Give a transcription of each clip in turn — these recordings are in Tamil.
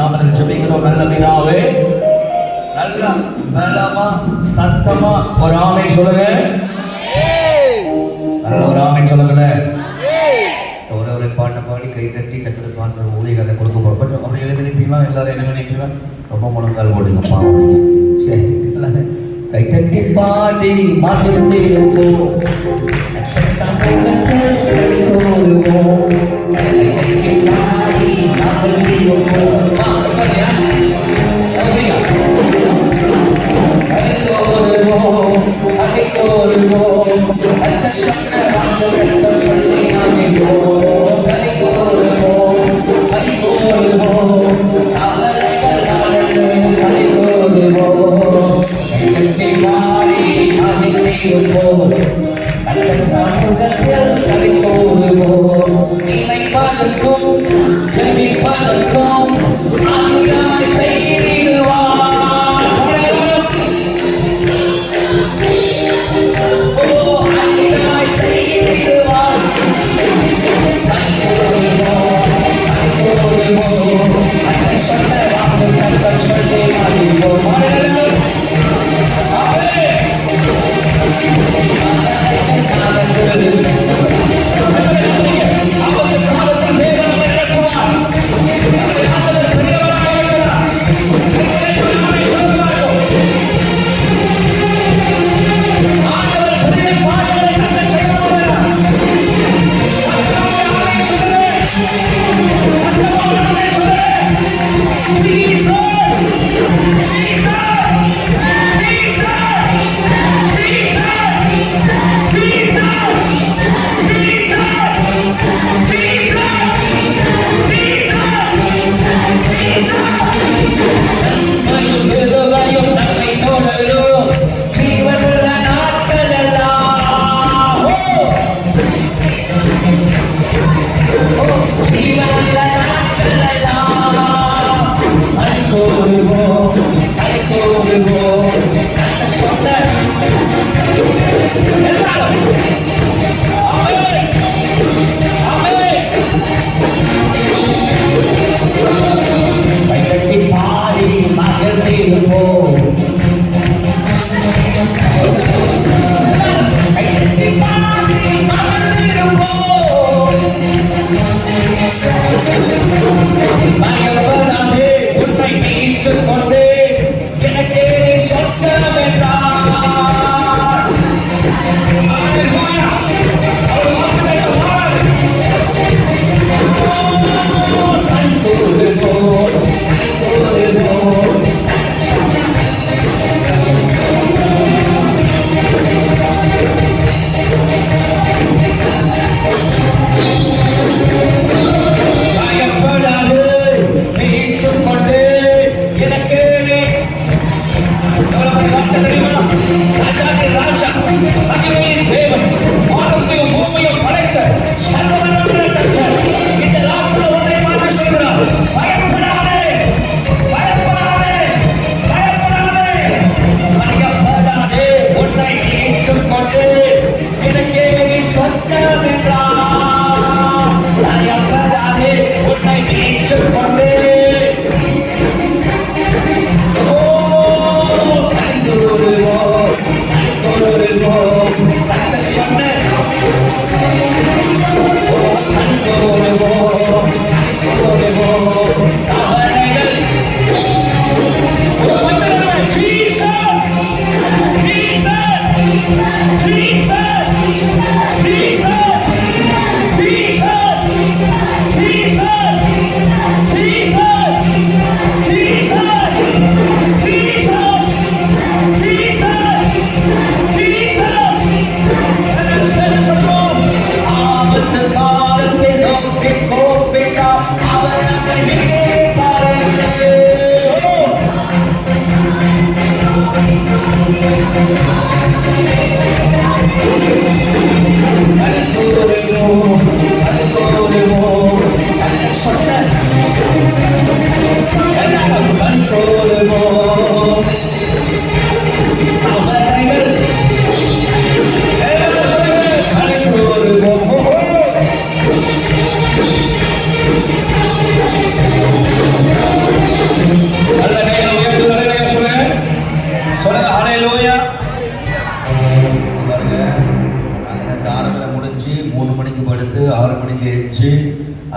நாமத்தில் ஜெபிக்கிறோம் நல்ல பிதாவே. நல்ல பலமா சத்தமா ஒரு ஆமென் சொல்லுங்க. நல்ல ஒரு ஆமென் சொல்லுங்களேன். ஒரு பாட்டை பாடி கை தட்டி கத்திர பாச ஊழியர்களை கொடுக்க போறோம். பட் அப்படி எழுதிப்பீங்களா? எல்லாரும் என்ன நினைப்பீங்களா? ரொம்ப முழங்கால் போடுங்க பாவம். சரி எல்லாரும் கை தட்டி பாடி மாதிரி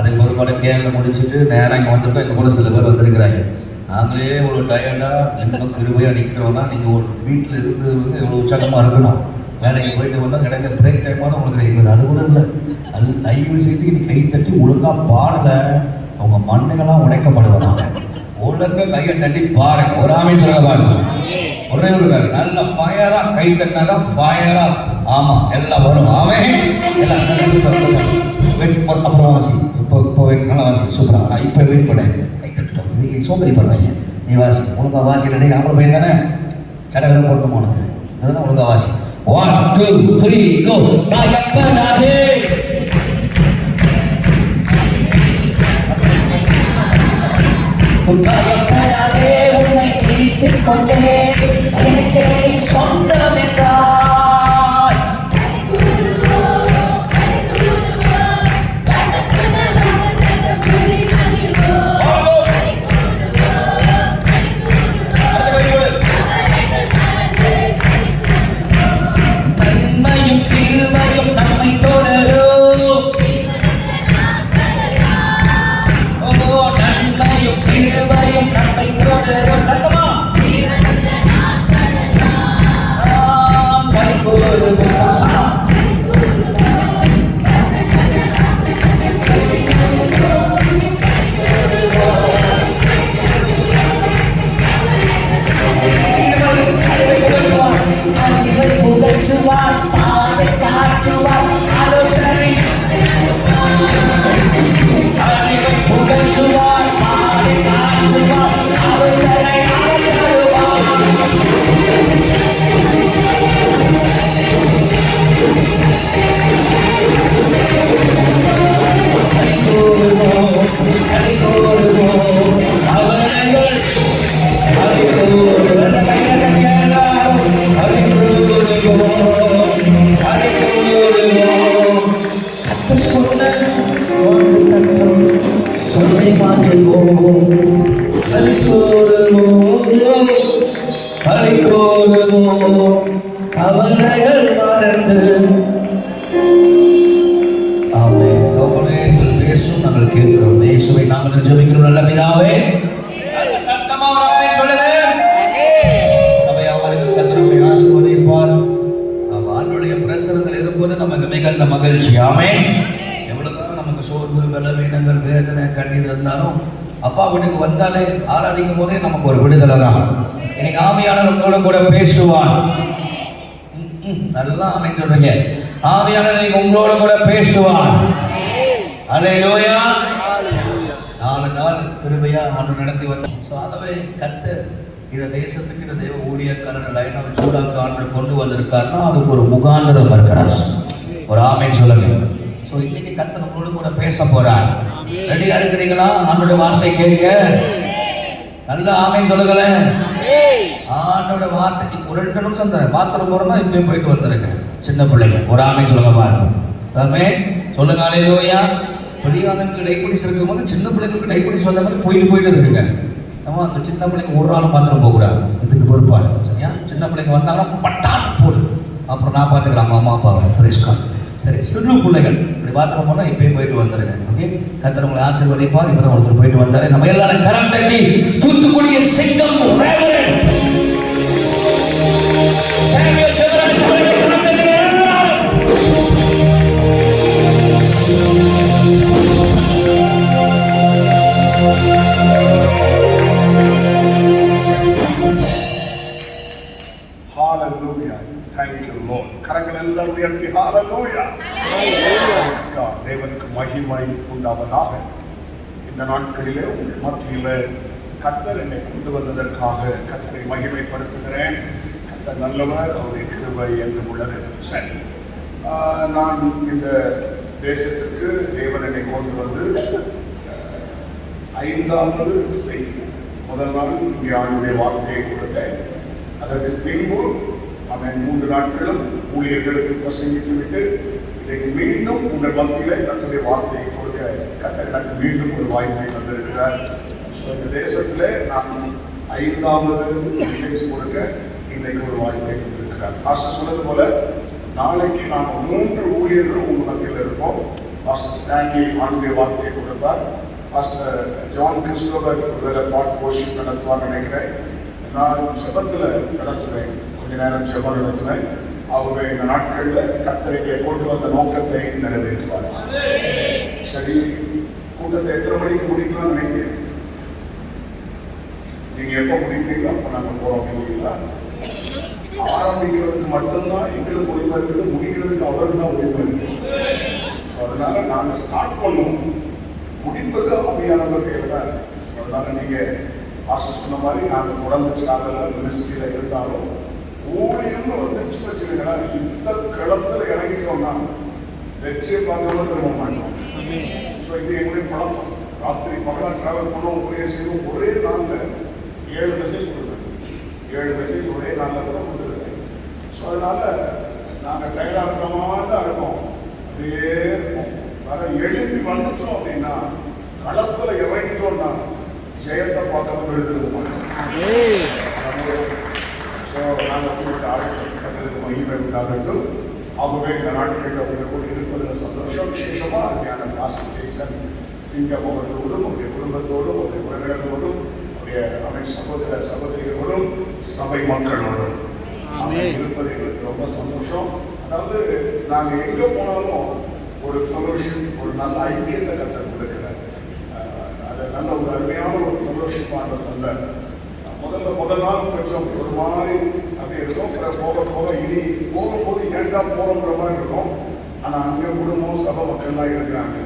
அதுக்கு ஒரு கேரள முடிச்சுட்டு நேரம் இங்கே வந்திருக்கோம். எங்கள் கூட சில பேர் வந்திருக்கிறாங்க. நாங்களே ஒரு டயர்டாக இன்னும் கிருபையாக நிற்கிறோன்னா நீங்கள் ஒரு வீட்டில் இருந்து எவ்வளோ உற்சாகமாக இருக்கணும். வேலைக்கு போயிட்டு வந்தால் கிடைக்கிற பிரேக் டைமாக உங்களுக்கு கிடைக்கிறது. அது கூட இல்லை. அது தயவு செய்து நீ கை தட்டி ஒழுங்காக பாடல, அவங்க மண்ணுகள்லாம் உடைக்கப்படுவதாங்க. ஒழுங்காக கையை தட்டி பாடுங்க. ஒரு ஆமைன்னு சொல்ல பாருங்க. ஒரே ஒரு நல்ல ஃபயராக கை தட்டினாதான் ஃபயராக. ஆமாம், எல்லாம் வரும். ஆமே எல்லாம் அப்புறம் வாசி. இப்போ வெயிட் நல்லா வாசி. சூப்பராக. நான் இப்போ வெயிட் பண்ணேன். கை தட்டுட்டோம். நீங்கள் சோம்பரி பண்ணுறீங்க. நீ வாசி. ஒழுங்காக வாசி. ரெடி ஆம்பளை பையன் தானே, சடை விட போடணும் உனக்கு. அதுதான் ஒழுங்காக வாசி. 1 2 3 go. பயப்படாதே, பயப்படாதே, உன்னை மீட்டுக் கொண்டேன், எனக்கே சொந்தம் என்றாய். மகிழ்ச்சி. ஆமென். எவ்வளவுதான் நமக்கு சோர்வு, பலவீனங்கள், வேதனை, கண்ணீர் இருந்தாலும் அப்பா வீட்டுக்கு வந்தாலே ஆராதிக்கும் போதே நமக்கு ஒரு விடுதலை தான். இன்னைக்கு ஆவியானவர் உங்களோட கூட பேசுவார். நல்லா அமைந்துடுறீங்க. ஆவியானவர் உங்களோட கூட பேசுவார். அல்லேலூயா. 4 நாள் கிருபையா ஆண்டு நடத்தி வந்தார். ஆகவே கர்த்தர் இந்த தேசத்துக்கு இந்த தேவ ஊழியக்காரன் லைனை சூடாக்க ஆண்டு கொண்டு வந்திருக்காருன்னா அதுக்கு ஒரு முகாந்திரம் இருக்கிறார். ஒரு ஆமென் சொல்லுங்க. ஸோ இன்னைக்கு கர்த்தர் உங்களோட கூட பேச போறார். ரெடியா இருக்கிறீங்களா? ஆண்டோட வார்த்தை கேட்க நல்லா ஆமென் சொல்லுங்களேன். ஆண்டோட வார்த்தை 2 நிமிஷம் தரேன். பாத்திரம் போறோம்னா இப்படியே போயிட்டு வந்துருங்க. சின்ன பிள்ளைங்க ஒரு ஆமென் சொல்லுங்க பாருங்க. ஆமென் சொல்லுங்க. அல்லேலூயா. பெரியவங்களுக்கு டைப்படிஸ் இருக்கும் போது சின்ன பிள்ளைங்களுக்கு டைப்படிஸ் வந்த மாதிரி போயிட்டு இருக்குங்க. நம்ம அந்த சின்ன பிள்ளைங்க ஒரு நாளும் பாத்திரம் போகக்கூடாது. இதுக்கு பொறுப்பாடு. சரியா? சின்ன பிள்ளைங்க வந்தாங்கன்னா பட்டான் போடு. அப்புறம் நான் பார்த்துக்கிறேன் அம்மா அப்பாவை. பிரிஸ்கான். சரி, சிறு பிள்ளைகள் இப்படி பாத்திரம் போனால் இப்பயும் போயிட்டு வந்துருங்க. ஓகே, கர்த்தர் உங்களை ஆசீர்வதிப்பார். இப்பதான் ஒருத்தர் போயிட்டு வந்தாரு. நம்ம எல்லாரும் கரம் தட்டி தூத்துக்குடியின் சிங்கம் தேவனுக்கு மகிமை உண்டாவதாக. இந்த நாட்களிலே உங்கள் மத்தியிலே கர்த்தர் என்னை கொண்டு வந்ததற்காக கர்த்தரை மகிமைப்படுத்துகிறேன். கர்த்தர் நல்லவர், அவருடைய கிருபை என்று உள்ளது. சரி, நான் இந்த தேசத்துக்கு தேவன் என்னை கொண்டு வந்து 5வது செய்தி. முதல் நாள் இங்கே ஆண்டுடைய வார்த்தையை கொடுத்தேன். அதற்கு பின்பு அவன் 3 நாட்களும் ஊழியர்களுக்கு பிரசங்கித்து விட்டு இன்றைக்கு மீண்டும் உங்கள் மத்தியிலே கர்த்தருடைய வார்த்தையை கொடுக்க கர்த்தர் எனக்கு மீண்டும் ஒரு வாய்ப்பை வந்திருக்கிறார். ஸோ இந்த தேசத்துல நான் 5வது மெசேஜ் கொடுக்க இன்னைக்கு ஒரு வாய்ப்பை வந்திருக்கிறார். ஆசிரியர் சொன்னது போல நாளைக்கு நாம் 3 ஊழியர்களும் உங்கள் மத்தியில் இருப்போம். பாஸ்டர் ஸ்டான்லி ஆண்டுடைய வார்த்தையை கொடுப்பார். பாஸ்டர் ஜான் கிறிஸ்டோபர் ஒருவேளை பாட் போர்ஷன் நடத்துவார் நினைக்கிறேன். நான் ஜபத்தில் நடத்துவேன், கொஞ்ச நேரம் ஜபம் நடத்துவேன். அவங்க இந்த நாட்களில் கர்த்தரை கொண்டு வந்த நோக்கத்தை நிறைவேற்றுவார். சரி, கூட்டத்தை எத்தனை மணிக்கு முடிக்கலாம்னு நினைக்கிறேன்? நீங்க எப்போ முடிப்பீங்களோ அப்போ நாங்கள் போறோம் இல்லைங்களா? ஆரம்பிக்கிறதுக்கு மட்டும்தான் எங்களுக்கு உரிமை இருக்குது, முடிக்கிறதுக்கு அவருக்கு தான் உரிமை இருக்கு. ஸோ அதனால நாங்கள் ஸ்டார்ட் பண்ணுவோம், முடிப்பது ஆவியானவர் கையில் தான் இருக்கு. அதனால நீங்க ஆசை சொன்ன மாதிரி நாங்கள் தொடர்ந்து ஸ்டார்டில் மினிஸ்ட்ரியில் இருந்தாலும் ஊழியம்னு வந்து வச்சுருங்களா, இந்த களத்தில் இறங்கிட்டோம்னா வெற்றியை பார்க்காம திரும்ப மாட்டோம். ஸோ இது எங்களுடைய பழக்கம். ராத்திரி பகலாக டிராவல் பண்ணோம், ஒரே செய்வோம். ஒரே நாளில் 7 மெசேஜ் கொடுப்பேன், 7 மெசேஜ் ஒரே நாளில் கூட கொடுத்துருக்கேன். ஸோ அதனால நாங்கள் டயர்டாக இருக்கிற மாதிரி தான் இருக்கோம், அப்படியே இருப்போம். வர எழுப்பி வந்துட்டோம் அப்படின்னா, களத்தில் இறங்கிட்டோம்னா ஜெயத்தை பார்க்காம எழுதிருக்க மாட்டோம். ஸோ நாங்கள் உங்களோட ஆளுக்கு மகிமை உண்டாகட்டும். ஆகவே இந்த நாட்களில் உங்கள் கூட இருப்பதில் சந்தோஷம். விசேஷமாக அருமையான பாஸ்டர் ஜெய்சன் சிங்கம் அவர்களோடும், அவருடைய குடும்பத்தோடும், அவருடைய உறவினர்களோடும், அவருடைய அமைச்சர் சகோதர சகோதரிகளோடும், சபை மக்களோடும் இருப்பது எங்களுக்கு ரொம்ப சந்தோஷம். அதாவது நாங்கள் எங்கே போனாலும் ஒரு ஃபெலோஷிப், ஒரு நல்ல ஐக்கியத்தை கற்றுக் கொடுக்கிறார். அது நல்ல ஒரு அருமையான ஒரு ஃபெலோஷிப் ஆண்டதில்லை. முதல் நாள் கொஞ்சம் ஒரு மாதிரி அப்படி இருக்கும். போக போக இனி போகும்போது ஏண்டா போகிறோங்கிற மாதிரி இருக்கும். ஆனால் அங்கே குடும்பம் சபை மக்கள்லாம் இருக்கிறாங்க,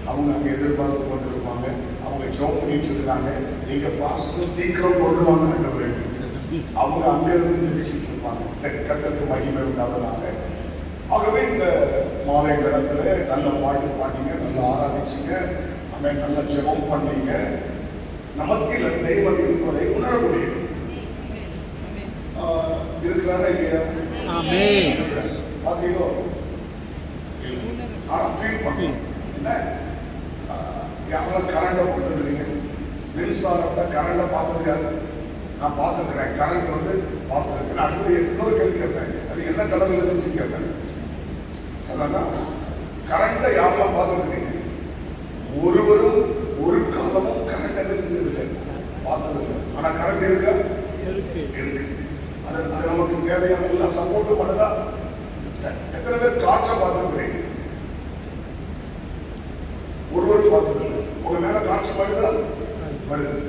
அவங்க அங்கே எதிர்பார்த்து கொண்டு இருப்பாங்க, அவங்க ஜோம் பண்ணிட்டு இருக்கிறாங்க. நீங்கள் பாஸ்டர் சீக்கிரம் கொண்டு வாங்க, அவங்க அங்கே இருந்து ஜெபிச்சுட்டு இருப்பாங்க. கர்த்தருக்கு மகிமை உண்டாவதாக. ஆகவே இந்த மாலை நேரத்தில் நல்ல பாட்டு பாடிங்க, நல்லா ஆராதிச்சுங்க, நம்ம நல்ல ஜெபம் பண்ணீங்க. நமக்கில் தெய்வம் இருப்பதை உணர முடியும். இருக்கிறாரா இல்லையா? பார்த்தீங்களோ? ஆனால் ஃபீல் பண்ணுறோம். என்ன யாரெல்லாம் கரண்டை பார்த்துருக்கீங்க? மின்சாரத்தை கரண்டை பார்த்தது யாரு? நான் பார்த்துருக்கிறேன். கரண்ட் வந்து பார்த்துருக்கேன். அடுத்தது இன்னொரு கேள்வி கேட்பேன், அது என்ன கலரில் இருந்துச்சுன்னு கேட்பேன். அதான் கரண்டை யாரெல்லாம் பார்த்துருக்கீங்க? ஒருவரும் ஒரு காலமும் கரண்ட் என்ன செஞ்சதில்லை, பார்த்ததில்லை. ஆனால் கரண்ட் இருக்கா? இருக்கு. அது நமக்கு தேவையான எல்லா சப்போர்ட்டும் பண்ணுதா? சரி, எத்தனை பேர் காற்றை பார்த்துருக்கிறீங்க? ஒருவரும் பார்த்ததில்லை. உங்க மேல காற்று வருதா? வருது.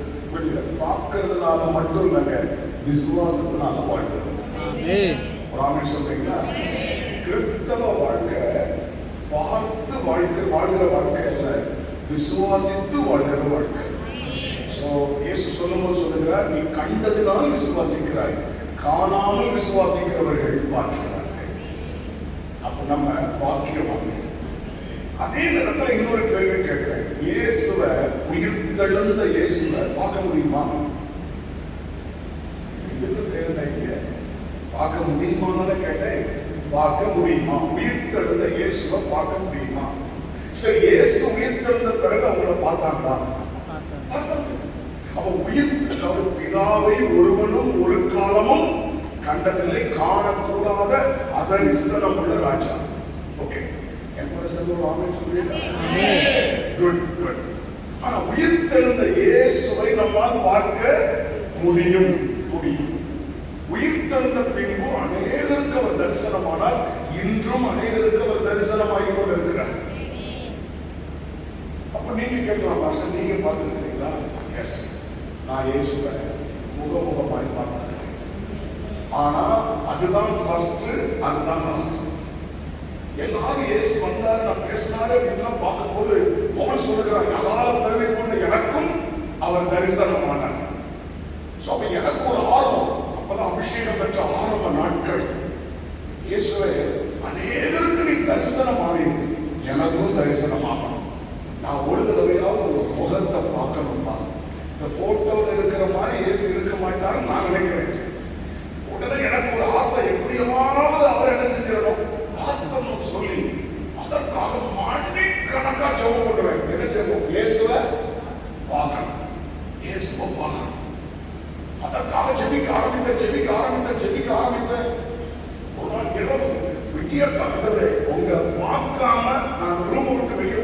பார்க்கறதுனால மட்டும் இல்லைங்க, விசுவாசத்தினால வாழ்கிறோம். ராமன் சொல்றீங்களா? கிறிஸ்தவ வாழ்க்கை பார்த்து வாழ்கிற வாழ்க்கை அல்ல, விசுவாசித்து வாழ்கிற வாழ்க்கை. ஸோ இயேசு சொல்லும்போது சொல்லுகிறார், நீ கண்டதினால் விசுவாசிக்கிறாய், காணாமல் விசுவாசிக்கிறவர்கள் பாக்கியவான்கள். அப்ப நம்ம பாக்கியவான்கள். அதே நேரத்தில் இன்னொரு கேள்வி கேட்கிறேன், இயேசுவை, உயிர்த்தெழுந்த இயேசுவை பார்க்க முடியுமா? எதுக்கு செய்யறீங்க? பார்க்க முடியுமான்னு கேட்டேன். பார்க்க முடியுமா? உயிர்த்தெழுந்த இயேசுவை பார்க்க முடியுமா? சரி, இயேசு உயிர்த்தெழுந்த பிறகு அவங்கள பார்த்தாங்களா? அவ உயிர்த்தெழுந்த பிதாவை ஒருவனும் ஒரு காலமும் கண்டதில்லை, காணக்கூடாத அதரிசனம் உள்ள ராஜா. ஓகே, ஆனா உயிர்த்தெழுந்த இயேசுவை நம்மால் பார்க்க முடியும். உயிர்த்தெழுந்த பின்பு அநேகருக்கு அவர் தரிசனமானால், இன்றும் அநேகருக்கு அவர் தரிசனமாகி கொண்டு இருக்கிறார். அப்ப நீங்க கேட்கலாம், பாஸ்டர் நீங்க பார்த்துருக்கிறீங்களா? எஸ், நான் இயேசுவை முகமுகமாய் பார்த்திருக்கிறேன். ஆனா அதுதான் ஃபர்ஸ்ட், அதுதான் லாஸ்ட். எல்லாரும் இயேசு வந்தாரு, நான் பேசினாரு அப்படின்னா பார்க்கும்போது பவுல் சொல்லுகிறார், யகால பிறவி கொண்ட எனக்கும் அவர் தரிசனமானார். எனக்கு ஒரு ஆர்வம், அப்பதான் அபிஷேகம் பெற்ற ஆரம்ப நாட்கள். இயேசுவை அநேகருக்கு நீ தரிசனமாகி எனக்கும் தரிசனமாகணும். நான் ஒரு தடவையாவது ஒரு முகத்தை பார்க்கணும்பா. இந்த போட்டோவில் இருக்கிற மாதிரி இயேசு இருக்க மாட்டாருன்னு நான் நினைக்கிறேன். உடனே எனக்கு ஒரு ஆசை, எப்படியாவது அவர் என்ன செஞ்சிடணும், பார்த்தணும் சொல்லி அதற்காக மணிக்கணக்கா ஜெபம் பண்ணுவேன். நினைச்சோம் இயேசுவை பார்க்கணும், இயேசுவை பார்க்கணும். அதற்காக ஜெபிக்க ஆரம்பித்தேன். ஒரு நாள் இரவு விடிய காலத்துல உங்களை பார்க்காம நான் ரூம் விட்டு வெளியே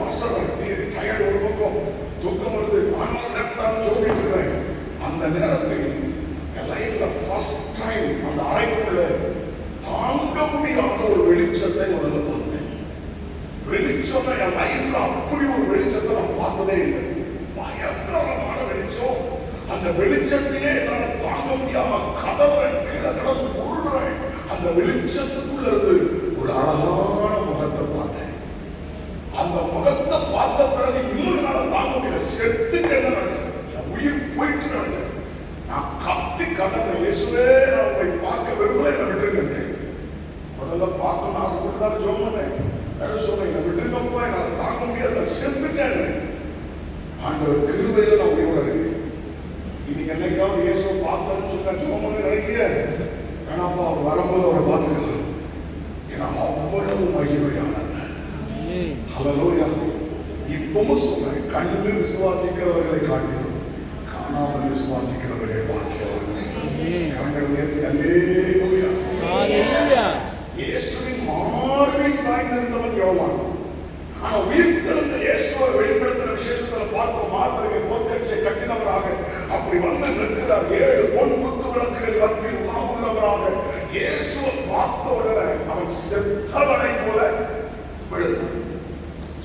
அவசரம், நீ டயர்ட், ஒரு பக்கம் தூக்கம் வருது, ஆனால் டாக்டர் சொல்லிட்டு அந்த நேரத்தில் என் லைஃப்ல ஃபர்ஸ்ட் டைம் அந்த அறைக்குள்ள தாங்க முடியாத ஒரு வெளிச்சத்தை முதல்ல பார்த்தேன். வெளிச்சம் என் லைஃப்ல அப்படி ஒரு வெளிச்சத்தை நான் பார்த்ததே இல்லை. பயங்கரமான வெளிச்சம். அந்த வெளிச்சத்தையே என்னால் தாங்க முடியாம கதறேன், கீழே கடந்து உருளுறேன். அந்த வெளிச்சத்துக்குள்ள இருந்து ஒரு அழகான முகத்தை பார்த்தேன். அந்த முகத்தை பார்த்த பிறகு இன்னும் என்னால் தாங்க முடியல. செத்துட்டேன்னு நினைச்சேன், உயிர் போயிட்டு நினைச்சேன். நான் கத்தி கடந்த இயேசுவே, நான் உங்களை பார்க்க விரும்பல, என்னை விட்டுருங்க. முதல்ல பார்க்கணும்னு ஆசைப்பட்டு தான் ஜோம் பண்ணேன். சொன்னேன், என்னை விட்டுருங்கப்பா, என்னால் தாங்க முடியாது, செத்துட்டேன். ஆண்டவர் கிருபையில நான் உயிரோட இருக்கேன். இன்னைக்கு என்னைக்காவது இயேசுவை பார்க்கணும்னு சொன்னா ஜோம் பண்ண நினைக்கிற வேணாப்பா, அவர் வரும்போது அவரை பார்த்துக்கலாம். ஏன்னா அவ்வளவு மகிமையானவர். ஹல்லேலூயா. இப்பவும் சொல்றேன், கண்டு விசுவாசிக்கிறவர்களை காட்டிலும் காணாமல் விசுவாசிக்கிறவர்கள் பாக்கியவான்கள். கரங்களை உயர்த்தி அல்லேலூயா. இயேசுவின் மார்பில் சாய்ந்திருந்தவன் யோவான். ஆனா உயிர்த்தெழுந்த இயேசுவை வெளிப்படுத்தின விசேஷத்துல பார்ப்போம். மார்பை பொற்கச்சை கட்டினவராக அப்படி வந்து நிற்கிறார். 7 பொன் குத்து விளக்குகள் மத்தியில் உலாவுகிறவராக இயேசுவை பார்த்த உடனே அவன் செத்தவனை போல விழுந்தான்.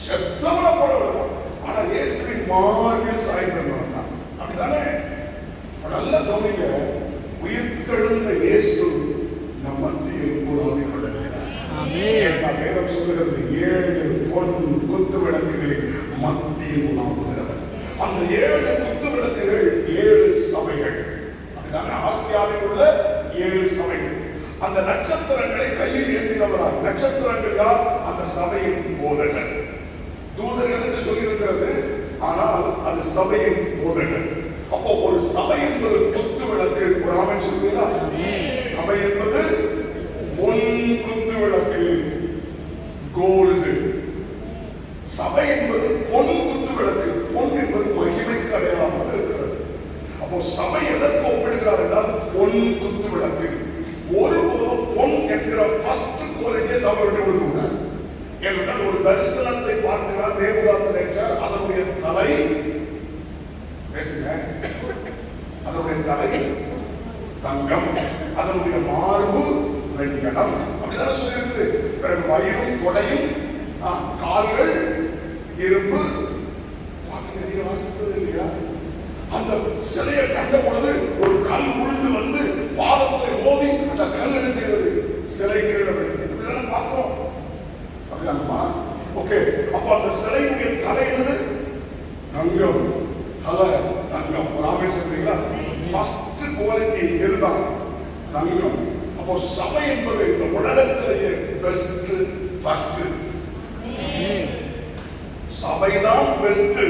செத்தவனை போல விழுந்தான். ஆனா இயேசுவின் மார்பில் சாய்ந்திருந்தவன் தான். அப்படித்தானே? நல்ல கவனிங்க, உயிர்த்தெழுந்த இயேசு நம் மத்தியில் உலாவிக் கொண்டிருக்கிறார். வேதம் சொல்லுகிறது, 7 பொன் குத்து விளக்குகளின் மத்தியில் உலாவுகிறவர். அந்த 7 குத்து விளக்குகள் 7 சபைகள். அப்படிதானே? ஆசியாவில் உள்ள 7 சபைகள். அந்த நட்சத்திரங்களை கையில் ஏந்தினவரால். நட்சத்திரங்கள் யார்? அந்த சபையின் போதகர். தூதர்கள் என்று சொல்லியிருக்கிறது, ஆனால் அது சபையின் போதகர். அப்போ ஒரு சபை என்பது குத்து விளக்கு. ஒரு ஆமென் சொல்லுங்களா? சபை என்பது பொன் குத்து விளக்கு, கோல்டு. சபை என்பது பொன் குத்து விளக்கு. பொன் என்பது மகிமைக்கு அடையாளமாக இருக்கிறது. அப்போ சபை எதற்கு ஒப்பிடுகிறார் என்றால் பொன் குத்து விளக்கு. ஒருபோதும் பொன் என்கிற ஃபர்ஸ்ட் குவாலிட்டியை சபை விட்டு கொடுக்கிறார். ஏனென்றால் ஒரு தரிசனத்தை பார்க்கிறார் நேபுகாத்நேச்சர். அதனுடைய தலை, பேசுங்க, அதனுடைய தலை தங்கம், அதனுடைய மார்பு வெண்கலம். அப்படிதான் சொல்லியிருக்குது. பிறகு வயிறும் தொடையும் கால்கள் இரும்பு. நீங்க வாசித்தது இல்லையா? அந்த சிலையை கண்ட பொழுது ஒரு கல் உருண்டு வந்து பாதத்தை மோதி அந்த கல் என்ன செய்வது? சிலை கீழே விழுந்து. இப்படிதான் பார்க்கிறோம். அப்படிதானமா? ஓகே. அப்ப அந்த சிலையுடைய தலையினது தங்கம், தலை தங்கம். ஒரு ஆமென் சொல்றீங்களா? ஃபர்ஸ்ட் குவாலிட்டி இதுதான், தங்கம். அப்போ சபை என்பது இந்த உலகத்திலேயே பெஸ்ட், ஃபர்ஸ்ட். சபைதான் பெஸ்ட்,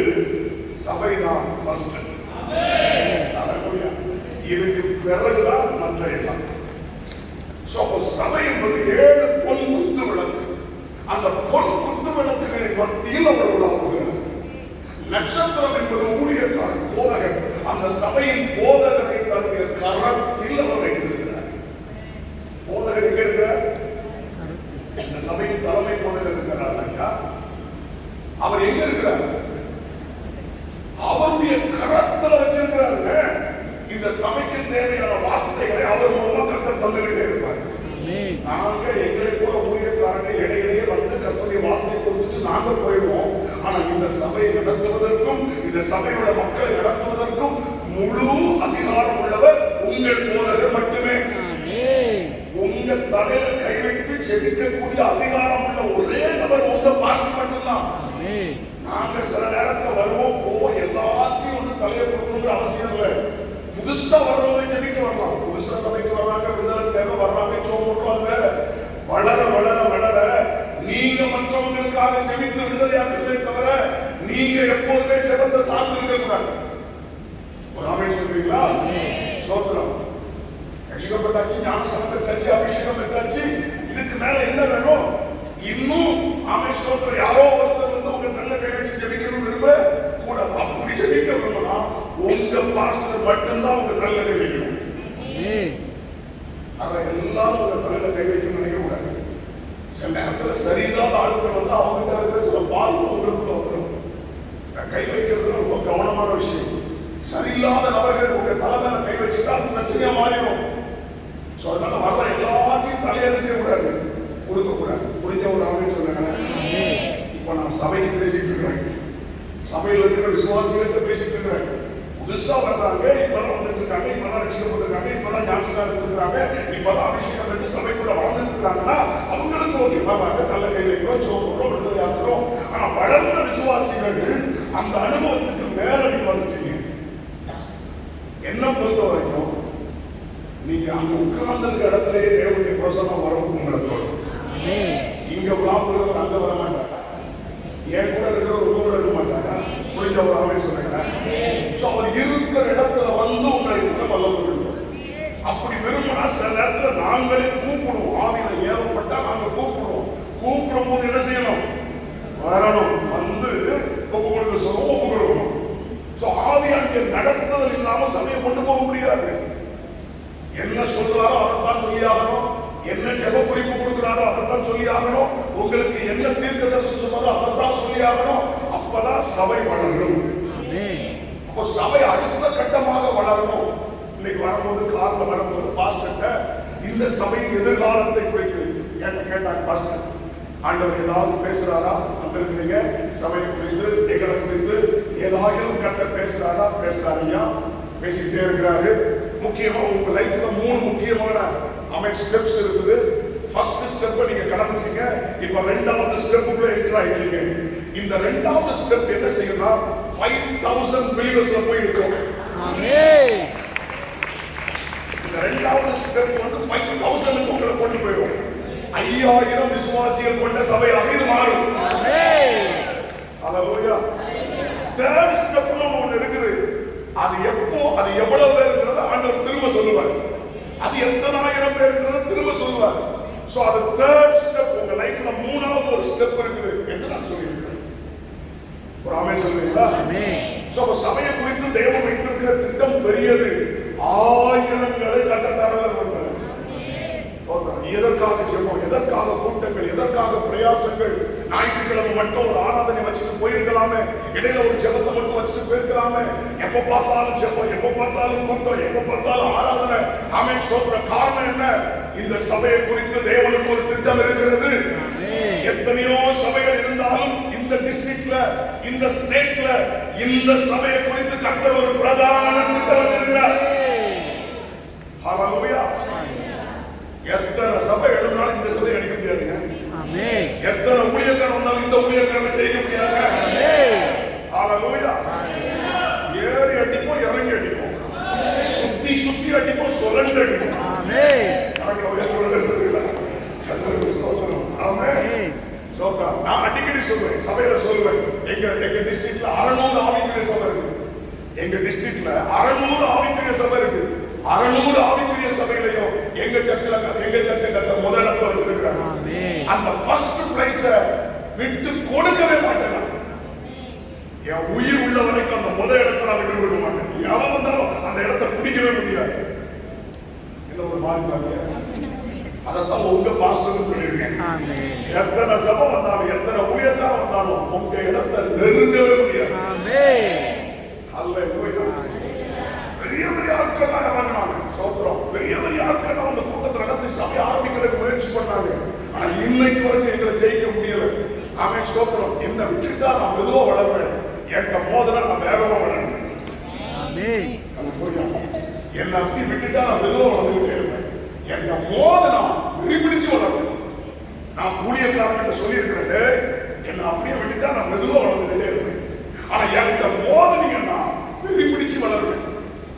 சபைதான் ஃபர்ஸ்ட். இதுக்கு பிறகுதான் மற்ற எல்லாம். சபை என்பது 7 பொன் குத்து விளக்கு. அந்த பொன் குத்து விளக்குகளின் மத்தியில் அவர் உலாவுகிறார். நட்சத்திரம் என்பது ஊழியக்காரர், போதகர். அந்த சபையின் போதகரை தன்னுடைய கரத்தில் அவர் வைத்திருக்கிறார். போதகர் எங்க இருக்கிறார்? இந்த சபையின் தலைமை போதகர் இருக்கிறார் ஐயா. அவர் எங்க இருக்கிறார்? அவருடைய கரத்தில் வச்சிருக்கிறாருங்க. இந்த சபைக்கு தேவையான வார்த்தைகளை அவர் மூலமா கர்த்தர் தந்துகிட்டே இருப்பார். நாங்க எங்களை கூட ஊழியக்காரங்க இடையிலேயே வந்து கர்த்தருடைய வார்த்தை கொடுத்து நாங்க போயிடுவோம். ஆனா இந்த சபையை நடத்துவதற்கும் இந்த சபையோட மக்களை நடத்துவதற்கும் முழு அதிகாரம் உள்ளவர் உங்கள் போதகர் மட்டுமே. உங்க தலையில கை வைத்து ஜெபிக்கக்கூடிய அதிகாரம் உள்ள ஒரே நபர் உங்க பாஸ்டர் மட்டும்தான். நாங்க சில நேரத்தில் வருவோம் போவோம், எல்லாத்தையும் வந்து தலையை கொடுக்கணுங்கிற அவசியம் இல்லை. புதுசா வர்றவங்க ஜெபிக்க வரலாம். புதுசா சபைக்கு வர்றாங்க, விடுதலை தேவை வர்றாங்க, ஜெபம் பண்றாங்க. வளர வளர வளர நீங்க மற்றவங்களுக்காக ஜெபித்து விடுதலையாக்குவதை தவிர நீங்க எப்போதுமே ஜெபத்தை சார்ந்து இருக்க கூடாது. ஒரு ஆமென் சொல்றீங்களா? சோத்திரம். ரட்சிக்கப்பட்டாச்சு, ஞானஸ்நானம் பெற்றாச்சு, அபிஷேகம் பெற்றாச்சு. இதுக்கு மேல என்ன வேணும்? இன்னும் ஆமென் சோத்திரம். யாரோ ஒருத்தர் வந்து உங்க நல்ல கை வச்சு ஜெபிக்கணும் விரும்ப கூடாது. அப்படி ஜெபிக்க விரும்பினா உங்க பாஸ்டர் மட்டும்தான் உங்க நல்ல கை வைக்கணும். அதை எல்லாரும் உங்க நல்ல கை வைக்கணும் நினைக்க கூடாது. சில நேரத்தில் சரியில்லாத ஆட்கள் வந்து அவங்க சில பாதிப்பு உங்களுக்கு வச்சுட்டா அது பிரச்சனையா மாறிடும். சோ அதனால வர்ற எல்லாத்தையும் தலையில செய்யக்கூடாது, கொடுக்கக்கூடாது. புரிஞ்ச ஒரு ஆமென் சொல்லுங்க. இப்ப நான் சபைக்கு பேசிட்டு இருக்கிறேன், சபையில் இருக்கிற விசுவாசிகள்கிட்ட பேசிட்டு இருக்கிறேன். புதுசா வர்றாங்க, இப்பதான் வந்துட்டு இருக்காங்க, இப்பதான் ரட்சிக்கப்பட்டிருக்காங்க, இப்பதான் ஞானஸ்நானம் எடுத்துக்கிறாங்க, இப்பதான் அபிஷேகம் எடுத்து சபைக்குள்ள வாழ்ந்துட்டு இருக்காங்கன்னா அவங்களுக்கு ஓகே வர்றாங்க, நல்ல கை வைக்கிறோம், சோப்புறோம், விடுதலை ஆக்குறோம். ஆனா வளர்ந்த விசுவாசிகள் அந்த அனுபவத்துக்கு மேல நீங்க வந்துச்சீங்க. என்ன பொறுத்த வரைக்கும் நீங்க அங்க உட்கார்ந்து இடத்துலயே தேவனுடைய பிரசனம் வரும் உங்களை தோணும். இங்க விழாப்புறவர் அங்க வர மாட்டாங்க, என் கூட இருக்கிறவர் கூட இருக்க மாட்டாங்க. புரிஞ்ச ஒரு ஆமென் சொல்லுங்க. அவர் இருக்கிற இடத்துல வந்து உங்களை வல்லம் விடுவோம். அப்படி விரும்பினா சில நேரத்தில் நாங்களே கூப்பிடுவோம். ஆவியில ஏவப்பட்டா நாங்க கூப்பிடுவோம். கூப்பிடும் போது என்ன செய்யணும்? வரணும், வந்து ஒப்பு கொடுக்க சொல்ல ஒப்பு கொடுக்கணும். ஆவியாண்டிய நடத்துதல் இல்லாம சபையை கொண்டு போக முடியாது. என்ன சொல்றாரோ அதைத்தான் சொல்லி ஆகணும், என்ன ஜெப குறிப்பு கொடுக்கிறாரோ அதைத்தான் சொல்லி ஆகணும், உங்களுக்கு என்ன தீர்க்கதரிசனம் சொல்றாரோ அதைத்தான் சொல்லி ஆகணும். அப்பதான் சபை வளரும். அப்போ சபை அடுத்த கட்டமாக வளரணும். இன்னைக்கு வரும்போது கார்ல வரும்போது பாஸ்டர்ட்ட இந்த சபையின் எதிர்காலத்தை குறித்து கேட்டாங்க. பாஸ்டர், ஆண்டவர் ஏதாவது பேசுறாரா? வந்திருக்கிறீங்க, சபையை குறித்து எங்களை குறித்து ஏதாவது கர்த்தர் பேசுறாரா? பேசுறாருயா, பேசிட்டே இருக்கிறாரு. முக்கியமா உங்க லைஃப்ல 3 முக்கியமான ஸ்டெப்ஸ் இருக்குது. ஃபர்ஸ்ட் ஸ்டெப் நீங்க கடந்துட்டீங்க, இப்ப 2வது ஸ்டெப்புக்குள்ள என்டர் ஆயிட்டீங்க. இந்த 2வது ஸ்டெப் என்ன செய்யும்னா 5000 பிலீவர்ஸ்ல போய் இருக்கும். ஆமென். இந்த 2வது ஸ்டெப் வந்து 5000 உங்களை கொண்டு போயிடும். 5000 விசுவாசிகள் கொண்ட சபையாக இது மாறும். ஆமென். ஹalleluya. தேர்ட் ஸ்டெப்ல ஒன்னு இருக்குது. அது எப்போ, அது எவ்வளவு பேர்ங்கிறத ஆண்டவர் திரும்ப சொல்லுவார். அது எத்தனை ஆயிரம் பேர்ங்கிறத திரும்ப சொல்லுவார். சோ அது தேர்ட் ஸ்டெப். உங்க லைஃப்ல 3வது ஒரு ஸ்டெப் இருக்குது என்று நான் சொல்லியிருக்கிறேன். ஒரு ஆமென் சொல்லுவீங்களா? ஆமென். சோ சபையை குறித்து தேவன் வைத்திருக்கிற திட்டம் பெரியது. ஆயிரங்களை கட்டத்தரவர் வந்தார். எதற்காக ஜெபம், எதற்காக கூட்டங்கள், எதற்காக பிரயாசங்கள்? ஞாயிற்றுக்கிழமை மட்டும் ஒரு ஆராதனை வச்சுட்டு போயிருக்கலாமே, இடையில ஒரு ஜெபத்தை மட்டும் வச்சுட்டு போயிருக்கலாமே. எப்ப பார்த்தாலும் ஜெபம், எப்ப பார்த்தாலும் கூட்டம், எப்ப பார்த்தாலும் ஆராதனை. ஆமென் சொல்ற காரணம் என்ன? இந்த சபையை குறித்து தேவனுக்கு ஒரு திட்டம் இருக்கிறது. எத்தனையோ சபைகள் இருந்தாலும் இந்த டிஸ்ட்ரிக்ட்ல, இந்த ஸ்டேட்ல இந்த சபையை குறித்து கர்த்தர் ஒரு பிரதான திட்டம் வச்சிருக்கிறார். ஹalleluya. எத்தனை சபை எழுதினாலும் இந்த சபை அடிக்க முடியாதுங்க. ஆமென். எத்தனை ஊழியக்காரர் வந்தாலும் இந்த ஊழியக்காரர் செய்ய முடியாதுங்க. ஆமென். ஹalleluya. ஏறி அடிப்போம், இறங்கி அடிப்போம், சுத்தி சுத்தி அடிப்போம், சுழண்டு அடிப்போம். ஆமென். நான் அடிக்கடி சொல்லுவேன், சபையில சொல்லுவேன், எங்க டிஸ்ட்ரிக்ட்ல 600 ஆவிக்குரிய சபை இருக்கு. எங்க டிஸ்ட்ரிக்ட்ல 600 ஆவிக்குரிய சபை இருக்கு. 600 ஆவிக்குரிய சபையிலையும் எங்க சர்ச்சில் முதல் இடத்துல வச்சிருக்கிறாங்க. அந்த ஃபர்ஸ்ட் பிரைஸ விட்டு கொடுக்கவே மாட்டேன். என் உயிர் உள்ள வரைக்கும் அந்த முதல் இடத்தை நான் விட்டு கொடுக்க மாட்டேன். எவன் வந்தாலும் அந்த இடத்தை பிடிக்கவே முடியாது. என்ன ஒரு மாதிரி அதான் உங்க பாஸ்டர் சொல்லியிருக்கேன். எத்தனை சபை வந்தாலும், எத்தனை ஊழியக்காரர் வந்தாலும் உங்க இடத்தை நெருங்கவே முடியாது. பெரிய பெரிய ஆட்கள் இறங்கினாங்க. சோத்திரம். பெரிய பெரிய ஆட்கள் அந்த கூட்டத்தில் நடத்தி சபை ஆரம்பிக்கிறதுக்கு முயற்சி பண்ணாங்க. ஆனா இன்னைக்கு வரைக்கும் எங்களை ஜெயிக்க முடியல. ஆமென். சோத்திரம். என்ன விட்டுட்டா நான் மெதுவா வளர்வேன், என்கிட்ட மோதல நான் வேகமா வளர்வேன். என்ன அப்படி விட்டுட்டா நான் மெதுவா வளர்ந்துகிட்டே இருப்பேன். என்கிட்ட மோதனா விரிபிடிச்சு வளர்வேன். நான் ஊழியக்காரங்கிட்ட சொல்லியிருக்கிறேன், என்ன அப்படியே விட்டுட்டா நான் மெதுவா வளர்ந்துகிட்டே இருப்பேன். ஆனா என்கிட்ட மோதனீங்கன்னா விரிபிடிச்சு வளருவேன்.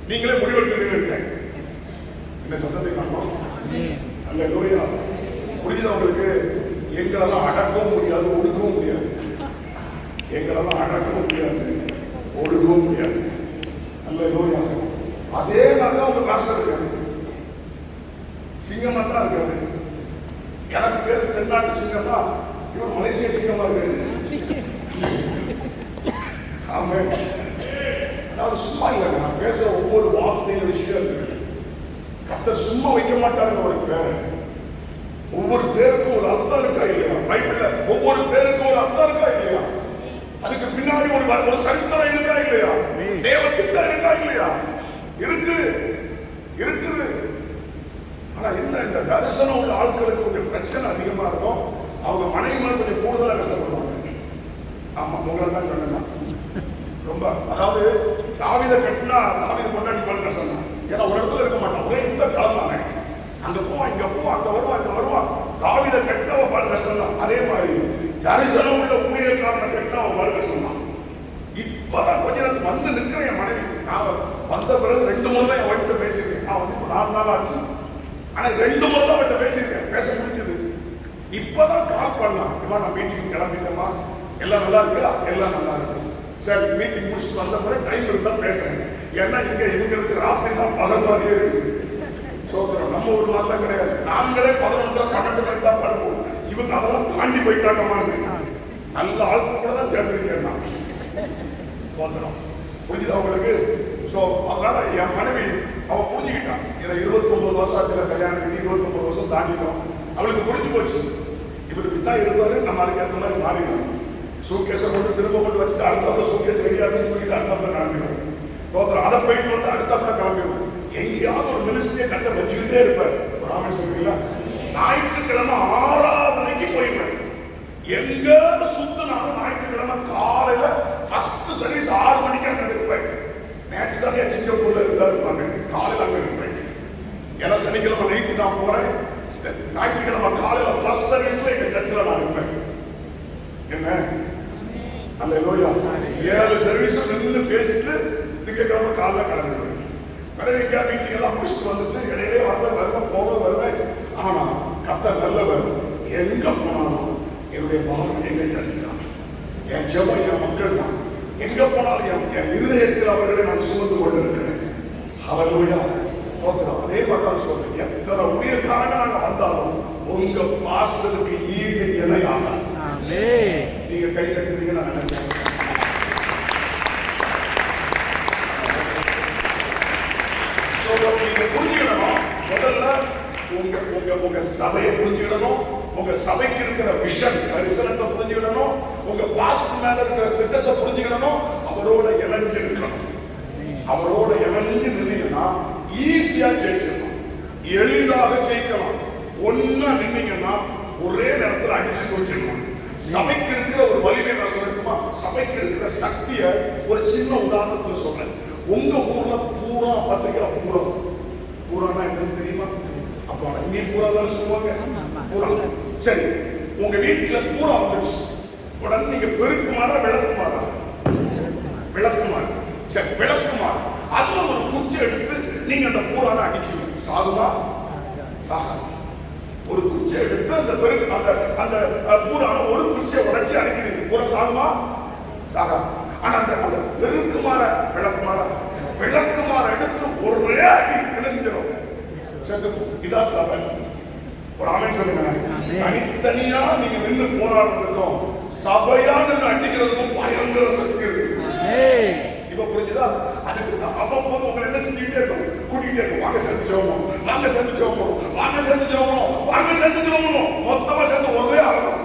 நீங்களே முடிவெடுக்கிறீங்க. என்ன சத்தத்தை காணோம். அல்லேலூயா. புரியுதவங்களுக்கு? எங்களெல்லாம் அடக்கவும் முடியாது, ஒடுக்கவும் முடியாது. எங்களெல்லாம் அடக்கவும் முடியாது, ஒடுக்கவும் முடியாது. அல்லேலூயா. அதே மாதிரிதான் உங்க பாஸ்டர் இருக்காரு. சிங்கமா தான் இருக்காரு. எனக்கு பேர் தென்னாட்டு சிங்கம் தான், இவர் மலேசிய சிங்கமா இருக்காரு. ஆமென். அதாவது சும்மா இல்லை, நான் பேசுற ஒவ்வொரு வார்த்தையும் விஷயம் இருக்கு. கர்த்தர் சும்மா வைக்க மாட்டாருன்னு ஒரு பேர். ஒவ்வொரு பேருக்கும் ஒரு அர்த்தம் இருக்கா இல்லையா? பைபிள்ல ஒவ்வொரு பேருக்கும் ஒரு அர்த்தம் இருக்கா இல்லையா? அதுக்கு பின்னாடி ஒரு சரித்திரம் இருக்கா இல்லையா? தேவ திட்டம் இருக்கா இல்லையா? இருக்கு. தரிசனம் உள்ள ஆட்களுக்கு கொஞ்சம் பிரச்சனை அதிகமா இருக்கும். அவங்க மனைவி மேல கொஞ்சம் கூடுதலா கஷ்டப்படுவாங்க. ஆமா, உங்களை தான் சொன்னேன். ரொம்ப அதாவது தாவீதை கட்டினா தாவீது கொண்டாடி பண்ண கஷ்டம் தான். ஏன்னா ஒரு இடத்துல இருக்க மாட்டான், ஒரே யுத்த கலந்தாங்க. அங்க போவான், இங்க போவான், அங்க வருவான், இங்க வருவான். தாவீதை கட்டினா பல கஷ்டம் தான். அதே மாதிரி தரிசனம் உள்ள ஊழியக்காரனை கட்டினா பல கஷ்டம் தான். இப்பதான் கொஞ்ச நேரத்துக்கு வந்து நிற்கிறேன். என் மனைவி நான் வந்த பிறகு 2 முறை தான் என் ஒய்ஃப்ட்ட பேசியிருக்கேன். நான் வந்து இப்போ 4 நாள் ஆச்சு. ஆனா 2 முறை தான் அவர்கிட்ட பேசியிருக்கேன். பேச முடிஞ்சது. இப்பதான் கால் பண்ணலாம். இவன் நான் மீட்டிங் கிளம்பிட்டேமா, எல்லாம் நல்லா இருக்கா? எல்லாம் நல்லா இருக்கு. சரி, மீட்டிங் முடிச்சுட்டு வந்த பிறகு டைம் இருந்தா பேசுறேன். ஏன்னா இங்க இவங்களுக்கு ராத்திரி தான் பகல் மாதிரியே இருக்குது. சோதரம் நம்ம ஒரு மாதிரிலாம் கிடையாது. நாங்களே 11 12 மணி தான் படுப்போம். இவங்க அதெல்லாம் தாண்டி போயிட்டாங்கம்மா. நல்ல ஆட்கள் கூட தான் சேர்ந்துருக்கேன் நான். புரிஞ்சுதா உங்களுக்கு? சோ அதனால என் மனைவி அவ புரிஞ்சுக்கிட்டான். ஏன்னா 29 வருஷம் ஆச்சுல கல்யாணம் பண்ணி, 29 வருஷம் தாண்டிட்டோம். அவளுக்கு புரிஞ்சு போச்சு, இவர் இப்படித்தான் இருப்பாரு, நம்ம அதுக்கு ஏற்ற மாதிரி மாறிடலாம். சூட்கேஸை கொண்டு திரும்ப கொண்டு வச்சுட்டு அடுத்தாப்புல சூட்கேஸ் ரெடியா இருந்து தூக்கிட்டு அடுத்தாப்புல கிளம்பிடுவோம். தோத்திரம் அதை போயிட்டு வந்து அடுத்தாப்புல கிளம்பிடுவோம். எங்கேயாவது ஒரு மினிஸ்ட்ரியை கட்ட வச்சுக்கிட்டே இருப்பார். ஒரு ஆமென் சொல்றீங்களா? ஞாயிற்றுக்கிழமை ஆராதனைக்கு போயிடுவேன். எங்க சுத்தினாலும் ஞாயிற்றுக்கிழமை காலையில ஃபர்ஸ்ட் சர்வீஸ் 6 மணிக்கு அங்க இருப்பேன். நேற்று தான் சிங்கப்பூர்ல இருப்பாங்க, காலையில அங்க இருப்பேன். ஏன்னா சனிக்கிழமை நைட்டு நான் போறேன், ஞாயிற்றுக்கிழமை காலையில ஃபர்ஸ்ட் சர்வீஸ்ல எங்க சர்ச்சில் நான் இருப்பேன். என்ன அந்த லோயா 7 சர்வீஸ் நின்று பேசிட்டு திங்கக்கிழமை காலைல கிளம்பிடுவேன். பிறகு மீட்டிங் எல்லாம் முடிச்சுட்டு வந்துட்டு இடையிலே வருவேன் போக வருவேன். ஆனா கர்த்தர் நல்லவர். எங்க போனாலும் என்னுடைய பாவம் எங்க சர்ச்சு தான், என் ஜெபம் என் மக்கள் தான். எங்க போனாலும் என் இருதயத்தில் அவர்களை நான் சுமந்து கொண்டு இருக்கிறேன். ஹல்லேலூயா. அதே மாதிரி சொல்றேன், எத்தனை ஊழியக்காரங்க நாங்க வந்தாலும் உங்க பாஸ்டருக்கு ஈடு இணையாக நீங்க கை கட்டுறீங்க நான் நினைச்சேன். நீங்க புரிஞ்சுக்கணும், முதல்ல உங்க சபையை புரிஞ்சுக்கிடணும், உங்க சபைக்கு இருக்கிற விஷன் தரிசனத்தை புரிஞ்சுக்கிடணும், உங்க பாஸ்டர் மேல இருக்கிற திட்டத்தை புரிஞ்சுக்கிடணும், அவரோட இணைஞ்சு இருக்கணும். அவரோட இணைஞ்சு நின்னீங்கன்னா ஈஸியா ஜெயிச்சிடணும், எளிதாக ஜெயிக்கலாம். ஒன்னா நின்னீங்கன்னா ஒரே நேரத்தில் அடிச்சு கொடுக்கணும். சபைக்கு இருக்கிற ஒரு வலிமை நான் சொல்லட்டுமா? சபைக்கு இருக்கிற சக்திய ஒரு சின்ன உதாரணத்துல சொல்றேன். உங்க ஊர்ல பூரா பாத்தீங்களா? பூரானா என்னன்னு தெரியுமா? அப்ப இங்கே பூரா தான் சொல்லுவாங்க. பூரா சரி, உங்க வீட்டுல பூரா வந்துச்சு, உடனே நீங்க பெருக்குமாறா விளக்குமாறா? விளக்குமாறு. சரி, விளக்குமாறு. அதுல ஒரு குச்சி எடுத்து நீங்க அந்த பூரான அடிக்கிறீங்க, சாகுமா? சாகா. ஒரு குச்சி எடுத்து அந்த அந்த பூரான ஒரு குச்சியை உடைச்சு அடிக்கிறீங்க, பூரா சாகுமா? சாகா. ஆனா அந்த பெருக்குமாற விளக்குமாற எடுத்து ஒரே அடி பிணைஞ்சிடும், செத்துக்கும். இதான் சபை. ஒரு ஆமென் சொல்லுங்க. தனித்தனியா நீங்க நின்று போராடுறதுக்கும் சபையா நின்று அடிக்கிறதுக்கும் பயங்கர சக்தி இருக்கு. இப்ப புரிஞ்சுதா? அதுக்கு அவ்வப்போது உங்களை என்ன செஞ்சுக்கிட்டே இருக்கும், கூட்டிகிட்டே இருக்கும். வாங்க சேர்ந்து ஜெபம், வாங்க சேர்ந்து ஜெபம், வாங்க சேர்ந்து ஜெபம், வாங்க சேர்ந்து ஜெபம், மொத்தமா சேர்ந்து ஒரே ஆகணும்.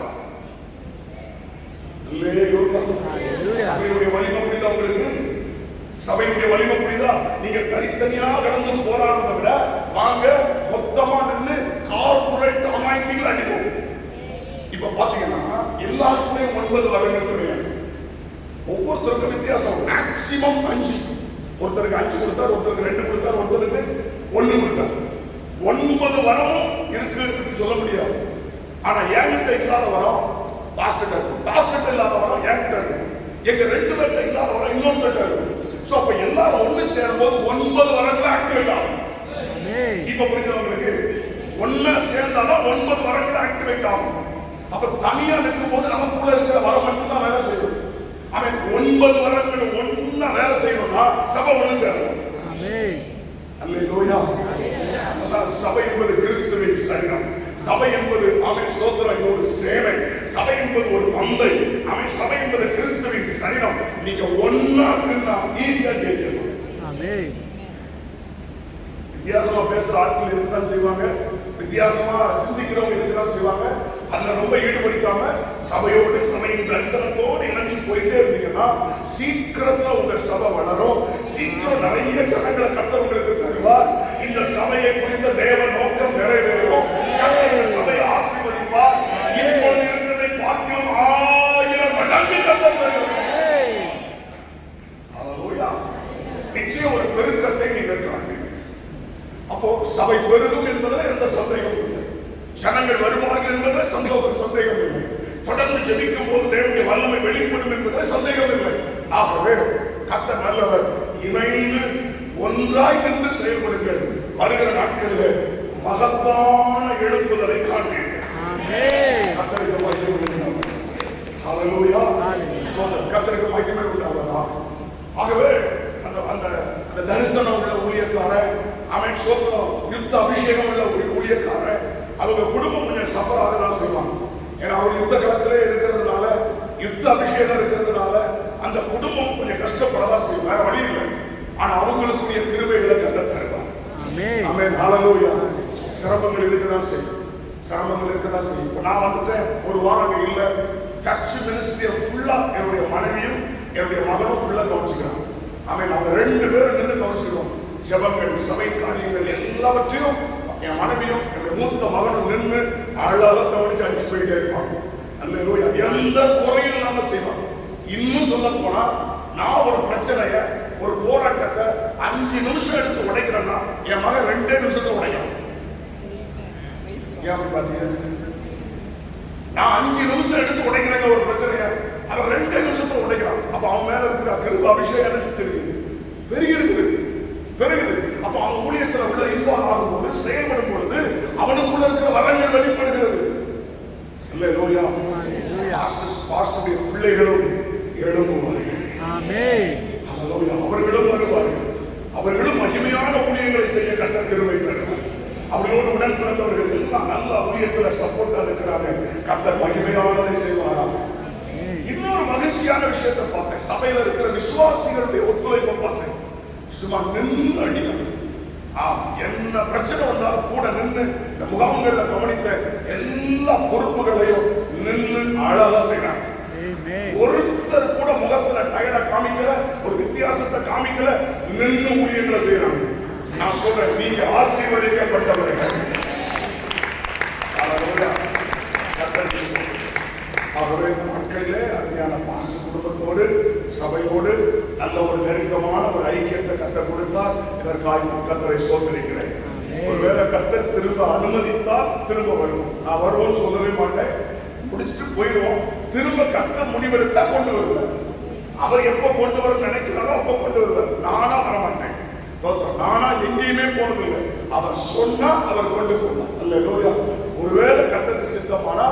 சபையுடைய வலிமை புரியுதா உங்களுக்கு? சபையுடைய வலிமை புரியுதா? நீங்க தனித்தனியா கடந்து போராடுறதை விட வாங்க மொத்தமா நின்று கார்பரேட் அனாயிண்டிங் அடிக்கும். இப்ப பாத்தீங்கன்னா எல்லாருக்குமே 9 வரங்கள் கிடையாது. ஒவ்வொருத்தருக்கும் வித்தியாசம். மேக்சிமம் 5. ஒருத்தருக்கு 5 கொடுத்தார், ஒருத்தருக்கு 2 கொடுத்தார், ஒருத்தருக்கு 1 கொடுத்தார். 9 வரமும் இருக்கு சொல்ல முடியாது. ஆனா என்கிட்ட இல்லாத வரம் பாஸ்டர் இருக்கும், பாஸ்டர் இல்லாத வரம் என்கிட்ட இருக்கும், எங்க 2 பேர்ட்ட இல்லாத வரம் இன்னொருத்தர் இருக்கும். சோ அப்ப எல்லாரும் ஒண்ணு சேரும்போது 9 வரங்கள் ஆக்டிவேட் ஆகும். இப்ப புரிஞ்சவங்களுக்கு ஒண்ணு சேர்ந்தாதான் 9 வரங்கள் ஆக்டிவேட் ஆகும். அப்ப தனியா நிற்கும் போது நமக்குள்ள இருக்கிற வரம் மட்டும் தான் வேலை செய்யும். அவன் 9 வரங்கள் ஒண்ணா வேலை செய்யணும்னா சபை ஒண்ணு சேரணும். அல்லேலூயா. சபை என்பது கிறிஸ்துவின் சரீரம். சபை என்பது அவன் ஸ்தோத்திரம் ஒரு சேவை. சபை என்பது ஒரு மந்தை. அவன் சபை என்பது கிறிஸ்துவின் சரீரம். நீங்க ஒண்ணா இருந்தா ஈஸியா ஜெயிச்சிடலாம். வித்தியாசமா பேசுற ஆட்கள் இருக்கதான் செய்வாங்க, வித்தியாசமா சிந்திக்கிறவங்க இருக்கதான் செய்வாங்க. அதுல ரொம்ப ஈடுபடுத்தாம சபையோடு சபையின் தரிசனத்தோடு இணைஞ்சு போயிட்டே இருந்தீங்கன்னா சீக்கிரத்துல உங்க சபை வளரும். சீக்கிரம் நிறைய ஜனங்களை கர்த்தர் உங்களுக்கு தருவார். இந்த சபையை குறித்த தேவ நோக்கம் நிறைவேறும். கர்த்தர் சபையை ஆசீர்வதிப்பார். இப்போது இருக்கிறதை பார்க்கும் 1000 மடங்கு கர்த்தர் தருவார். ஹல்லேலூயா. நிச்சயம் ஒரு பெருக்கத்தை நீங்கள் காண்பீர்கள். அப்போ சபை பெருகும் என்பதில் எந்த சந்தேகமும் இல்லை. ஜனங்கள் வருவார்கள் என்பதில் சந்தேகம் இல்லை. தொடர்ந்து ஜெபிக்கும் போது தேவனுடைய வல்லமை வெளிப்படும் என்பதில் சந்தேகம் இல்லை. ஆகவே கர்த்தர் நல்லவர். இணைந்து ஒன்றாய் நின்று செயல்படுங்கள். வருகிற நாட்களில் மகத்தான எழுப்புதலை காண்பீர்கள். கர்த்தருக்கு மகிமை உண்டாவதாக. ஹல்லேலூயா. கர்த்தருக்கு மகிமை உண்டாவதாக. ஆகவே அந்த தரிசனம் உள்ள ஊழியக்காரன், அவன் சோத்திரம் யுத்த அபிஷேகம் உள்ள ஊழியக்காரன், அவங்க குடும்பம் கொஞ்சம் சஃபர் ஆகலாம் செய்வாங்க. ஏன்னா அவர் யுத்த காலத்திலே இருக்கிறதுனால, யுத்த அபிஷேகம் இருக்கிறதுனால அந்த குடும்பம் கொஞ்சம் கஷ்டப்படலாம் செய்யும். வேற வழி இல்லை. ஆனா அவங்களுக்குரிய கிருபைகளை கர்த்தர் தருவார். ஆமென். ஹல்லேலூயா. சிரமங்கள் இருக்கதான் செய்யும். இப்ப நான் வந்துட்டேன், ஒரு வாரம் இல்லை. சர்ச் மினிஸ்ட்ரியை ஃபுல்லா என்னுடைய மனைவியும் என்னுடைய மகனும் ஃபுல்லா கவனிச்சுக்கிறாங்க. ஆமென். அவங்க 2 பேரும் நின்று கவனிச்சுக்கிறோம். ஜெபங்கள், சபை காரியங்கள் எல்லாவற்றையும் என் மனைவியும் என்னுடைய மூத்த மகனும் நின்று அழகாக கவனிச்சு அடிச்சு போயிட்டே இருப்பாங்க. அல்லேலூயா. எந்த குறையும் நாம செய்வோம். இன்னும் சொல்ல போனா, நான் ஒரு பிரச்சனைய, ஒரு போராட்டத்தை 5 நிமிஷம் எடுத்து உடைக்கிறேன்னா என் மகன் 2 நிமிஷத்தை உடைக்கும். ஏன் பாத்தீங்க? நான் 5 நிமிஷம் எடுத்து உடைக்கிறேங்க ஒரு பிரச்சனைய, அவன் 2 நிமிஷத்தை உடைக்கிறான். அப்ப அவன் மேல இருக்கிற கிருபை அபிஷேகம் இருக்குது, பெருகுது. அப்ப அவன் ஊழியத்துல உள்ள இன்வால்வ் ஆகும் போது, செயல்படும் பொழுது அவனுக்குள்ள இருக்கிற வரங்கள் வெளிப்படுகிறது. அல்லேலூயா. பாஸ்டருடைய பிள்ளைகளும் எழும்புவார்கள். ஆமென். ஹல்லேலூயா. அவர்களும் வருவார்கள். அவர்களும் மகிமையான ஊழியங்களை செய்ய கர்த்தர் கிருபை தருவார். அவர்களோடு உடன் பிறந்தவர்கள் எல்லாம் நல்ல ஊழியத்துல சப்போர்ட்டா இருக்கிறாங்க. கர்த்தர் மகிமையானதை செய்வாராம். இன்னொரு மகிழ்ச்சியான விஷயத்தை பார்த்தேன். சபையில இருக்கிற விசுவாசிகளுடைய ஒத்துழைப்பை பார்த்தேன். சும்மா நின்று அடிக்கணும். என்ன பிரச்சனை வந்தாலும் கூட நின்று இந்த முகாம்கள்ல கவனித்த எல்லா பொறுப்புகளையும் நின்று அழகா செய்யறாங்க. ஒருத்தர் கூட முகத்துல டயர்டா காமிக்கல, ஒரு வித்தியாசத்தை காமிக்கல, நின்று ஊழியங்களை செய்யறாங்க. நான் சொல்றேன், நீங்க ஆசீர்வதிக்கப்பட்டவர்கள். ஆகவே இந்த மக்களிலே அருமையான பாஸ்டர் குடும்பத்தோடு சபையோடு நல்ல ஒரு நெருக்கமான ஒரு ஐக்கியத்தை கர்த்தர் கொடுத்தார். இதற்காக நான் கர்த்தரை சோதரிக்கிறேன். ஒருவேளை கர்த்தர் திரும்ப அனுமதித்தால் திரும்ப வருவோம். நான் வருவோம்னு சொல்லவே மாட்டேன், முடிச்சுட்டு போயிடுவோம். திரும்ப கர்த்தர் முடிவெடுத்தா கொண்டு வருவார். அவர் எப்போ கொண்டு வர நினைக்கிறாரோ அப்போ கொண்டு வருவார். நானா வரமாட்டேன், நானா எங்கேயுமே போனதில்லை. அவர் சொன்னா அவர் கொண்டு போனார். அல்லேலூயா. ஒருவேளை கர்த்தருக்கு சித்தமானா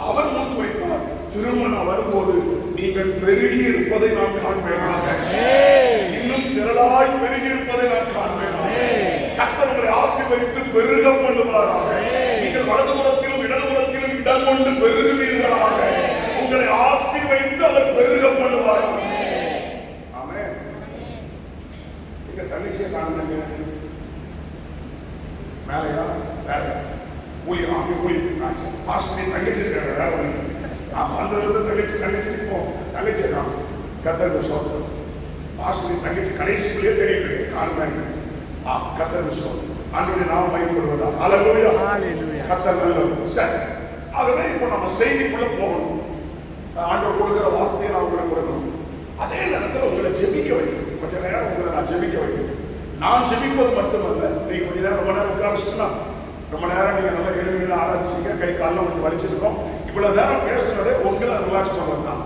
அவர் முன் வைத்தார். திரும்ப நான் வரும்போது நீங்கள் பெருகி இருப்பதை நான் காண்பேனாக, இன்னும் திரளாய் பெருகி இருப்பதை நான் காண்பேனாக. கர்த்தர் உங்களை ஆசீர்வதித்து பெருக பண்ணுவாராக. நீங்கள் வலதுபுறத்திலும் இடதுபுறத்திலும் இடம் கொண்டு பெருகுவீர்களாக. உங்களை ஆசீர்வதித்து அவர் பெருக பண்ணுவாராக. ஆமென். நீங்க தன்னிச்சை காணுங்க. மேலையா வேலையா ஊழியம், ஆமி ஊழியம் பாஸ்டர் தங்கச்சி வேற ஒன்று அந்த தங்கச்சி இப்போ தங்கச்சி தான் கர்த்தர் சோதனை. பாஸ்டர் தங்கச்சி கடைசியிலே தெரியுது காரணம் கர்த்தர் சோதனை. ஆண்டவரே நாம் பயன்படுவதா. ஹல்லேலூயா. கர்த்தர் நல்லவர். சரி, ஆகவே இப்போ நம்ம செய்திக்குள்ள போகணும். ஆண்டவர் கொடுக்கிற வார்த்தையை நான் உங்களுக்கு கொடுக்கணும். அதே நேரத்தில் உங்களை ஜெபிக்க வைக்கணும். கொஞ்ச நேரம் உங்களை நான் ஜெபிக்க வைக்கணும். நான் ஜெபிப்பது மட்டுமல்ல, நீங்க கொஞ்ச நேரம் ரொம்ப நேரம் உட்கார்ந்துச்சுன்னா ரொம்ப நேரம் நீங்க நல்லா எழுதில ஆராதிச்சிங்க, கை காலெல்லாம் கொஞ்சம் வலிச்சிருக்கோம். இவ்வளவு நேரம் பேசுறதே உங்களை ரிலாக்ஸ் பண்ணுறது தான்.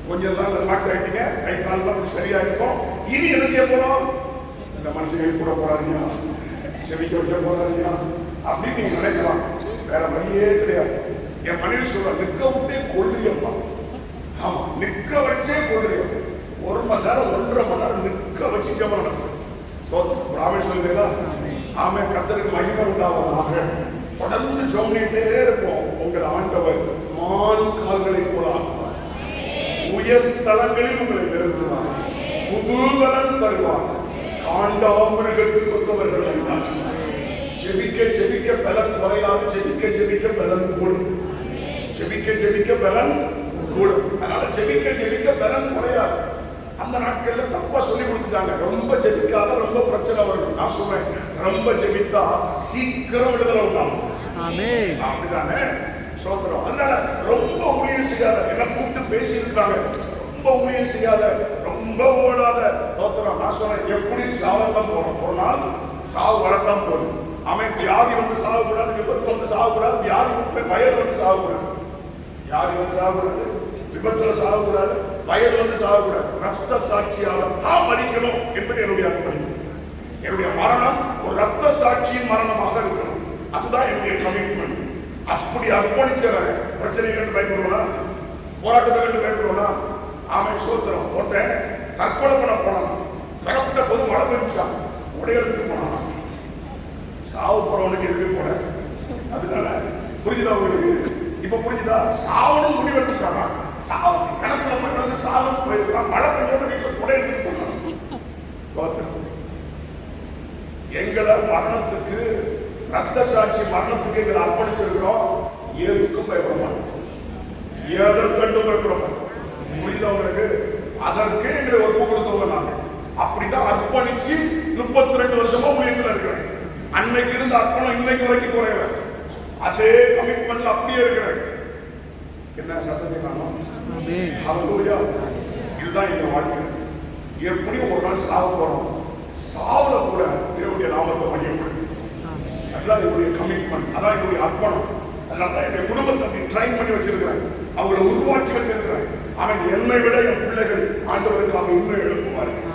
கொஞ்சம் தான் ரிலாக்ஸ் ஆகிட்டீங்க, கை காலெல்லாம் கொஞ்சம் சரியா இருக்கும். இனி என்ன செய்ய போறோம்? இந்த மனுஷன் கூட போறாதீங்க, செவிக்க வைக்க போறாதீங்க அப்படின்னு நீங்க நினைக்கலாம். வேற வழியே கிடையாது. என் மனைவி சொல்ற, நிற்க விட்டே கொள்ளியப்பா. ஆமா, நிற்க வச்சே கொள்ளியம். 1 மணி நேரம் 1.5 மணி நேரம் நிற்க வச்சு ஜெபம் நடக்கும். ராமேஷ் சொல்லுங்களா? ஆமே. கர்த்தருக்கு மகிமை உண்டாவதாக. தொடர்ந்து ஜெபம்னிட்டே இருப்போம். உங்கள் ஆண்டவர் மான் கால்களை போல ஆக்குவார். உயர் ஸ்தலங்களில் உங்களை நிறுத்துவார். புது பலன் தருவார். காண்டாமிருகத்துக்கு ஒத்தவர்களை மாற்றுவார். ஜெபிக்க ஜெபிக்க பலன் குறையாது. ஜெபிக்க ஜெபிக்க பலன் கூடும். ஜெபிக்க ஜெபிக்க பலன் கூடும். அதனால ஜெபிக்க ஜெபிக்க பலன் குறையாது. அந்த நாட்கள்ல தப்பா சொல்லி கொடுத்துட்டாங்க. ரொம்ப ஜெபிக்காத ரொம்ப பிரச்சனை வரும். நான் சொல்றேன், ரொம்ப ஜெபித்தா சீக்கிரம் விடுதலை உண்டாகும். அப்படிதானே? சோத்திரம். அதனால ரொம்ப ஊழியம் செய்யாத, என்ன கூப்பிட்டு பேசி இருக்காங்க, ரொம்ப ஊழியம் செய்யாத, ரொம்ப ஓடாத. சோத்திரம். நான் சொன்னேன், எப்படி சாவத்தான் போறோம், ஒரு நாள் சாவு வரத்தான் போகுது. அவன் வியாதி வந்து சாகக்கூடாது, விபத்து வந்து சாகக்கூடாது, வியாதி வயது வந்து சாகக்கூடாது, வியாதி வந்து சாகக்கூடாது, விபத்துல சாகக்கூடாது, வயது வந்து சாகக்கூடாது. ரத்த சாட்சியாக தான் மறிக்கணும் என்பது என்னுடைய அர்த்தம். என்னுடைய மரணம் ஒரு ரத்த சாட்சியின் மரணமாக இருக்கணும். அதுதான் என்னுடைய கமிட்மெண்ட். அப்படி அர்ப்பணிச்சவன் பிரச்சனை கண்டு பயப்படுவோனா, போராட்டத்தை கண்டு பயப்படுவோனா? ஆமை சோத்திரம். ஒருத்தன் தற்கொலை பண்ண போனான், தரப்பட்ட போது மழை பெஞ்சான், உடைய இடத்துக்கு போனான். சாவு போறவனுக்கு எதுக்கு போன? அப்படிதானே? புரிஞ்சுதா உங்களுக்கு? இப்ப புரிஞ்சுதா? சாவணும் முடிவெடுத்துட்டானா, சாவு கணக்குல போய் வந்து சாவணும் போயிருக்கான், மழை பெஞ்சோட வீட்டுல கூட எடுத்துட்டு போனான். எங்களை மரணத்துக்கு, ரத்த சாட்சி மரணத்துக்கு எங்களை அர்ப்பணிச்சிருக்கிறோம். எதுக்கும் பயப்பட மாட்டோம், எதை கண்டும் பயப்பட மாட்டோம். புரியுதவங்களுக்கு? அதற்கு எங்களை ஒப்பு கொடுத்தவங்க நாங்க. அப்படிதான் அர்ப்பணிச்சு 32 வருஷமா ஊழியத்தில் இருக்கிறேன். அன்னைக்கு இருந்த அர்ப்பணம் இன்னைக்கு வரைக்கும் குறையல. அதே கமிட்மெண்ட்ல அப்படியே இருக்கிறேன். என்ன சத்தத்தை காணோம்? ஹல்லேலூயா. இதுதான் எங்க வாழ்க்கை. எப்படியும் ஒரு நாள் சாவ போறோம். சாவுல கூட தேவனுடைய நாமத்தை மையப்படுத்தி, அதுதான் என்னுடைய கமிட்மெண்ட், அதான் என்னுடைய அர்ப்பணம். அதனால என்னுடைய குடும்பத்தை ட்ரைன் பண்ணி வச்சிருக்கிறேன், அவங்களை உருவாக்கி வச்சிருக்கிறேன். அவன் என்னை விட என் பிள்ளைகள் ஆண்டவருக்காக இன்னும் எழுப்புவார்கள்.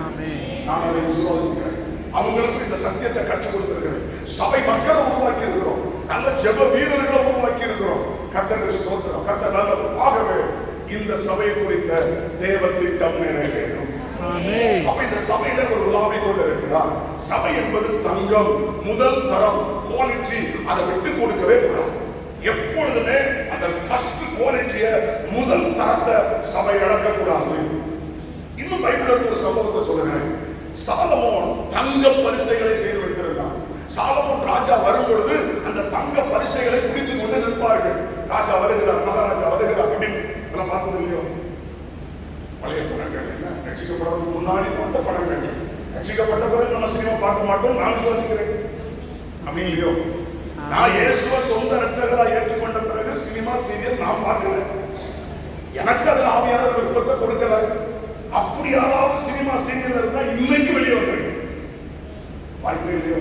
நான் அதை விசுவாசிக்கிறேன். அவங்களுக்கு இந்த சத்தியத்தை கற்றுக் கொடுத்திருக்கிறேன். சபை மக்களை உருவாக்கி இருக்கிறோம், நல்ல ஜெப வீரர்களை உருவாக்கி இருக்கிறோம். கர்த்தருக்கு ஸ்தோத்திரம். கர்த்தர் நல்லவர். ஆகவே இந்த சபை குறித்த தேவ திட்டம் நிறைவேறும். அப்ப இந்த சபையில ஒரு உலாவை கொண்டு இருக்கிறார். சபை என்பது தங்கம், முதல் தரம், குவாலிட்டி. அதை விட்டு கொடுக்கவே கூடாது. எப்பொழுதுமே அந்த ஃபர்ஸ்ட் குவாலிட்டிய, முதல் தரத்தை சபை இழக்க கூடாது. இன்னும் பைபிள்ல ஒரு சம்பவத்தை சொல்லுகிறேன். சாலமோன் தங்க பரிசைகளை செய்து வைத்திருந்தான். சாலமோன் ராஜா வரும் பொழுது அந்த தங்க பரிசைகளை பிடித்துக் கொண்டு நிற்பார்கள். ராஜா வருகிறார், மகாராஜா வருகிறார் அப்படின்னு எல்லாம் பார்த்தது இல்லையோ? பழைய படங்கள் என்ன, ரட்சிக்கப்படுறதுக்கு முன்னாடி பார்த்த படங்கள். ரட்சிக்கப்பட்ட பிறகு நம்ம சினிமா பார்க்க மாட்டோம், நான் விசுவாசிக்கிறேன். அப்படி இல்லையோ? நான் இயேசுவை சொந்த ரட்சகராக ஏற்றுக்கொண்ட பிறகு சினிமா சீரியல் நான் பார்க்கல. எனக்கு அதில் ஆவியான விருப்பத்தை கொடுக்கல. அப்படி யாராவது சினிமா சீரியல் இருந்தா இன்னைக்கு வெளியே வந்திருக்கு. வாய்ப்பே இல்லையோ?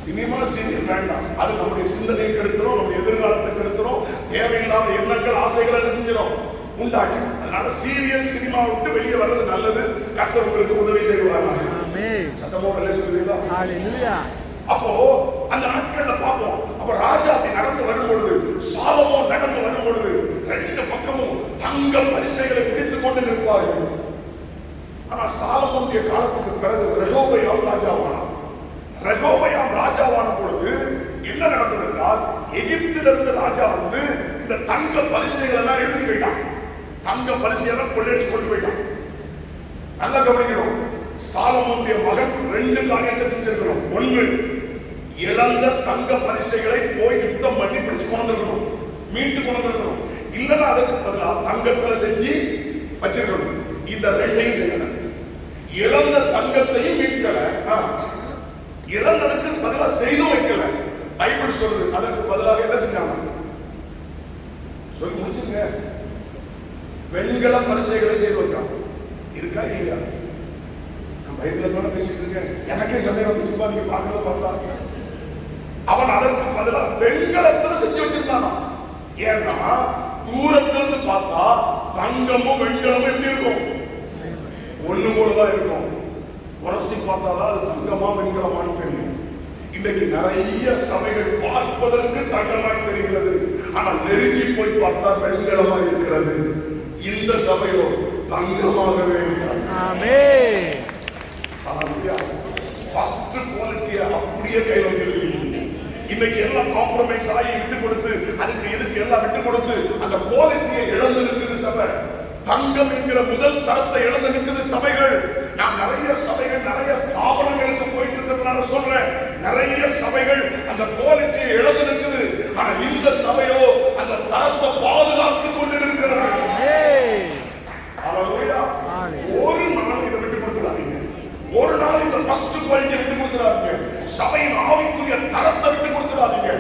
சினிமா சீரியல் வேண்டாம். அது நம்முடைய சிந்தனையை கெடுக்கிறோம், நம்முடைய எதிர்காலத்தை கெடுக்கிறோம், தேவையில்லாத எண்ணங்கள், ஆசைகளை என்ன செஞ்சிடும், உண்டாக்கி. அதனால சீரியல், சினிமா விட்டு வெளியே வர்றது நல்லது. கர்த்தர் உங்களுக்கு உதவி செய்வாங்க. சத்தமோ நல்ல சொல்லுவீங்களா? அப்போ அந்த நாட்கள்ல பார்ப்போம். அப்ப ராஜா நடந்து வரும் பொழுது, சாலமோன் நடந்து வரும் பொழுது, ரெண்டு பக்கமும் தங்க பரிசைகளை பிடித்துக் கொண்டு நிற்பார்கள். ஆனா சாலமோனுடைய காலத்துக்கு பிறகு ரெகோபெயாம் ராஜாவானார். ரெகோபெயாம் ராஜாவான பொழுது என்ன நடந்தது என்றால், எகிப்திலிருந்து ராஜா வந்து இந்த தங்க பரிசைகள் எல்லாம் எடுத்து போயிட்டான். தங்க பரிசையெல்லாம் கொள்ளையடிச்சு கொண்டு போயிட்டான். நல்லா கவனிக்கணும். சாலமோனுடைய மகன் ரெண்டு காரியத்தை செஞ்சிருக்கணும். ஒன்று, இழந்த தங்க பரிசைகளை போய் யுத்தம் பண்ணி பிடிச்சு கொண்டிருக்கணும், மீட்டு கொண்டிருக்கணும். இல்லைன்னா அதுக்கு பதிலாக தங்கத்துல செஞ்சு வச்சிருக்கணும். இந்த ரெண்டையும் செய்யணும். இழந்த தங்கத்தையும் மீட்கல, இழந்ததுக்கு பதிலாக செய்தும் வைக்கல. பைபிள் சொல்லுது அதற்கு பதிலாக என்ன செஞ்சாங்க? சொல்லி முடிச்சுங்க. வெண்கல பரிசைகளை செய்து வச்சான். இருக்கா இல்லையா? பைபிள் தானே பேசிட்டு இருக்கேன். எனக்கே சந்தேகம் வந்துச்சுப்பா, நீங்க பார்க்கறத பார்த்தா. அவன் அதற்கு பதிலாக வெண்கலத்துல செஞ்சு வச்சிருந்தானா? ஏன்னா தூரத்திலிருந்து பார்த்தா தங்கமும் வெண்கலமும் எப்படி இருக்கும்? ஒண்ணு போலதான் இருக்கும். உரசி பார்த்தாதான் அது தங்கமா வெண்கலமான்னு தெரியும். இன்றைக்கு நிறைய சபைகள் பார்ப்பதற்கு தங்கமாய் தெரிகிறது, ஆனா நெருங்கி போய் பார்த்தா வெண்கலமா இருக்கிறது. இந்த சபையோ தங்கமாகவே இருக்கிறது. ஆமென். ஃபர்ஸ்ட் குவாலிட்டியை அப்படியே கையில் வச்சிருக்கீங்க. இன்னைக்கு எல்லாம் காம்ப்ரமைஸ் ஆகி விட்டு கொடுத்து, அதுக்கு எதுக்கு எல்லாம் விட்டு கொடுத்து அந்த குவாலிட்டியை இழந்து இருக்குது சபை. தங்கம் என்கிற முதல் தரத்தை இழந்து நிற்கிறது சபைகள். நான் நிறைய சபைகள், நிறைய ஸ்தாபனங்களுக்கு போயிட்டு இருக்கிறதுனால சொல்றேன், நிறைய சபைகள் அந்த குவாலிட்டியை இழந்து நிற்குது. ஆனா இந்த சபையோ அந்த தரத்தை பாதுகாத்துக் கொண்டு இருக்கிறது. ஒரு நாள் இதை விட்டு கொடுத்துடாதீங்க. ஒரு நாள் இந்த ஃபர்ஸ்ட் குவாலிட்டி விட்டு கொடுத்துடாதீங்க. சபையின் ஆவிக்குரிய தரத்தை விட்டு கொடுத்துடாதீங்க.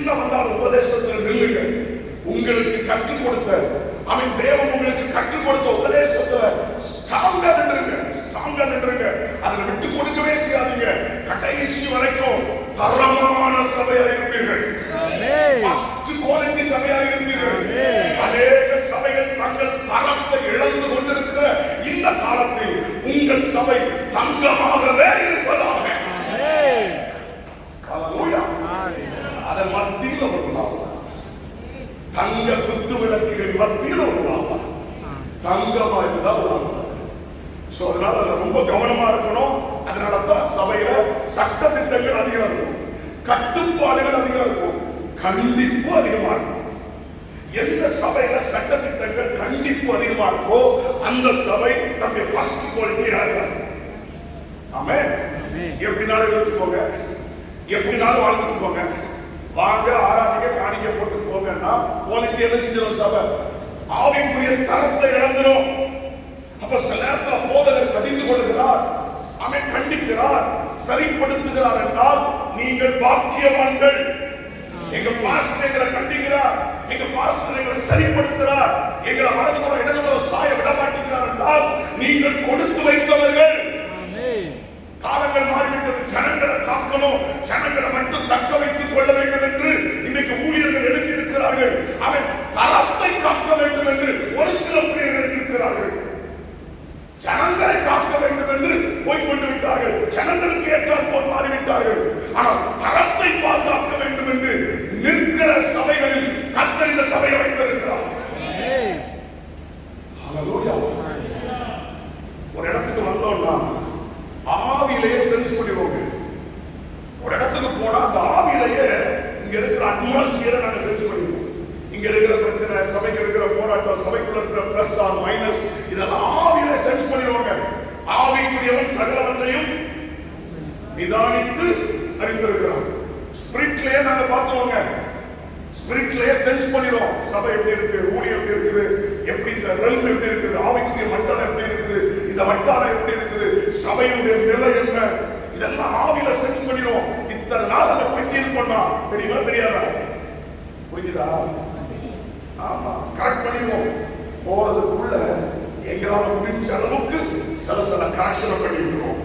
என்ன வந்தாலும் உபதேசத்தில் நில்லுங்க. உங்களுக்கு கற்றுக் கொடுத்த அவன் தேவன் உங்களுக்கு கற்றுக் கொடுத்த உபதேசத்துல ஸ்ட்ராங்கா நின்றுங்க. அதுல விட்டு கொடுக்கவே செய்யாதீங்க. கடைசி வரைக்கும் தரமான சபையா இருப்பீர்கள். ஃபர்ஸ்ட் குவாலிட்டி சபையா இருப்பீர்கள். அநேக சபைகள் தங்கள் தரத்தை இழந்து கொண்டிருக்கிற இந்த காலத்தில் உங்கள் சபை தங்கமாகவே இருப்பதாக. ஹல்லேலூயா. அதன் மத்தியில் ஒரு தங்க குத்து விளக்குகள் மத்தியில் ஒரு தங்கமா இருந்தா அதனால ரொம்ப கவனமா இருக்கணும். அதனாலதான் சபையில சட்ட திட்டங்கள் அதிகம் இருக்கும், கட்டுப்பாடுகள் அதிகம் இருக்கும், கண்டிப்பு அதிகமா இருக்கும். எந்த சபையில சட்ட திட்டங்கள் கண்டிப்பு அதிகமா இருக்கோ அந்த சபை நம்முடைய ஃபர்ஸ்ட் குவாலிட்டி ஆகாது. ஆமென். எப்படினாலும் இருந்துக்கோங்க, எப்படினாலும் வாழ்ந்துட்டு போங்க, வாங்க ஆராதிக்க காணிக்க போட்டு போங்கன்னா குவாலிட்டி என்ன செஞ்சிடும்? சபை ஆவிக்குரிய தரத்தை இழந்துடும். அப்ப சில நேரத்தில் போதகர் கடிந்து கொள்கிறார், அவன் கண்டிக்கிறார், சரிப்படுத்துகிறார் என்றால் நீங்கள் பாக்கியவான்கள். எங்க பாஸ்டர் எங்களை கண்டிக்கிறார், எங்க பாஸ்டர் எங்களை சரிப்படுத்துகிறார், எங்களை வலதுபுறம் இடதுபுறம் சாய விட மாட்டேங்கிறார் என்றால் நீங்கள் கொடுத்து வைத்தவர்கள். காலங்கள் மாறிவிட்டது. ஜனங்களை காக்கணும், ஜனங்களை மட்டும் தக்க வைத்துக் கொள்ள வேண்டும் என்று இன்றைக்கு ஊழியர்கள் எழுதியிருக்கிறார்கள். அவன் தரத்தை காக்க வேண்டும் என்று ஒரு சில ஊழியர்கள் இருக்கிறார்கள். ஜனங்களை காக்க வேண்டும் என்று போய்கொண்டு விட்டார்கள். ஜனங்களுக்கு ஏற்றால் போல் மாறிவிட்டார்கள். ஆனால் தரத்தை பாதுகாக்க வேண்டும் என்று நிற்கிற சபைகளில் கர்த்தர் இந்த சபையை வைத்திருக்கிறார். ஹல்லேலூயா. ஒரு இடத்துக்கு வந்தோம்னா ஆவியிலேயே சென்ஸ் பண்ணிடுவோங்க. ஒரு இடத்துக்கு போனா அந்த ஆவியிலேயே இங்க இருக்கிற அட்மாஸ்பியரை நாங்க சென்ஸ் பண்ணிடுவோம். இங்க இருக்கிற பிரச்சனை, சபைக்கு இருக்கிற போராட்டம், சபைக்குள்ள இருக்கிற பிளஸ் ஆர் மைனஸ், இதெல்லாம் ஆவியிலே சென்ஸ் பண்ணிடுவாங்க. ஆவிக்குரியவன் சகலவற்றையும் நிதானித்து அறிந்திருக்கிறான். ஸ்பிரிட்லயே நாங்க பார்த்துவோங்க, ஸ்பிரிட்லயே சென்ஸ் பண்ணிடுவோம். சபை எப்படி இருக்கு, ஊழியம் எப்படி இருக்குது, எப்படி இந்த ரெல்ம் எப்படி இருக்குது, ஆவிக்குரிய மண்டலம் எப்படி இருக்குது, இந்த வட்டாரம் எப்படி இருக்குது, சபையுடைய நிலை என்ன, இதெல்லாம் ஆவியில சென்ஸ் பண்ணிடுவோம். இத்தனை நாள் அதை பண்ணியிருப்போம்னா தெரியுமா தெரியாதா? புரியுதா? ஆமா, கரெக்ட் பண்ணிடுவோம். போறதுக்குள்ள எங்களால முடிஞ்ச அளவுக்கு சில கரெக்ஷன் பண்ணி விட்டுருவோம்.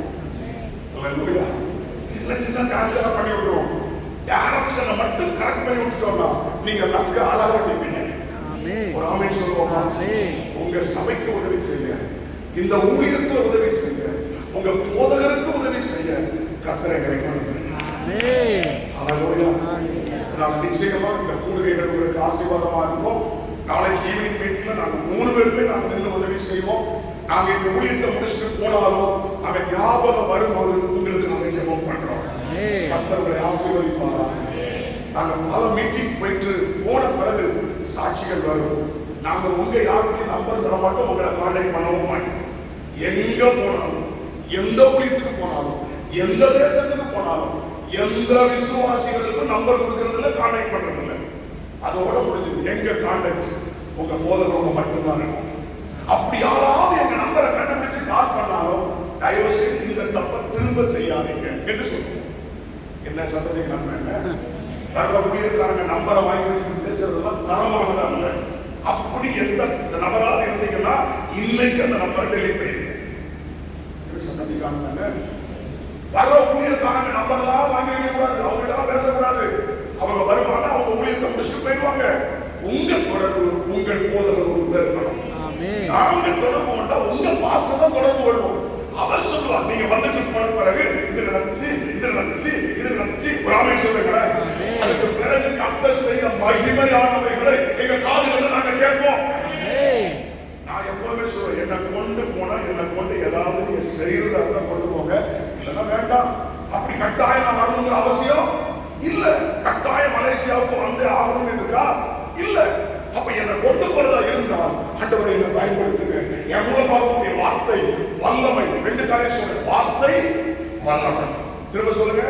சின்ன சின்ன கரெக்ஷன் பண்ணி விட்டுருவோம். டைரக்ஷனை மட்டும் கரெக்ட் பண்ணி விட்டுட்டோம்னா நீங்க நக்க அழகா இருப்பீங்க. ஒரு ஆமென் சொல்லுவோமா? உங்க சபைக்கு உதவி செய்ய, இந்த ஊழியத்தில் உதவி செய்ய, உங்க போதகருக்கு உதவி செய்ய கர்த்தர் எங்களை நிச்சயமா இந்த கூடுகைகள் உங்களுக்கு ஆசீர்வாதமா இருக்கும். நாளைக்கு ஈவினிங் மீட்டிங்ல நாங்க 3 பேருமே நாங்க நின்று உதவி செய்வோம். நாங்க இந்த ஊழியத்தை முடிச்சுட்டு போனாலும் அவன் ஞாபகம் வரும்போது உங்களுக்கு நாங்க ஜெபம் பண்றோம். கர்த்தர்களை ஆசீர்வதிப்பாரா. நாங்க பல மீட்டிங் போயிட்டு போன பிறகு சாட்சிகள் வரும். நாங்க உங்க யாருக்கு நம்பர் தர மாட்டோம், உங்களை கான்டாக்ட் பண்ணவும் மாட்டோம். எங்க போனாலும், எந்த ஊழியத்துக்கு போனாலும், எந்த தேசத்துக்கு போனாலும், எந்த விசுவாசிகளுக்கும் நம்பர் கொடுக்கறதுல கான்டாக்ட் பண்றதில்லை. அதோட முடிஞ்சது. எங்க கான்டாக்ட் உங்க போதகரோட மட்டும்தான் இருக்கும். அப்படி யாராவது எங்க நம்பரை கண்டுபிடிச்சு கால் பண்ணாலும் தயவு செய்து இந்த தப்பை திரும்ப செய்யாதீங்க என்று சொல்லுவோம். என்ன சத்தத்துக்கு நம்ம என்ன வர்ற ஊழியர்காரங்க நம்பரை வாங்கி வச்சு பேசுறதுலாம் தரமானதா இல்லை. அப்படி எந்த நபராக இருந்தீங்கன்னா இன்னைக்கு அந்த நம்பரை டெலிட் பண்ணிடுங்க. சத்தத்துக்கான வர்ற ஊழியர்காரங்க நம்பர்லாம் வாங்கி வைக்க கூடாது, அவங்கள்ட்ட பேசக்கூடாது. அவங்க வருவாங்க, அவங்க ஊழியத்தை முடிச்சுட்டு போயிடுவாங்க. உங்க தொடர்பு உங்கள் போதகரோடு இருக்கணும். நாங்க தொடர்பு கொண்டா உங்க பாஸ்டர் தான் தொடர்பு கொள்வோம். அவர் சொல்லுவார், நீங்க வந்துட்டு போன பிறகு இது நடந்துச்சு, இது நடந்துச்சு, இது நடந்துச்சு, ஒரு ஆமென் சொல்லுங்க. அதுக்கு பிறகு கர்த்தர் செய்த மகிமையானவைகளை எங்க காதுகளில் நாங்க கேட்போம். நான் எப்பவுமே சொல்றேன், என்னை கொண்டு போனா என்னை கொண்டு ஏதாவது நீங்க செய்யறதா இருந்தா கொண்டு போங்க, இல்லைன்னா வேண்டாம். அப்படி கட்டாயம் நான் வரணுங்கிற அவசியம் இல்ல. கட்டாயம் மலேசியாவுக்கு வந்து ஆகணும்னு இருக்கா? இல்ல. அப்ப என்னை கொண்டு போறதா இருந்தால் ஆண்டவரை என்னை பயன்படுத்துங்க. என் மூலமாக வார்த்தை வல்லமை, 2 காரியம் சொல்றேன். வார்த்தை வல்லமை, திரும்ப சொல்லுங்க.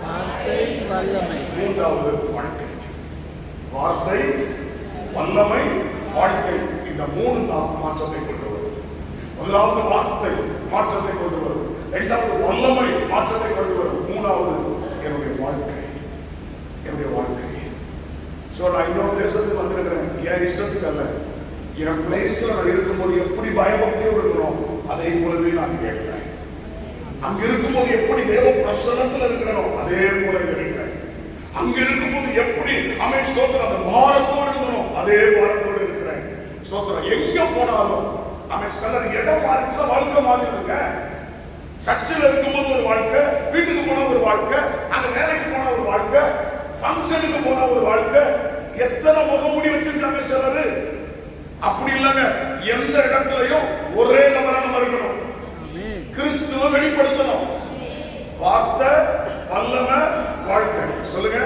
வார்த்தை வல்லமை. 3வது வாழ்க்கை. வார்த்தை வல்லமை வாழ்க்கை. இந்த 3 தான் மாற்றத்தை கொண்டு வரும். முதலாவது வார்த்தை மாற்றத்தை கொண்டு வரும், 2வது வல்லமை மாற்றத்தை கொண்டு வரும், 3வது என்னுடைய வாழ்க்கை. என்னுடைய வாழ்க்கை ஸோ நான் இன்னொரு தேசத்துக்கு வந்திருக்கிறேன். என் இஷ்டத்துக்கு அல்ல, என் பிளேஸ்ல நான் இருக்கும்போது எப்படி பயபக்தியோடு இருக்கணும் அதே போலவே நான் கேட்கிறேன். அங்க இருக்கும்போது எப்படி தேவ பிரசன்னத்துல இருக்கிறோம் அதே போல இருக்கிறேன். அங்க இருக்கும்போது எப்படி அமை ஸ்தோத்திரம் அந்த பாரத்தோடு இருக்கணும் அதே பாரத்தோடு இருக்கிறேன். ஸ்தோத்திரம் எங்க போனாலும் அமை சிலர் இடம் மாறிச்சுன்னா வாழ்க்கை மாறி இருக்க. சர்ச்சில் இருக்கும்போது ஒரு வாழ்க்கை, வீட்டுக்கு போன ஒரு வாழ்க்கை, அங்க வேலைக்கு போன ஒரு வாழ்க்கை, ஃபங்க்ஷனுக்கு போன ஒரு வாழ்க்கை, எத்தனை முகமூடி வச்சிருக்காங்க சிலரு. அப்படி இல்லைங்க, எந்த இடத்துலயும் ஒரே நபரா நம்ம இருக்கணும். கிறிஸ்துவ வெளிப்படுத்தணும். வார்த்தை வல்லமை வாழ்க்கை. சொல்லுங்க.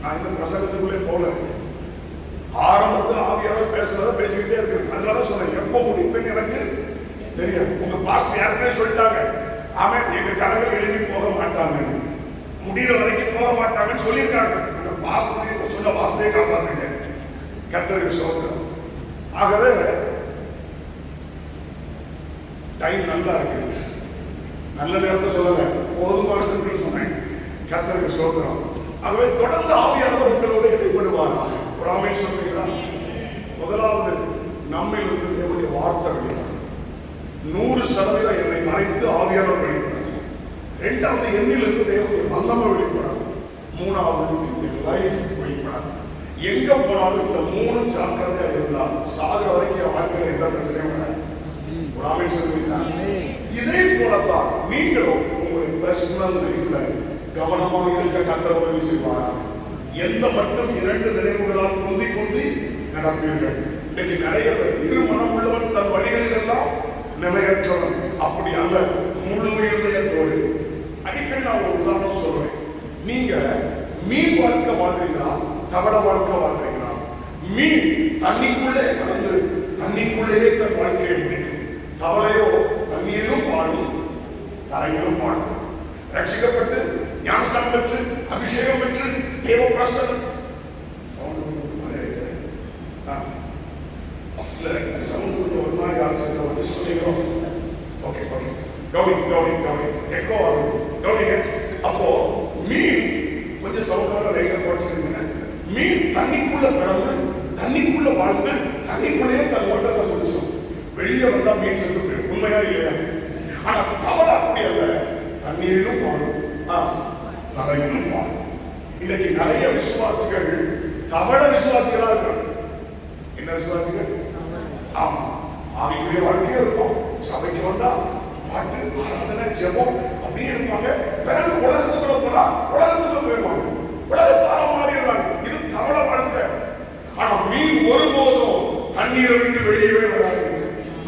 நான் இந்த பிரசங்கத்துக்குள்ளே போல ஆரம்பத்தில் ஆவியாளர் பேசுறத பேசிக்கிட்டே இருக்கு. அதனால சொன்னேன் எப்போ முடிப்பேன்னு எனக்கு தெரியும். உங்க பாஸ்டர் யாருமே சொல்லிட்டாங்க, அவன் எங்க ஜனங்கள் எழுதி போக மாட்டாங்க, முடிகிற வரைக்கும் போக மாட்டாங்கன்னு சொல்லியிருக்காங்க. அந்த பாஸ்டர் சொன்ன வார்த்தையை காப்பாத்துங்க. கர்த்தருக்கு ஸ்தோத்திரம். ஆகவே டைம் நல்லா இருக்கு. நல்ல நேரத்தை சொல்லல, போதுமான சொன்னேன். கர்த்தருக்கு ஸ்தோத்திரம். ஆகவே தொடர்ந்து ஆவியானவர் உங்களோட இடைப்படுவார். ஒரு ஆமென் சொல்றீங்களா? முதலாவது நம்மிலிருந்து தேவனுடைய வார்த்தை வெளிப்படும். 100% என்னை மறைத்து ஆவியானவர் வெளிப்படும். இரண்டாவது என்னிலிருந்து தேவனுடைய வல்லமை வெளிப்படும். மூணாவது என்னுடைய லைஃப் வெளிப்படும். எங்க போனாலும் இந்த 3 ஜாக்கிரதையா இருந்தால் சாகிற வரைக்கும் வாழ்க்கையில எந்த பிரச்சனையும் வராது. ஒரு ஆமென் சொல்றீங்களா? இதே போலதான் நீங்களும் உங்களுடைய பர்சனல் லைஃப்ல கவனமாக இருக்க கர்த்தர் உதவி செய்வார். எந்த மட்டும் 2 நினைவுகளால் குந்தி நடப்பீர்கள். இன்னைக்கு நிறைய பேர் திருமணம் உள்ளவன் தன் வழிகளில் எல்லாம் நிலையற்றவன். அப்படி அல்ல, முழு இதயத்தோடு. அடிக்கடி நான் ஒரு உதாரணம் சொல்றேன். நீங்க மீன் வாழ்க்கை வாழ்றீங்களா, தவளை வாழ்க்கை வாழ்றீங்களா? மீன் தண்ணிக்குள்ளே கலந்து தண்ணிக்குள்ளேயே தன் வாழ்க்கையை முடிக்கும். தவளையோ தண்ணீரும் வாழும், தரையிலும் வாழும். ரட்சிக்கப்பட்டு ஞானஸ்நானம் பெற்று அபிஷேகம் பெற்று தேவ பிரசன்னம் ஒரு மாதிரி ஆலோசனை வந்து சொல்லிக்கிறோம். ஓகே கவனிங்க. அப்போ மீன் கொஞ்சம் சவுண்டான ரேகை குறைச்சிருக்கீங்க. மீன் தண்ணிக்குள்ள கடந்து தண்ணிக்குள்ள வாழ்ந்து தண்ணிக்குள்ளேயே தன் ஓட்டத்தை முடிச்சோம். வெளியே வந்தா மீன் செத்து போயிடும். உண்மையா இல்லையா? ஆனா தவறு அப்படி அல்ல, தண்ணீரிலும் வாழும், தரையிலும் வாழும். இன்னைக்கு நிறைய விசுவாசிகள் தவள விசுவாசிகளா இருக்காங்க. என்ன விசுவாசிகள்? ஆமா, ஆவிக்குரிய வாழ்க்கையே இருக்கும். சபைக்கு வந்தா பாட்டு, ஆராதனை, ஜெபம் அப்படியே இருப்பாங்க. பிறகு உலகத்துக்குள்ள போனா உலகத்துக்குள்ள போயிருவாங்க. உலகத்தார மாறிடுவாங்க. இது தவள வாழ்க்கை. ஆனா மீன் ஒருபோதும் தண்ணீரை விட்டு வெளியவே வராது.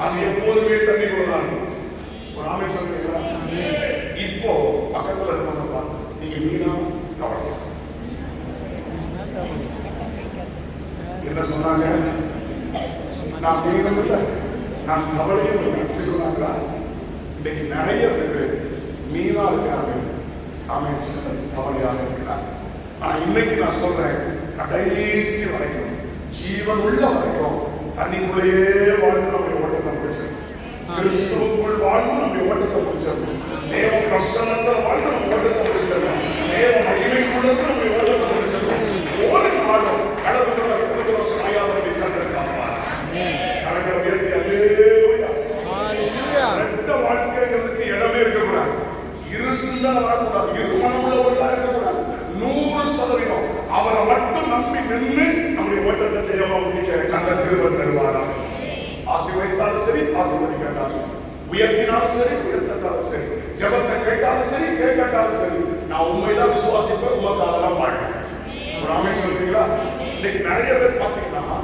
அது எப்போதுமே தண்ணிக்குள்ளதான் இருக்கும். ஒரு ஆமென் சொல்றீங்களா? இப்போ பக்கத்துல இருக்கவங்க பார்த்து நீங்க மீனா தவளையா என்ன சொன்னாங்க? நான் மீனும் இல்லை, நான் தவளையும் இல்லை. அப்படி சொன்னாங்களா? இன்னைக்கு நிறைய பேர் மீனா இருக்கிறாங்க, தவளையாக இருக்கிறாங்க. ஆனா இன்னைக்கு நான் சொல்றேன், கடைசி வரைக்கும் ஜீவன் உள்ள வரைக்கும் தண்ணிக்குள்ளேயே வாழ்ந்து நம்முடைய ஓட்டத்தை முடிச்சிருக்கோம். கிறிஸ்துவுக்குள் வாழ்ந்து நம்முடைய ஓட்டத்தை முடிச்சிருக்கோம். தேவ பிரசன்னத்தில் வாழ்ந்து நம்ம ஓட்டத்தை முடிச்சிருக்கோம். தேவ மகிமைக்குள்ள நம்முடைய ஓட்டத்தை முடிச்சிருக்கோம். ஒரு நாளும் கடவுள் சாயாதவரை கண்டிருக்காங்க. கரங்களை உயர்த்தி அல்லேலூயா. ரெட்ட வாழ்க்கைங்கிறதுக்கு இடமே இருக்கக்கூடாது. இரு சிந்தனை வரக்கூடாது. இரு மனமுள்ளவர்களா இருக்கக்கூடாது. 100% அவரை மட்டும் நம்பி நின்று நம்முடைய ஓட்டத்தை செய்யமா முடிக்க கண்ட திருவன் தருவாரா? ஆசீர்வதித்தாலும் சரி, ஆசீர்வதிக்காட்டாலும் சரி, உயர்த்தினாலும் சரி, உயர்த்தாலும் சரி, ஜெபத்தை கேட்டாலும் சரி, கேட்காட்டாலும் சரி, நான் உண்மைதான் விசுவாசிப்பேன். உமக்காக தான் வாழ்க்கை. ஒரு ஆமென் சொல்றீங்களா? இன்னைக்கு நிறைய பேர் பார்த்தீங்கன்னா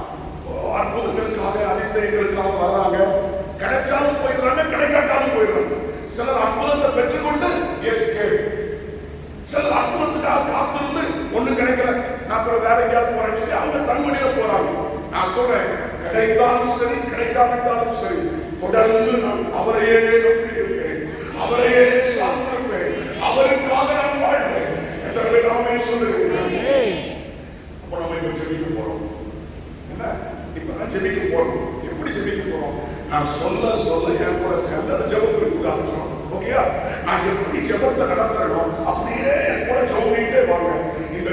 அற்புதங்களுக்காக அதிசயங்களுக்காக வர்றாங்க. கிடைச்சாலும் போயிடுறாங்க, கிடைக்காட்டாலும் போயிடுறாங்க. சிலர் அற்புதத்தை பெற்றுக்கொண்டு சிலர் அற்புதத்துக்காக காத்திருந்து ஒண்ணு கிடைக்கல, நான் வேற எங்கேயாவது போறேன்னு சொல்லி அவங்க தன்மொழியில போறாங்க. நான் சொல்றேன், கிடைத்தாலும் சரி, கிடைக்காவிட்டாலும் சரி, தொடர்ந்து நான் அவரையே நம்பி இருப்பேன், அவரையே சார்ந்திருப்பேன், அவருக்காக நான் வாழ்வேன். எத்தனை பேர் நாமே சொல்லுகிறேன். அப்ப நம்ம இப்ப ஜெபிக்க போறோம். என்ன இப்பதான் ஜெபிக்க போறோம். எப்படி ஜெபிக்க போறோம்? நான் சொல்ல சொல்ல என் கூட சேர்ந்து அந்த ஜெபத்துக்கு ஆரம்பிச்சோம். ஓகேயா? நான் எப்படி ஜெபத்தை நடத்தணும் அப்படியே என் கூட சொல்லிட்டே வாங்க. இந்த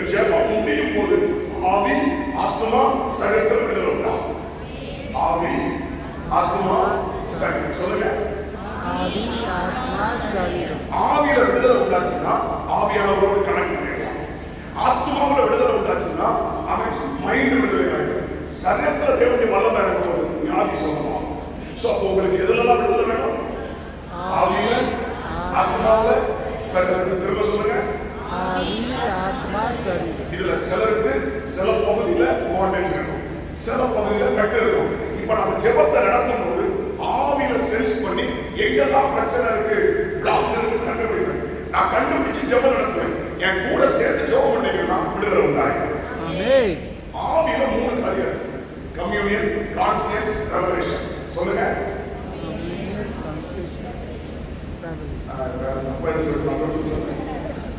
ஆவியானவரோடு கனெக்ட் ஆயிடலாம். ஆத்மாவில் விடுதலை உண்டாச்சுன்னா அவன் மைண்ட் விடுதலை ஆயிடும். சரீரத்துல தேவனுடைய வல்லமை இருக்கும்போது வியாதி சொல்லலாம். சோ அப்போ உங்களுக்கு எதுலலாம் விடுதலை வேணும்? ஆவியில, ஆத்மாவில, சரீரத்துல. திரும்ப சொல்லுங்க. இதுல சிலருக்கு சில பகுதியில பாண்டேஜ் இருக்கும், சில பகுதியில கட்டு இருக்கும். இப்ப நம்ம ஜெபத்தை நடத்தும் போது ஆவியில சென்ஸ் பண்ணி எங்கெல்லாம் பிரச்சனை இருக்கு, பிளாக் இருக்கு கண்டுபிடிப்பேன். நான் கண்டுபிடிச்சு ஜெபம் நடத்துவேன். என் கூட சேர்த்து ஜெபம் பண்ணீங்கன்னா விடுதலை உண்டாயிடும். ஆவியில 3 காரியம் இருக்கு. Communion, conscious, revelation. சொல்லுங்க.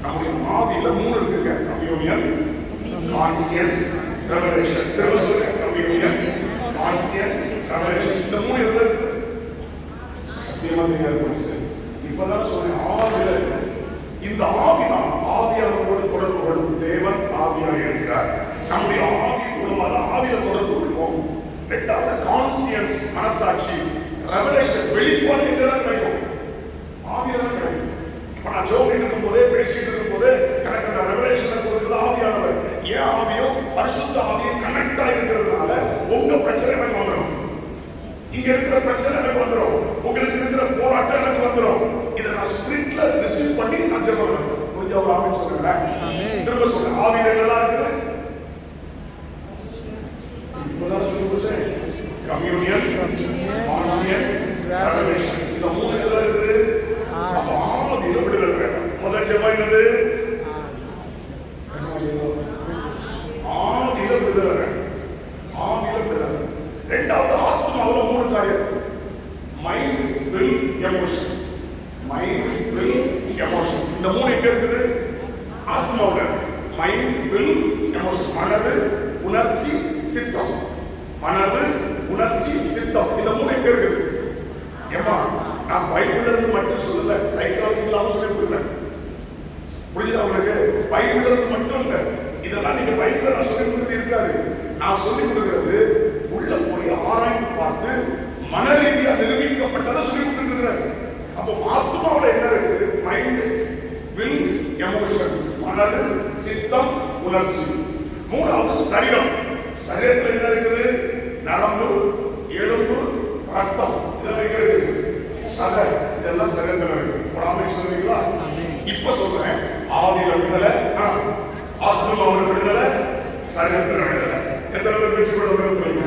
நம்முடைய ஆவியில 3 இருக்குங்க. Communion, conscious, revelation. திரும்ப சொல்லுங்க. Communion, conscious, revelation. இந்த 3 எதுல இருக்கு? சத்தியமா தெரியாது. இப்பதான் சொன்னேன் ஆவியில. இந்த ஆவிதான் ஆவியானவரோடு தொடர்பு கொள்ளும் தேவன் ஆவியாக இருக்கிறார். நம்முடைய ஆவி மூலமாக ஆவியில தொடர்பு கொள்வோம். ரெண்டாவது கான்சியன்ஸ், மனசாட்சி. ரெவலேஷன், வெளிப்பாடு எங்கதான் கிடைக்கும்? ஆவியில தான் கிடைக்கும். இப்ப நான் ஜோம் இருக்கும் போதே பேசிட்டு இருக்கும் போதே எனக்கு அந்த ரெவலேஷன் கொடுக்குறது ஆவியானவர். ஏன் ஆவியும் பரிசுத்த ஆவியும் கனெக்ட் ஆகிருக்கிறதுனால உங்க பிரச்சனை எனக்கு வந்துடும், இங்க இருக்கிற பிரச்சனை எனக்கு வந்துடும், உங்களுக்கு இருக்கிற போராட்டம் எனக்கு வந்துடும். இதை நான் ஸ்பிரிட்ல ரிசீவ் பண்ணி நான் ஜெபம் பண்ணுவேன். புரிஞ்ச ஒரு ஆவின்னு சொல்லுங்களேன். திரும்ப சொல்லுங்க. ஆவியில என்னெல்லாம் இருக்குது? இப்பதான் சொல்லுவது கம்யூனியன், கான்சியன்ஸ், ரெவலேஷன். இந்த 3 எதுல இருக்குது? அப்ப ஆவியில விடுதலை வேணும். முதல் ஜெபம் என்னது? ஆவியில விடுதலை வேணும். ஆவியில விடுதலை. ரெண்டாவது ஆத்மாவுல 3 காரியம். Mind, will, emotion. Mind, will, emotion. இந்த 3 எங்க இருக்குது? ஆத்மாவுல. Mind, will, emotion. மனது, உணர்ச்சி, சித்தம். மனது, உணர்ச்சி, சித்தம். இந்த 3 எங்க இருக்குது? ஏமா நான் பைபிள்ல இருந்து மட்டும் சொல்லல, சைக்காலஜிக்கலாவும் சொல்லி கொடுக்குறேன். புரியுதா உங்களுக்கு? பைபிள்ல இருந்து மட்டும் இல்ல, இதெல்லாம் நீங்க பைபிள்ல நான் சொல்லி கொடுத்து இருக்காது. நான் சொல்லி கொடுக்கிறது உள்ள போய் ஆராய்ந்து பார்த்து மன ரீதியா நிரூபிக்கப்பட்டதை சொல்லி கொடுத்துருக்கிறேன். அப்போ ஆத்மாவுல என்ன இருக்குது? Mind, will, emotion. மனது, சித்தம், உணர்ச்சி. மூணாவது சரீரம். சரீரத்தில் என்ன இருக்குது? நரம்பு, எலும்பு, ரத்தம். இதெல்லாம் எங்க இருக்குது? சதை. இதெல்லாம் சரீரத்தில் இருக்கு. ஒரு ஆமை சொல்றீங்களா? இப்ப சொல்றேன். ஆவியில விடுதலை, ஆத்மாவுல விடுதலை, சரீரத்தில் விடுதலை. எத்தனை பேர் பெற்றுக்கொள்ள விரும்புறீங்க?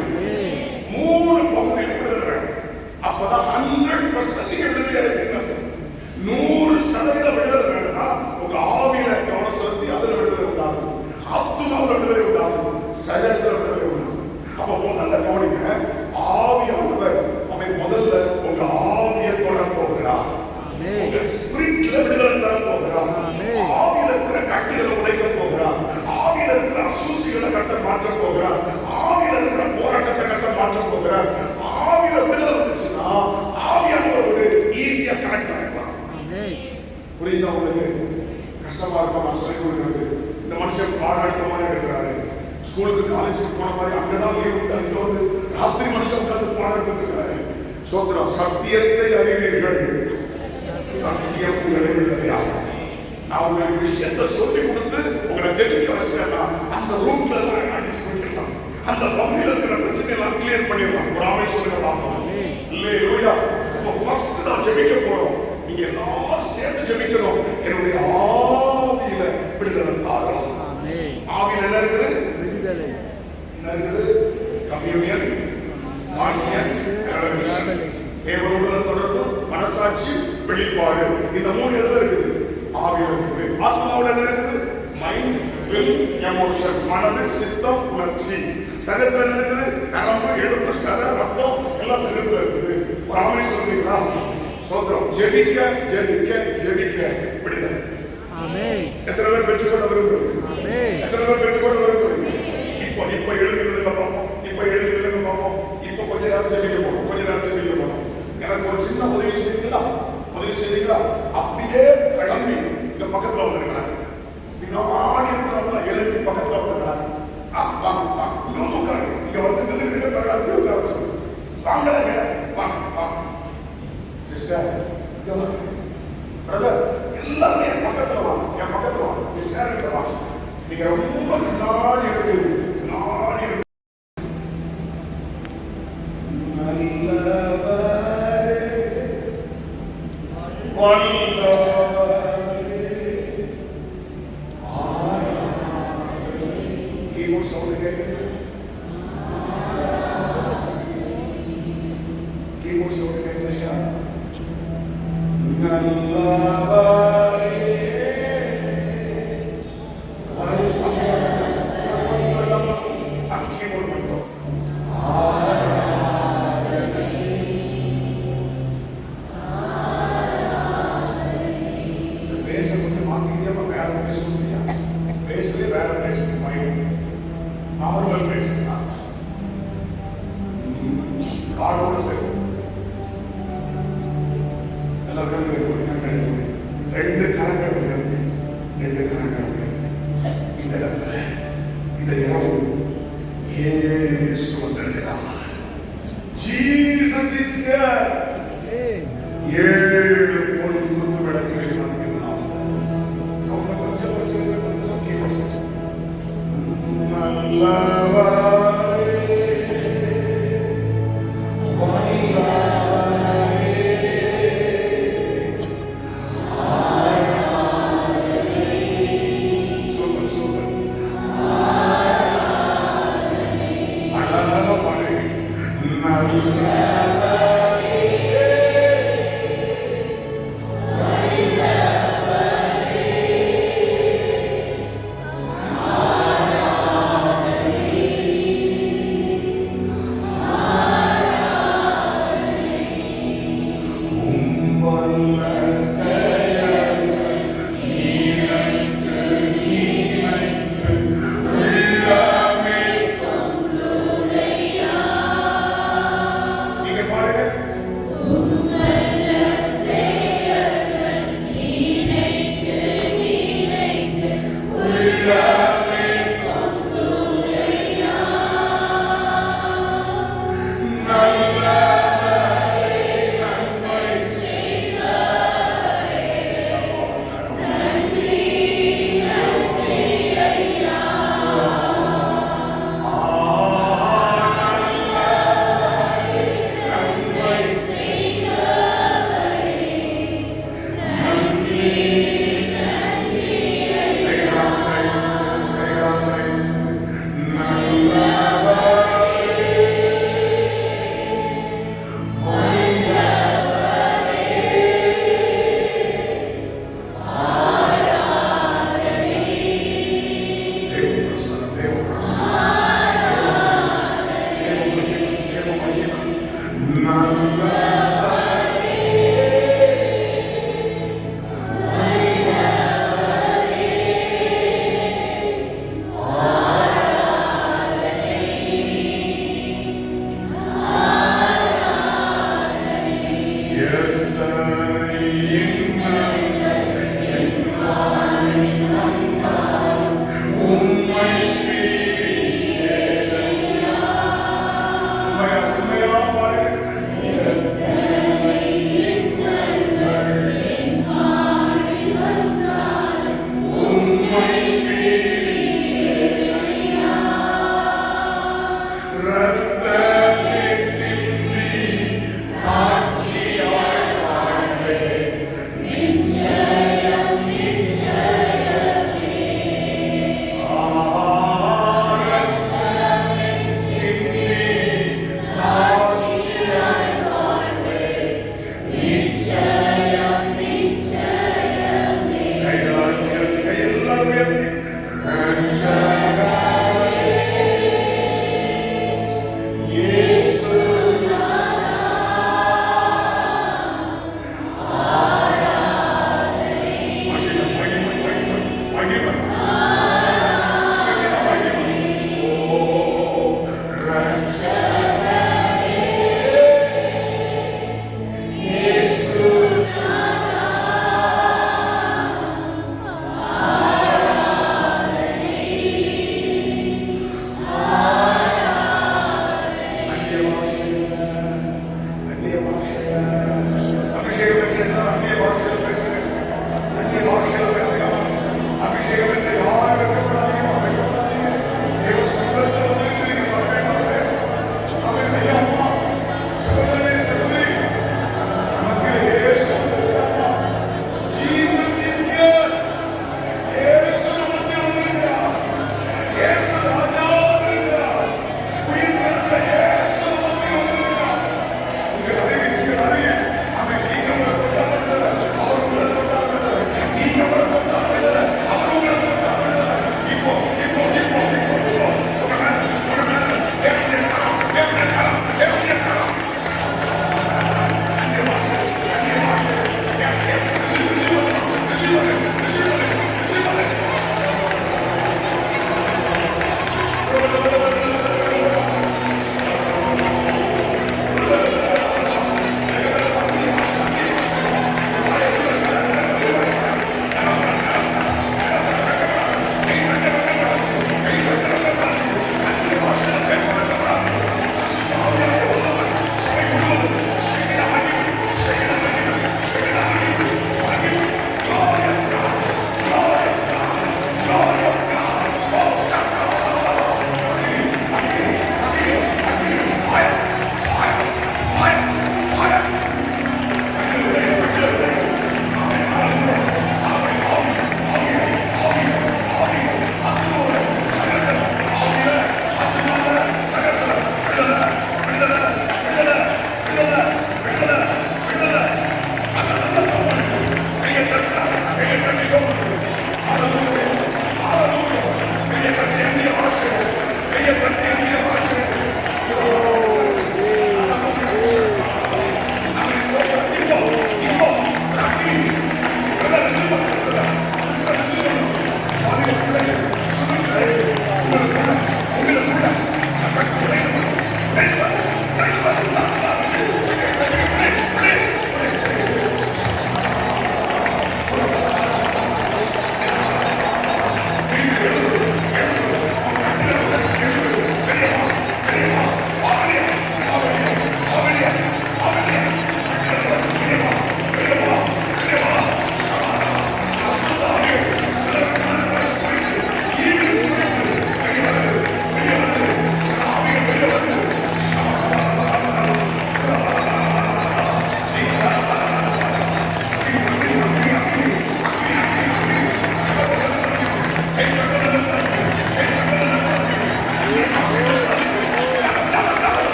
3 பகுதியில் விடுதலை. அப்பதான் 100% விடுதலை இருக்கு. 100% விடுதலை வேணும்னா உங்க ஆவியில கவனம் செலுத்தி அதுல விடுதலை உண்டாகும், ஆத்மாவுல விடுதலை உண்டாகும், சரீரத்தில் விடுதலை உண்டாகும். அப்ப முதல்ல கவனிங்க. ஆவியானவர் அவன் முதல்ல உங்க ஆவியை தொட போகிறார். உங்க ஸ்பிரிட்ல விடுதலை தர போகிறார். ஆவியில இருக்கிற கட்டுகளை உடைக்க போகிறார். ஆவியில இருக்கிற அசூசிகளை கட்ட மாற்ற போகிறார். ஆவியில இருக்கிற போராட்டத்தை கட்ட மாற்ற போகிறார். ஆவியில விடுதலை வந்துச்சுன்னா ஆவியானவரோடு ஈஸியா கனெக்ட் ஆகிடலாம். புரியுதா உங்களுக்கு? கஷ்டமா இருக்கும் நான் சொல்லி கொடுக்கிறது. இந்த மனுஷன் பாடாட்டமா இருக்கிறாரு, ஸ்கூலுக்கு காலேஜுக்கு போன மாதிரி அங்கதான் லீவ் விட்டு அங்க வந்து ராத்திரி மனுஷன் உட்கார்ந்து பாடம் இருக்காரு. சோத்திரம். சத்தியத்தை அறிவீர்கள், சத்தியம் உங்களை விடுதலையாகும். நான் உங்களுக்கு விஷயத்தை சொல்லி கொடுத்து உங்களை ஜெயிக்க வச்சுட்டேன்னா அந்த ரூட்ல எல்லாம் அடிச்சு போயிடலாம், அந்த பகுதியில் இருக்கிற பிரச்சனை எல்லாம் கிளியர் பண்ணிடலாம். ஒரு ஆமை சொல்லலாம் இல்லையா? இப்போ ஃபர்ஸ்ட் நான் ஜெபிக்க போறோம். நீங்க எல்லாரும் சேர்ந்து ஜெபிக்கணும். என்னுடைய ஆவியில விடுதலை தாரும். ஆவியில என்ன இருக்குது? விடுதலை. என்ன இருக்குது? Communion, conscious, revelation. தேவனோட தொடர்பு, மனசாட்சி, வெளிப்பாடு. இந்த 3 எதுல இருக்குது? ஆவியில இருக்குது. ஆத்மாவுல என்ன இருக்குது? Mind, will, emotion. மனது, சித்தம், உணர்ச்சி. சரீரத்துல என்ன இருக்குது? நரம்பு, எலும்பு, சதை, ரத்தம் எல்லாம் சரீரத்துல இருக்குது. ஒரு ஆமை சொல்றீங்களா? சோத்திரம். ஜெபிக்க ஜெபிக்க ஜெபிக்க விடுதலை. ஆமென். எத்தனை பேர் பெற்றுக்கொள்ள விரும்புறீங்க? எத்தனை பேர் பெற்றுக்கொள்ள விரும்புறீங்க? இப்போ எழுதுறதுல பார்ப்போம். இப்போ எழுதுறதுல பார்ப்போம். இப்போ கொஞ்ச நேரம் ஜெபிக்க போறோம். கொஞ்ச நேரம் ஜெபிக்க போறோம். எனக்கு ஒரு சின்ன உதவி செய்வீங்களா? உதவி செய்வீங்களா? அப்படியே கிளம்பி இந்த பக்கத்துல வந்துருக்கா. பின்னாடி இருக்கிறவங்க எழுதி பக்கத்துல வந்துருக்கா. இன்னொரு உட்காரு. இங்க வந்து நின்று வாங்கல வாங்க சிஸ்டர், பிரதர் எல்லாரும் என் பக்கத்துல வாங்க, என் பக்கத்துல நீங்க ரொம்ப நாள் இருக்குது நாள் நல்லவரே வல்லவரே ஆராதனை. கீபோர்ட் சவுண்ட் கேட்குது, கீபோர்ட் சவுண்ட் கேட்குதுயா. நல்லவரே கீபோர்ட் மட்டும் பேச கொஞ்சம் மாத்திரியாம வேற பேச முடியா, பேசுறே வேற பேசுறது மயம் நார்மல் பேசுறா காடோட சரி எல்லா கண்களும் ரெண்டு கரங்கள் உயர்த்தி, ரெண்டு கரங்கள் உயர்த்தி இந்த இடத்துல இந்த இரவு இயேசு வந்திருக்கிறார். Jesus is here. ஏழு பொன் குத்து விளக்குகளை மாற்றினார். சவுண்ட கொஞ்சம் கீபோர்ட் நல்லவரே வல்லவரே சூப்பர் சூப்பர் அழகாக பாடுங்க. நல்லவரே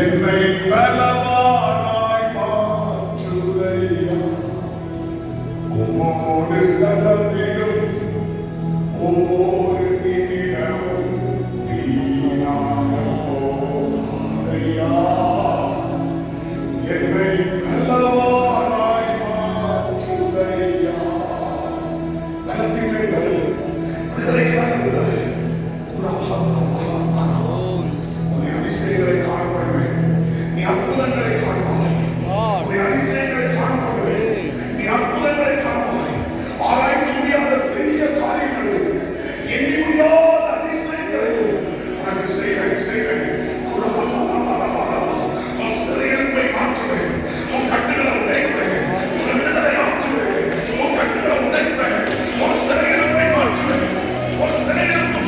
என்னை பலவானாய் மாற்றுதையா உம்மோடு செலவிடும் ஒவ்வொரு நிமிடமும் வீணாக போகாதையா என்னை பலவானாய் மாற்றுதையா பலத்தினை விடுதலைக்கான விடுதலை உன்னை அதிசயங்களை காணப்படுவேன் நீ அற்புதங்களை காண்பாய் உன்னை அதிசயங்களை காணப்படுவேன் நீ அற்புதங்களை காண்பாய் ஆராய்ச்சி முடியாத பெரிய காரியங்களை எண்ணி முடியாத அதிசயங்களையும் உனக்கு செய்வேன் உன் சிறையிருப்பை மாற்றுவேன் உன் கட்டுகளை உடைப்பேன் உன் விடுதலை ஆக்குவேன் உன் கட்டுகளை உடைப்பேன் உன் சிறையிருப்பை மாற்றுவேன் உன் சிறையிருப்பு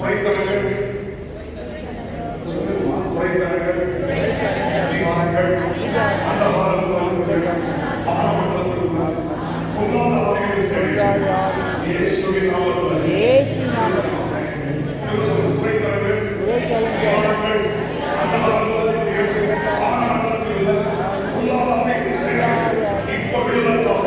துறைத்தவர்கள், சொல்லுமா, துறைத்தவர்கள், அதிகாரங்கள், அந்தகாரங்கள், பாராமற்றவர்கள், பொருளாதாரங்கள் சரி, இயேசுவின் நாமத்தில் துறைத்தவர்கள், அதிகாரங்கள், அந்தகாரங்கள், பாராமற்றவர்கள், பொருளாதாரங்கள் சரி, இப்ப விழுந்ததாக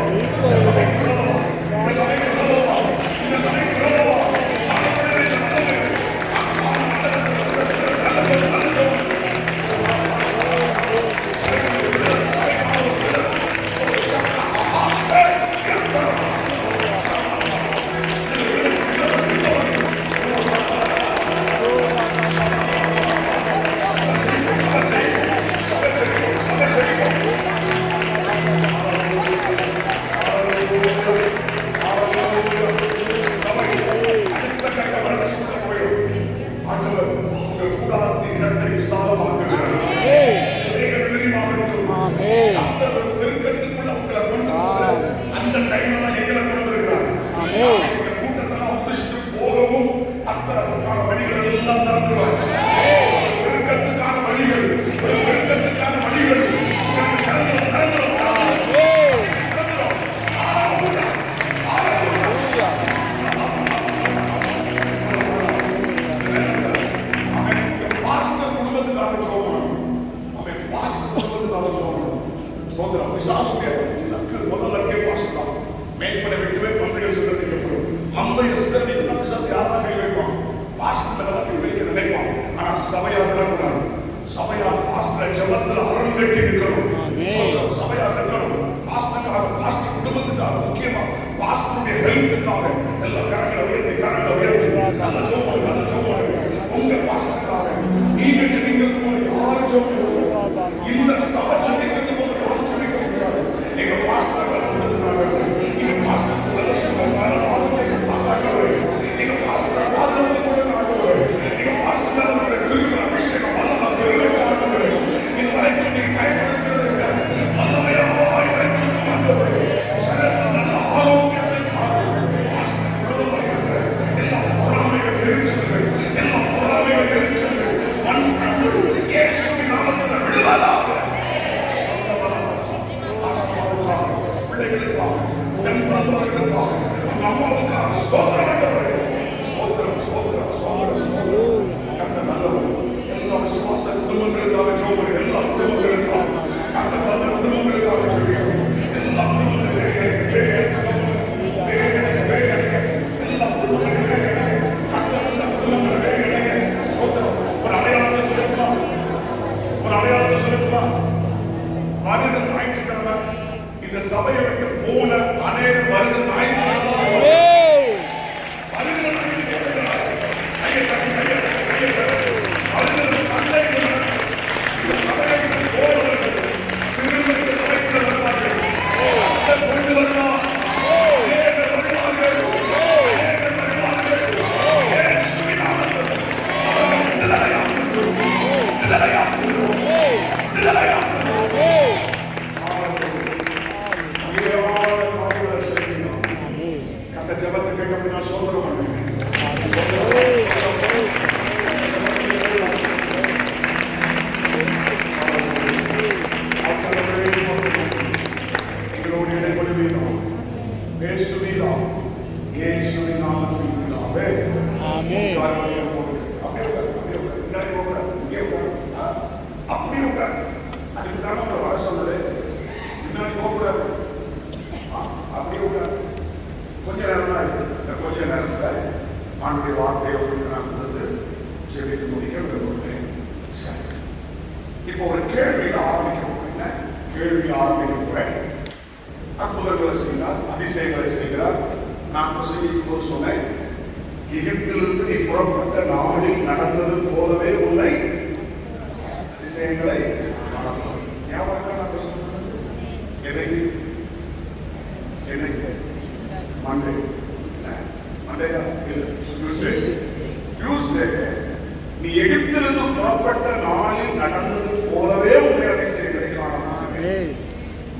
நீ எகிப்திலிருந்து புறப்பட்ட நாளில் நடந்தது போலவே உன்னை அதிசயங்களை காணலாம்.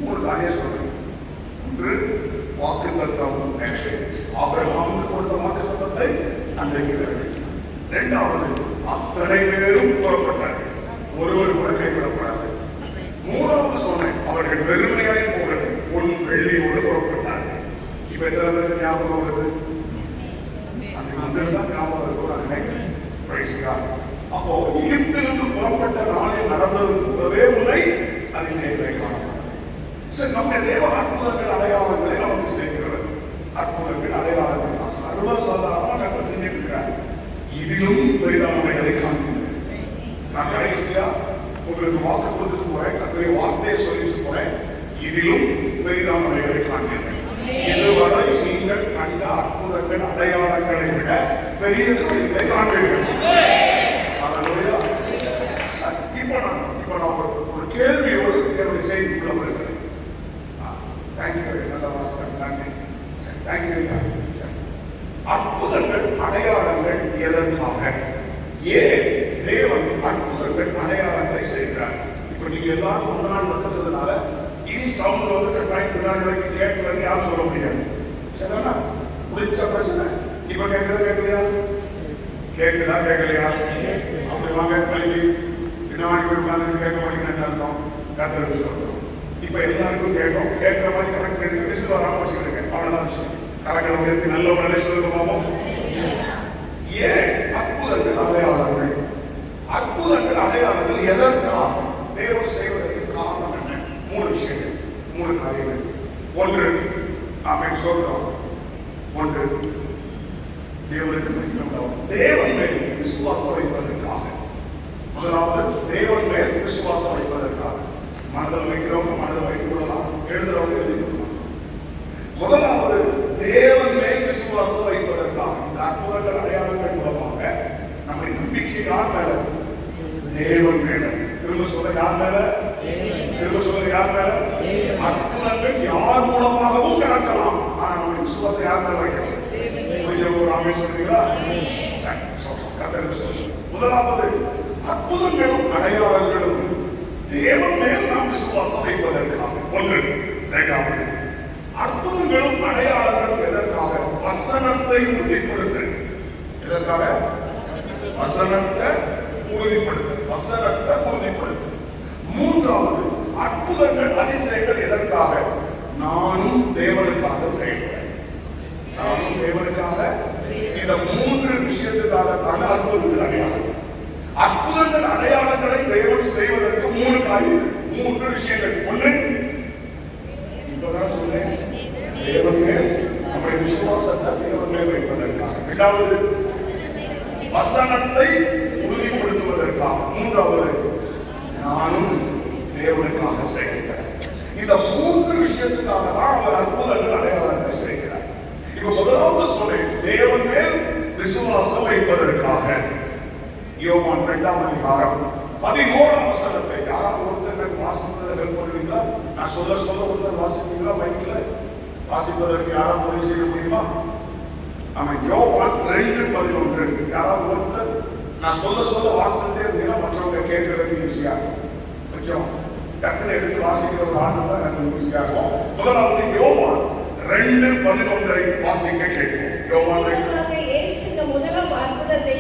3 காரியம் சொல்றேன். ஒன்று, வாக்குத்தத்தம் நிறைவேறிச்சு. ஆபிரகாமுக்கு கொடுத்த வாக்குத்தத்தத்தை அன்றைக்கு நிறைவேற்றினார். இரண்டாவது, அத்தனை பேரும் புறப்பட்டார்கள், ஒருவர் கூட கைவிடப்படாது. மூணாவது சொன்னேன், அவர்கள் வெறுமையாய் போகலை, பொன் வெள்ளியோடு புறப்பட்டார்கள். இப்ப எத்தனை பேருக்கு ஞாபகம் வருது? அந்த முன்னெல்லாம் ஞாபகம் இருக்கும் நான் நினைக்கிறேன். அப்போ எகிப்திலிருந்து புறப்பட்ட நாளில் நடந்தது போலவே உன்னை அதிசயத்தை காணப்படும். நம்முடைய தேவ அற்புதங்கள் அடையாளங்களை நமக்கு செய்கிறது. அற்புதங்கள் அடையாளங்கள் சர்வசாதாரணமாக கத்த செஞ்சுட்டு இருக்கிறார். இதிலும் பெரிதானவைகளை காண்கிறேன். நான் கடைசியா உங்களுக்கு வாக்கு கொடுத்துட்டு போறேன், கத்தரை வார்த்தையை சொல்லிட்டு போறேன். இதிலும் பெரிதானவைகளை காண்கிறேன். இதுவரை நீங்கள் கண்ட அற்புதங்கள் அடையாளங்களை விட பெரிய காரியங்களை காண்பீர்கள். இப்ப நான் ஒரு கேள்வியோடு என்னுடைய செய்திக்குள்ள வருகிறேன். நல்ல வாசகம், நன்றி. அற்புதங்கள் அடையாளங்கள் எதற்காக? ஏன் தேவன் அற்புதங்கள் அடையாளங்களை செய்கிறார்? இப்ப நீங்க எல்லாரும் ஒரு நாள் வந்துட்டதுனால இனி சவுண்ட் வந்து கட்டாயம் பின்னாடி வரைக்கும் கேட்கலன்னு யாரும் சொல்ல முடியாது. சரிங்களா? முடிச்ச பிரச்சனை. இப்ப கேட்கலையா? கேட்கலையா? அப்படி வாங்க கல்வி பின்னாடி போய் உட்கார்ந்து கேட்க மாட்டேங்கன்னு அர்த்தம். கத்தருக்கு சொல்றோம். இப்ப எல்லாருக்கும் கேட்கும், கேட்கிற மாதிரி கரெக்ட் மிஸ் வராம வச்சுக்கிடுங்க. அவ்வளவுதான் விஷயம். கரங்களை உயர்த்தி நல்ல ஒரு நிலை சொல்லுங்க பாப்போம். ஏன் அற்புதங்கள் அடையாளங்கள்? அற்புதங்கள் அடையாளங்கள் எதற்காக தேவன் செய்வதற்கு காரணம் என்ன? மூணு விஷயங்கள், மூணு காரியங்கள். ஒன்று, நாம சொல்றோம், ஒன்று தேவனுக்கு மகிமை, தேவன் மேல் விசுவாசம் வைப்பதற்காக. முதலாவது தேவன் மேல் விசுவாசம் வைப்பதற்காக. மனதில் வைக்கிறவங்க மனதில் வைத்துக் கொள்ளலாம், எழுதுறவங்க எழுதி கொள்ளலாம். முதலாவது தேவன் மேல் விசுவாசம் வைப்பதற்காக. இந்த அற்புதங்கள் அடையாளங்கள் மூலமாக நம்முடைய நம்பிக்கை யார் மேல? தேவன் மேல. திரும்ப சொல்ல யார் மேல? திரும்ப சொல்ல யார் மேல? அற்புதங்கள் யார் மூலமாகவும் நடக்கலாம், ஆனா நம்முடைய விசுவாசம் யார் மேல வைக்கணும்? ஒரு ஆமை சொல்றீங்களா? முதலாவது அற்புதங்களும் அடையாளங்களும் தேவன் மேல் நாம் விசுவாசம் வைப்பதற்காக. ஒன்று. இரண்டாவது, அற்புதங்களும் அடையாளங்களும் எதற்காக? வசனத்தை உறுதிப்படுத்த. எதற்காக? வசனத்தை உறுதிப்படுத்த. வசனத்தை உறுதிப்படுத்த. மூன்றாவது, அற்புதங்கள் அதிசயங்கள் எதற்காக? நானும் தேவனுக்காக செய்கிறேன். நானும் தேவனுக்காக. இந்த மூன்று விஷயத்துக்காக தான் அற்புதங்கள் அடையாளம். அற்புதங்கள் அடையாளங்களை தேவன் செய்வதற்கு மூணு காரியங்கள், மூன்று விஷயங்கள். ஒன்று, இப்பதான் சொன்னேன், தேவன் மேல் நம்முடைய விசுவாசத்தை தேவன் மேல் வைப்பதற்காக. இரண்டாவது, வசனத்தை உறுதிப்படுத்துவதற்காக. மூன்றாவது, நானும் தேவனுக்காக செய்கிறேன். இந்த மூன்று விஷயத்துக்காக தான் அவர் அற்புதங்கள் அடையாளங்களை செய்கிறார். இப்ப முதலாவது சொன்னேன், தேவன் மேல் விசுவாசம் வைப்பதற்காக. யோவான் 2ஆம் அதிகாரம் 11ஆம் வசனத்தை யாராவது ஒருத்தர் வாசிப்பதற்கு ஹெல்ப் பண்ணுவீங்களா? நான் சொல்ல ஒருத்தர் வாசிப்பீங்களா? மைக்ல வாசிப்பதற்கு யாராவது உதவி செய்ய முடியுமா? ஆமா, யோவான் 2:11. யாராவது ஒருத்தர் நான் சொல்ல வாசித்தே இருந்தீங்கன்னா மற்றவங்க கேட்கறதுக்கு ஈஸியா இருக்கும். கொஞ்சம் டக்குன்னு எடுத்து வாசிக்கிற ஒரு ஆண்டு தான் எனக்கு ஈஸியா இருக்கும். முதலாவது யோவான் 2:11 வாசிக்க கேட்கும். யோவான் 2. முதலாம் அற்புதத்தை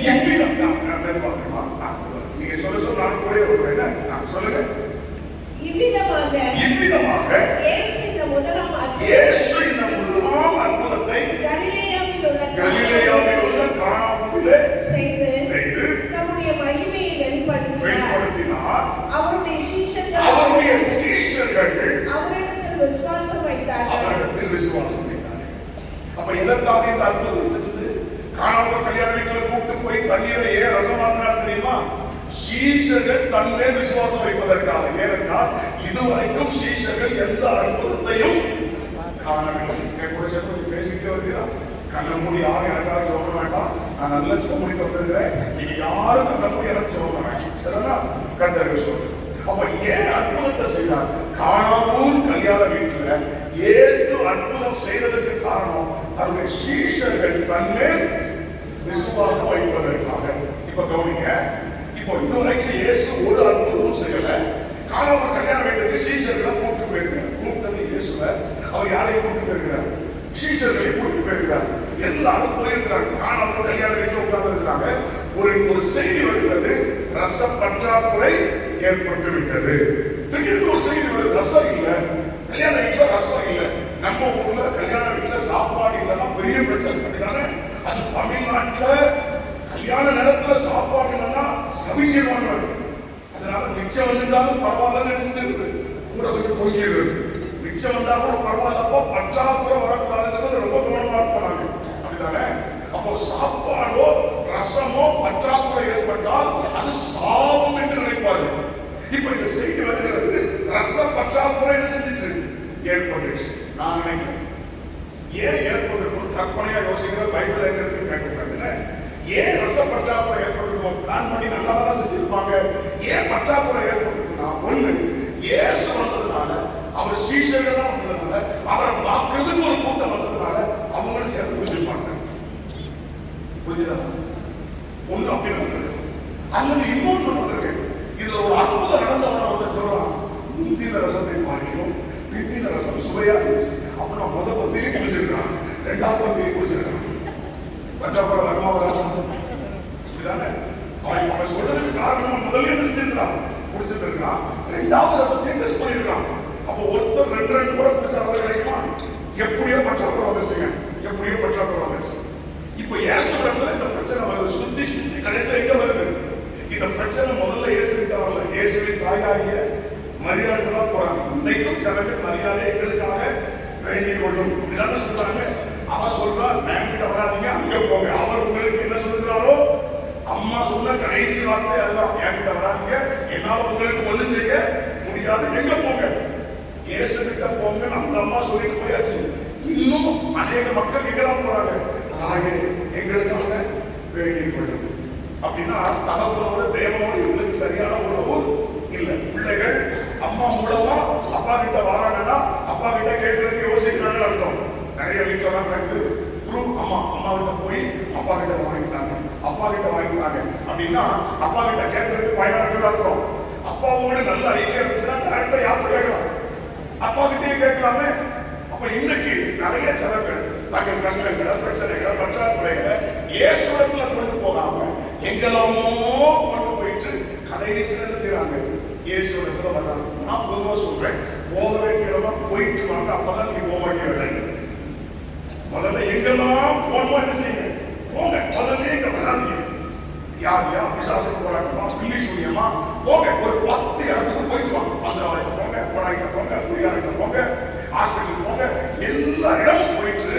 நீங்க சொல்ல நான் கூட வருவேன். சொல்லுங்க. இவ்விதமாக இயேசு இந்த முதலாம் அற்புதத்தை கலிலேயாவில் உள்ள கானாவிலே செய்து தம்முடைய மகிமையை வெளிப்படுத்தினார். அவருடைய சீஷர்கள் அவரிடத்தில் விசுவாசம் வைத்தார்கள். அப்ப இதற்காக இந்த அற்புதம் இருந்துச்சு. கானாவுக்கு கல்யாண வீட்டுல கூப்பிட்டு போய் தண்ணீரை ஏன் ரசமாக்கினார் தெரியுமா? சீஷர்கள் தன்னை விசுவாசம் வைப்பதற்காக. ஏனென்றால் இதுவரைக்கும் சீஷர்கள் எந்த அற்புதத்தையும் காணவில்லை. என் கூட சேர்ந்து பேசிட்டு வருகிறார். கண்ண மூடி யாரும் எனக்காக சொல்ல வேண்டாம், நான் நல்ல சோமணிக்கு வந்திருக்கிறேன், நீங்க யாரும் கண்ண மூடி எனக்கு சொல்ல வேண்டாம். சரிங்களா? கர்த்தருக்கு சொல்றேன். அப்ப ஏன் அற்புதத்தை செய்தார்? கானாவூர் கல்யாண வீட்டுல இயேசு அற்புதம் செய்ததற்கு காரணம் தன்னுடைய சீஷர்கள் தன்மேல் விசுவாசம் வைப்பதற்காக. இப்ப கவனிங்க, இப்போ இதுவரைக்கும் இயேசு ஒரு அற்புதமும் செய்யல. கானாவூர் கல்யாண வீட்டுக்கு சீஷர்களை கூப்பிட்டு போயிருக்கிறார். கூப்பிட்டது இயேசுவை. அவர் யாரையும் கூப்பிட்டு போயிருக்கிறார்? சீஷர்களை கூப்பிட்டு போயிருக்கிறார். எல்லாரும் போயிருக்கிறாங்க. கானாவூர் கல்யாண வீட்டுல உட்கார்ந்து இருக்கிறாங்க. ஒரு ஒரு செய்தி வருகிறது, ரச பற்றாக்குறை ஏற்பட்டு விட்டது. திடீர்னு ஒரு செய்தி வருது, ரசம் இல்ல, கல்யாண வீட்டுல ரசம் இல்ல. நம்ம ஊர்ல கல்யாண வீட்டுல சாப்பாடு இல்லைன்னா பெரிய பிரச்சனை. அப்படிதானே? அது தமிழ்நாட்டுல கல்யாண நேரத்துல சாப்பாடு இல்லைன்னா சவிசேஷமான. அதனால மிச்சம் வந்துட்டாலும் பரவாயில்லன்னு நினைச்சிட்டு கூட கொஞ்சம் போய்கிறது. மிச்சம் வந்தா கூட பரவாயில்லப்போ பற்றாக்குறை வரக்கூடாதுன்றது ரொம்ப கவனமா இருப்பாங்க. அப்படிதானே? அப்போ சாப்பாடோ ரசமோ பற்றாக்குறை ஏற்பட்டால் அது சாபம் என்று நினைப்பார்கள். இப்ப இந்த செய்தி வருகிறது, ரச பற்றாக்குறை என்ன செஞ்சிச்சு? ஏற்பட்டுச்சு. நான் நினைக்கிறேன், ஏன் ஏற்பட்டிருக்கும் கற்பனையா யோசிக்கிற பைபிள் எங்க இருக்கு கேட்கக்கூடாதுல்ல. ஏன் ரச பற்றாக்குறை ஏற்பட்டிருக்கும்? பிளான் பண்ணி நல்லா தான் செஞ்சிருப்பாங்க. ஏன் பற்றாக்குறை ஏற்பட்டிருக்குன்னா, ஒண்ணு இயேசு வந்ததுனால, அவர் சீஷர்கள் தான் வந்ததுனால, அவரை பார்க்கறதுக்கு ஒரு கூட்டம் வந்ததுனால அவங்களும் சேர்ந்து குடிச்சிருப்பாங்க. புரியுதா? ஒண்ணு அப்படின்னு வந்திருக்கு. அல்லது இன்னொன்று வந்திருக்கு, இதுல ஒரு அற்புதம் நடந்தவன சொல்லலாம். முந்தின ரசத்தை பார்க்கணும், பிந்தின ரசம் சுவையா இருந்துச்சு. அப்ப நான் முதல் பந்தியை குடிச்சிருக்கான், ரெண்டாவது பந்தியை குடிச்சிருக்கான். பற்றாக்குறை வரமா வரலாம். இதுதானே அவன் சொல்றதுக்கு காரணம். முதல்ல என்ன செஞ்சிருக்கான்? குடிச்சிட்டு இருக்கான். ரெண்டாவது ரசத்தை டெஸ்ட் பண்ணிருக்கான். அப்போ ஒருத்தர் ரெண்டு கூட குடிச்சா கிடைக்குமா? எப்படியோ பற்றாக்குறை வந்துருச்சுங்க, எப்படியோ பற்றாக்குறை வந்துருச்சு. இப்ப இயேசுவிடத்துல இந்த பிரச்சனை வருது, சுத்தி சுத்தி கடைசியா எங்க வருது? இந்த பிரச்சனை முதல்ல இயேசுவின் வரல, இயேசுவின் தாயாகிய மரியாதை தான் போறாங்க. இன்னைக்கும் ஜனங்கள் மரியாதை எங்களுக்காக வேண்டிக் கொள்ளும் இப்படிதான் சொல்றாங்க. அவ சொல்றா, என்கிட்ட வராதீங்க, அங்க போங்க. அவர் உங்களுக்கு என்ன சொல்லுகிறாரோ, அம்மா சொன்ன கடைசி வார்த்தை அதுதான், என்கிட்ட வராதீங்க, என்னால உங்களுக்கு ஒண்ணு செய்ய முடியாது, எங்க போங்க? இயேசு கிட்ட போங்க. அந்த அம்மா சொல்லிட்டு போயாச்சு. இன்னும் அநேக மக்கள் எங்கதான் போறாங்க? தாயே எங்களுக்காக வேண்டிக் கொள்ளும். அப்படின்னா தகப்பனோட தேவனோட இவங்களுக்கு சரியான உறவு இல்ல. பிள்ளைகள் அம்மா மூலமா அப்பா கிட்ட வராங்கன்னா அப்பா கிட்ட கேட்கறதுக்கு யோசிக்கிறாங்க அர்த்தம். நிறைய வீட்டுல தான் நடக்குது. த்ரூ அம்மா கிட்ட போய் அப்பா கிட்ட வாங்கிட்டாங்க, அப்பா கிட்ட வாங்கிட்டாங்க அப்படின்னா அப்பா கிட்ட கேட்கறதுக்கு பயனாக இருக்கும். அப்பாவோட நல்ல ஐக்கியம் இருந்துச்சுன்னா டேரக்டா யார்கிட்ட கேட்கலாம்? அப்பா கிட்டே கேட்கலாமே. அப்ப இன்னைக்கு நிறைய ஜனங்கள் தங்கள் கஷ்டங்களை, பிரச்சனைகளை, பற்றாக்குறைகளை இயேசுவிடத்துல கொண்டு போகாம எங்கெல்லாமோ கொண்டு போயிட்டு கடைசியில் என்ன செய்யறாங்க? இயேசுவிடத்துல வர்றாங்க. நான் பொதுவா சொல்றேன், போக வேண்டியவங்க போயிட்டு வாங்க, அப்பதான் நீங்க போக வேண்டியவர்கள். முதல்ல எங்கெல்லாம் போனோம் என்ன செய்யுங்க? போங்க. முதல்ல இங்க வராதீங்க. யார் பிசாசுக்கு போராட்டமா, பில்லி சூரியமா, போங்க. ஒரு 10 இடத்துக்கு போயிட்டு வாங்க. மந்திரவாதிக்கு போங்க, கோடாய்க்கு போங்க, குறியாருக்கு போங்க, ஹாஸ்பிட்டலுக்கு போங்க. எல்லா இடமும் போயிட்டு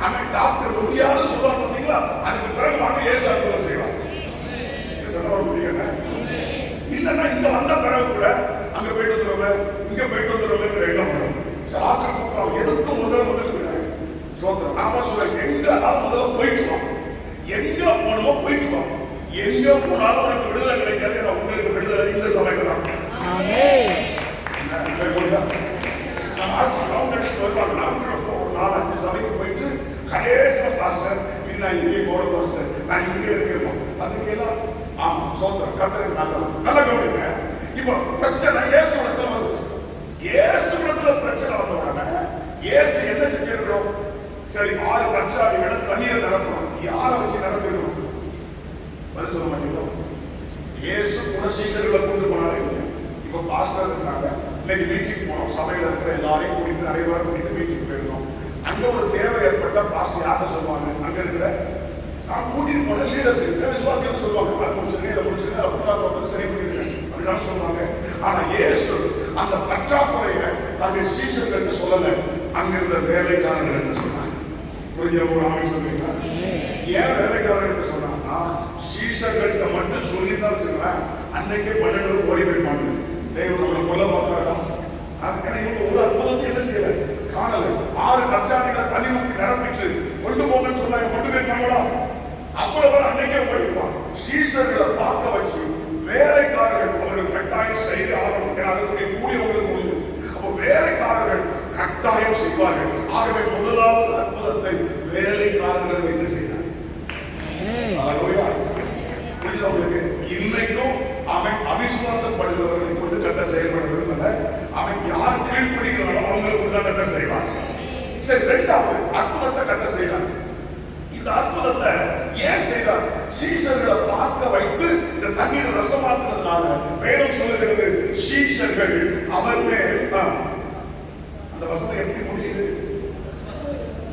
அவன் டாக்டர் முடியாதுன்னு சொல்லுவாங்க பார்த்தீங்களா? அதுக்கு பிறகு வாங்க இயேசு அற்புதம் செய்வாங்க. சொல்ல முடியல. இல்லைன்னா இங்க வந்த பிறகு கூட அங்க போயிட்டு வந்துடுவேன், இங்க போயிட்டு வந்துடுவேன் எல்லாம் வரும். சாத்திரம் கூப்பிடுறாங்க. எதுக்கு முதல்ல சோதனை நாம சொல்ல எங்க முதல்ல போயிட்டு வாங்க. எங்க போனோமோ போயிட்டு வாங்க. எங்க போனாலும் உனக்கு விடுதலை கிடைக்காது. உங்களுக்கு விடுதலை இந்த சமயத்துல தான். ஒரு 4-5 சபைக்கு போயிட்டு கடைசியா பாஸ்டர் நான் இங்கே போன பாஸ்டர் நான் இங்கே இருக்கேன். அதுக்கு எல்லாம் ஆமா சோதனை கத்தருக்கு நல்ல கவனிங்க. இப்போ பிரச்சனை இயேசுவிடத்துல வந்துச்சு. இயேசுவிடத்துல பிரச்சனை வந்த உடனே இயேசு என்ன செஞ்சிருக்கிறோம்? சரி 6 கச்சாடிகளை தண்ணீரை நிரப்பணும். யாரை வச்சு நிரப்பிருக்கணும்? பதில் சொல்ல மாட்டேங்கிறோம். இயேசு கூட சீசர்களை கொண்டு போனாரு. இப்ப பாஸ்டர் இருக்காங்க, இன்னைக்கு மீட்டிங் போனோம். சபையில இருக்கிற எல்லாரையும் கூட்டிட்டு நிறைய பேர் கூட்டிட்டு மீட்டிங் போயிருந்தோம். அங்க ஒரு தேவை ஏற்பட்டா பாஸ்டர் யார்கிட்ட சொல்லுவாங்க? அங்க இருக்கிற நான் கூட்டிட்டு போன லீடர்ஸ் இருக்கிற விசுவாசிகள் சொல்லுவாங்க, அது முடிச்சிருக்கேன், இதை முடிச்சிருக்கேன், அதை பற்றாக்குறை சரி பண்ணிருக்கேன் அப்படிதான் சொல்லுவாங்க. ஆனா இயேசு அந்த பற்றாக்குறையை தன்னுடைய சீசர்கள் சொல்லல, அங்க இருந்த வேலைக்காரர்கள் சொன்னாங்க. புரிஞ்ச ஒரு ஆமை சொல்றீங்களா? ஏன் வேலைக்காரர்கள் சொன்னாங்கன்னா, சீசர்கள்ட்ட மட்டும் சொல்லித்தான் வச்சுருவேன். அன்னைக்கே 12 ஓடி போயிருப்பாங்க. தேவன் நம்மளை கொல்ல பார்த்தாரா? ஒரு அற்புதத்தை என்ன செய்யல, காணல. 6 கச்சாடிகளை தண்ணி ஊற்றி நிரப்பிட்டு கொண்டு போங்கன்னு சொன்னாங்க. கொண்டு போயிருப்பாங்களா? அவ்வளவு அன்னைக்கே போயிருப்பான். சீசர்களை பார்க்க வச்சு வேலைக்காரர்கள் அவர்கள் கட்டாயம் செய்து ஆகணும். அதற்குரிய கூலி அவங்களுக்கு உண்டு. அப்போ வேலைக்காரர்கள் கட்டாயம் செய்வார்கள். ஆகவே முதலாவது அற்புதத்தை வேலைக்காரர்களை வைத்து செய்தார். உங்களுக்கு இன்னைக்கும் அவன் அவிசுவாசப்படுகிறவர்களை கொண்டு கட்ட செயல்படுவதில்லை. அவன் யார் கீழ்ப்படுகிறானோ அவங்களுக்கு தான் கட்ட செய்வான். சரி, 2வது அற்புதத்தை கட்ட செய்யலாம். இந்த அற்புதத்தை ஏன் செய்தார்? சீஷர்களை பார்க்க வைத்து இந்த தண்ணீரை ரசமாக்குறதுனால வேதம் சொல்லுகிறது சீஷர்கள் அவர் மேல் அந்த வசனம் எப்படி முடியுது?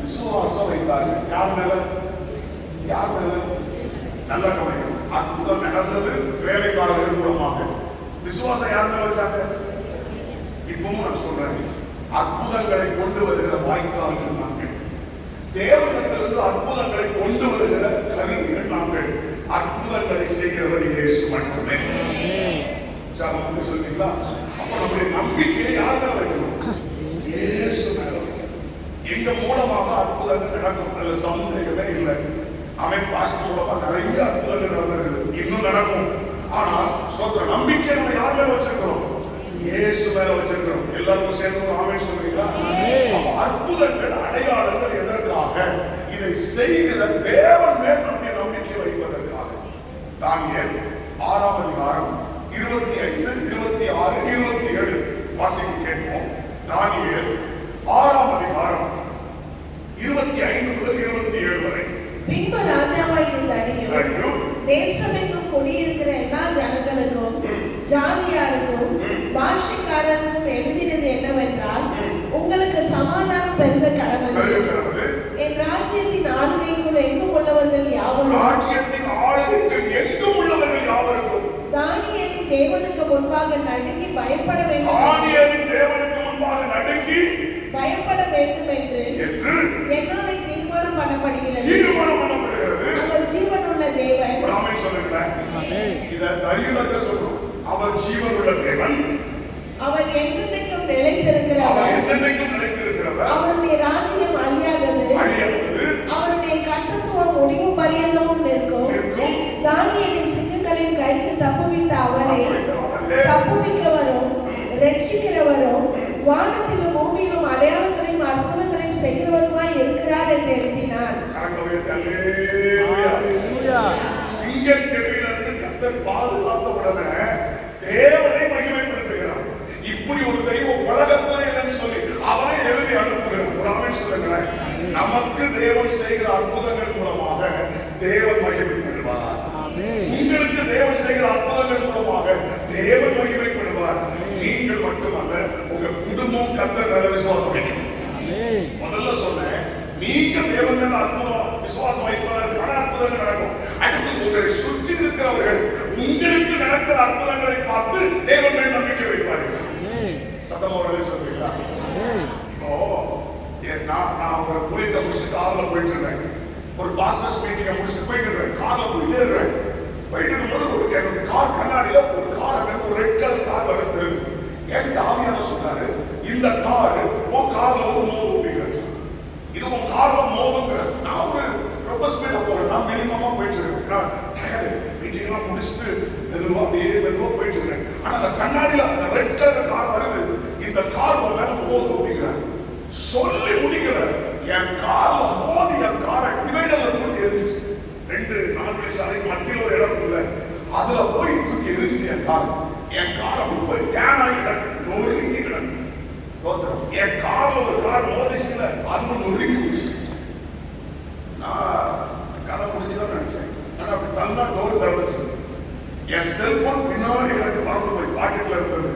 விசுவாசம் வைத்தார்கள். யார் மேல? யார் மேல? நல்ல கவனிக்கணும். அற்புதம் நடந்தது வேலைக்காரர்கள் மூலமாக. விசுவாசம் யார் மேல வச்சாங்க? இப்பவும் நான் சொல்றேன், அற்புதங்களை கொண்டு வருகிற வாய்க்கால்கள் நாங்கள். தேவனிடத்திலிருந்து அற்புதங்களை கொண்டு வருகிற கருவிகள் நாங்கள். அற்புதங்களை செய்கிறவர் இயேசு மட்டுமே. சொல்றீங்களா? அப்ப நம்முடைய நம்பிக்கையை யார் மேல வைக்கணும்? இயேசு மேல. எங்க மூலமாக அற்புதங்கள் நடக்கும், அதுல சந்தேகமே இல்லை. அவன் பாஸ்டர் மூலமா நிறைய அற்புதங்கள் நடந்திருக்குது, இன்னும் நடக்கும். ஆனால் சொல்ற நம்பிக்கை நம்ம யார் மேல வச்சிருக்கிறோம்? இயேசு மேல வச்சிருக்கிறோம். எல்லாருக்கும் சேர்ந்து ஆமென் சொல்றீங்களா? அற்புதங்கள் அடையாளங்கள் எதற்காக? இதை செய்கிற தேவன் மேல் நம்முடைய நம்பிக்கை வைப்பதற்காக. தானியேல் 6ஆம் அதிகாரம் 25, 26, 27 வாசிக்க கேட்போம். தானியேல் 6ஆம் அதிகாரம் 25 முதல் 27 வரை. பின்பு ராஜாவாகிய தானியேல் தேசமெங்கும் குடியிருக்கிற எல்லா ஜனங்களுக்கும் ஜாதியாருக்கும் பாஷைக்காரருக்கும் எழுதினது என்னவென்றால், உங்களுக்கு சமாதானம் பெருக கடவுது. என் ராஜ்யத்தின் ஆளுகைக்குள் எங்கும் உள்ளவர்கள் யாவருக்கும் தானியேலின் தேவனுக்கு முன்பாக நடுங்கி பயப்பட வேண்டும் என்று என்னோட தீர்மானம் பண்ணப்படுகிறது. அவர் ஜீவனுள்ள தேவன். அவர் ஜீவனுள்ள தேவன். அவர் என்றென்றைக்கும் நிலைத்திருக்கிறவர். அவருடைய ராஜ்யம் அழியாதது. அவருடைய கர்த்தத்துவம் முடிவு பரியந்தமும் நிற்கும். தானியேலை சிங்கங்களின் கைக்கு தப்புவித்த அவரை தப்புவிக்கவரும் ரட்சிக்கிறவரும் வானத்திலும் பூமியிலும் அடையாளங்களையும் அற்புதங்களையும் செய்கிறவருமாய் இருக்கிறார் என்று எழுதினார். பாதுகாத்த உடனே தேவனை மகிமைப்படுத்துகிறார். இப்படி ஒரு தெய்வம் உலகத்தில் இல்லைன்னு சொல்லி அவனை எழுதி அனுப்புகிறார். நமக்கு தேவன் செய்கிற அற்புதங்கள் மூலமாக தேவன் மகிமைப்படுவார். உங்களுக்கு தேவன் செய்கிற அற்புதங்கள் மூலமாக தேவன் மகிமைப்படுவார். நீங்கள் மட்டுமல்ல, உங்க குடும்பம் கர்த்தர் மேல விசுவாசம் வைக்கும். முதல்ல சொன்னேன், நீங்க தேவன் மேல அற்புதம் விசுவாசம் வைப்பதற்கான அற்புதங்கள் நடக்கும். அடுத்து உங்களை சுற்றி இருக்கிறவர்கள் உங்களுக்கு நடக்கிற அற்புதங்களை பார்த்து தேவன் மேல் நம்பிக்கை வைப்பார்கள். சத்தமா சொல்றீங்களா? இப்போ நான் ஒரு புரித முடிச்சு கார்ல போயிட்டு இருக்கேன். ஒரு பாஸ்டர்ஸ் மீட்டிங்கை முடிச்சு போயிட்டு இருக்கேன். கார்ல போயிட்டே இருக்கேன். போயிட்டு இருக்கும்போது எனக்கு கார் கண்ணாடியில ஒரு கார், ஒரு ரெட் கலர் கார் வருது. என்கிட்ட ஆவியான சொன்னாரு, இந்த கார் உன் கார்ல வந்து மோதும் அப்படிங்கிறது. இது உன் கார்ல மோதுங்கிற. நான் ஒரு ரொம்ப ஸ்பீடா போறேன். நான் மினிமமா போயிட்டு இருக்கேன். மீட்டிங்லாம் முடிச்சுட்டு மெதுவா போயிட்டு இருக்கேன். ஆனா அந்த கண்ணாடியில அந்த ரெட் கலர் கார் வருது. இந்த கார் மேல மோதும் அப்படிங்கிற. சொல்லி முடிக்கிற என் கார்ல மோதி என் காரை டிவைடர்ல தூக்கி எரிஞ்சிச்சு. 2 4 சாலைக்கு மத்தியில் ஒரு இடம் இல்லை. அதுல போய் தூக்கி எரிஞ்சிச்சு என் கார். என் காரை போய் டேன் ஆகி கிடக்கு, நொறுங்கி கிடக்கு. என் கார்ல ஒரு கார் மோதிச்சுல, அது நொறுங்கி போச்சு. நான் கதை முடிஞ்சுதான் நினைச்சேன். ஆனா அப்படி தந்தா டோர் திறந்துச்சு. என் செல்போன் பின்னாடி எனக்கு மறந்து போய் பாக்கெட்ல இருந்தது.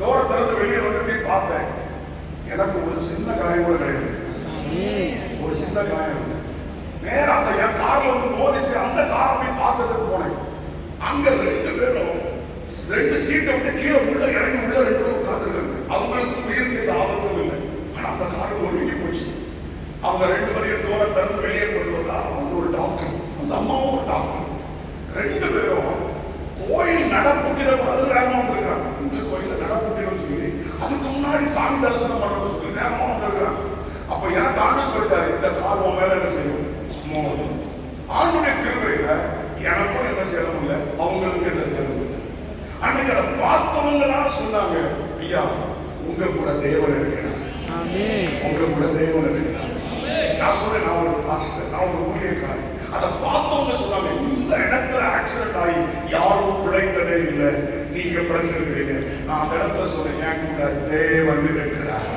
டோரை திறந்து வெளியே வந்து பார்த்தேன். எனக்கு ஒரு சின்ன காயம் கூட கிடையாது. ஒரு சின்ன காயம். நேரம் அந்த என் கார்ல வந்து மோதிச்சு. அந்த காரை போய் பார்த்ததுக்கு போனேன். அங்க 2 பேரும் 2 சீட்டை விட்டு கீழே உள்ள இறங்கி உள்ள 2 பேரும் உட்கார்ந்துருக்காங்க. அவங்களுக்கும் உயிருக்கு ஆபத்தும் இல்லை. ஆனா அந்த கார் ஒருங்கி போச்சு. அவங்க 2 பேரையும் தோற திறந்து வெளியே கொண்டு வந்தா அவங்க ஒரு டாக்டர், அந்த அம்மாவும் ஒரு டாக்டர். 2 பேரும் கோயில் நடப்புட்டிடக்கூடாது வேகமா வந்திருக்காங்க. இந்த கோயில நடப்புட்டிடன்னு சொல்லி அதுக்கு முன்னாடி சாமி தரிசனம் பண்ணணும்னு சொல்லி வேகமா வந்திருக்கிறாங்க. அப்ப எனக்கு ஆண்டு சொல்லிட்டாரு, இந்த கார் உன் மேல என்ன செய்யும்? மோதும். ஆண்டுடைய திருவையில எனக்கும் எந்த சேதமும் இல்லை, அவங்களுக்கு எந்த சேதமும் இல்லை. அன்னைக்கு அதை பார்த்தவங்களால சொன்னாங்க, ஐயா உங்க கூட தேவன் இருக்கிறார், உங்க கூட தேவன் இருக்கிறார். நான் சொல்றேன், நான் ஒரு பாஸ்டர், நான் ஒரு ஊழியக்காரி. அதை பார்த்தவங்க சொன்னாங்க, இந்த இடத்துல ஆக்சிடென்ட் ஆகி யாரும் பிழைத்ததே இல்லை, நீங்க பிழைச்சிருக்கிறீங்க. நான் அந்த இடத்துல சொன்னேன், என் கூட தேவன் இருக்கிறார்.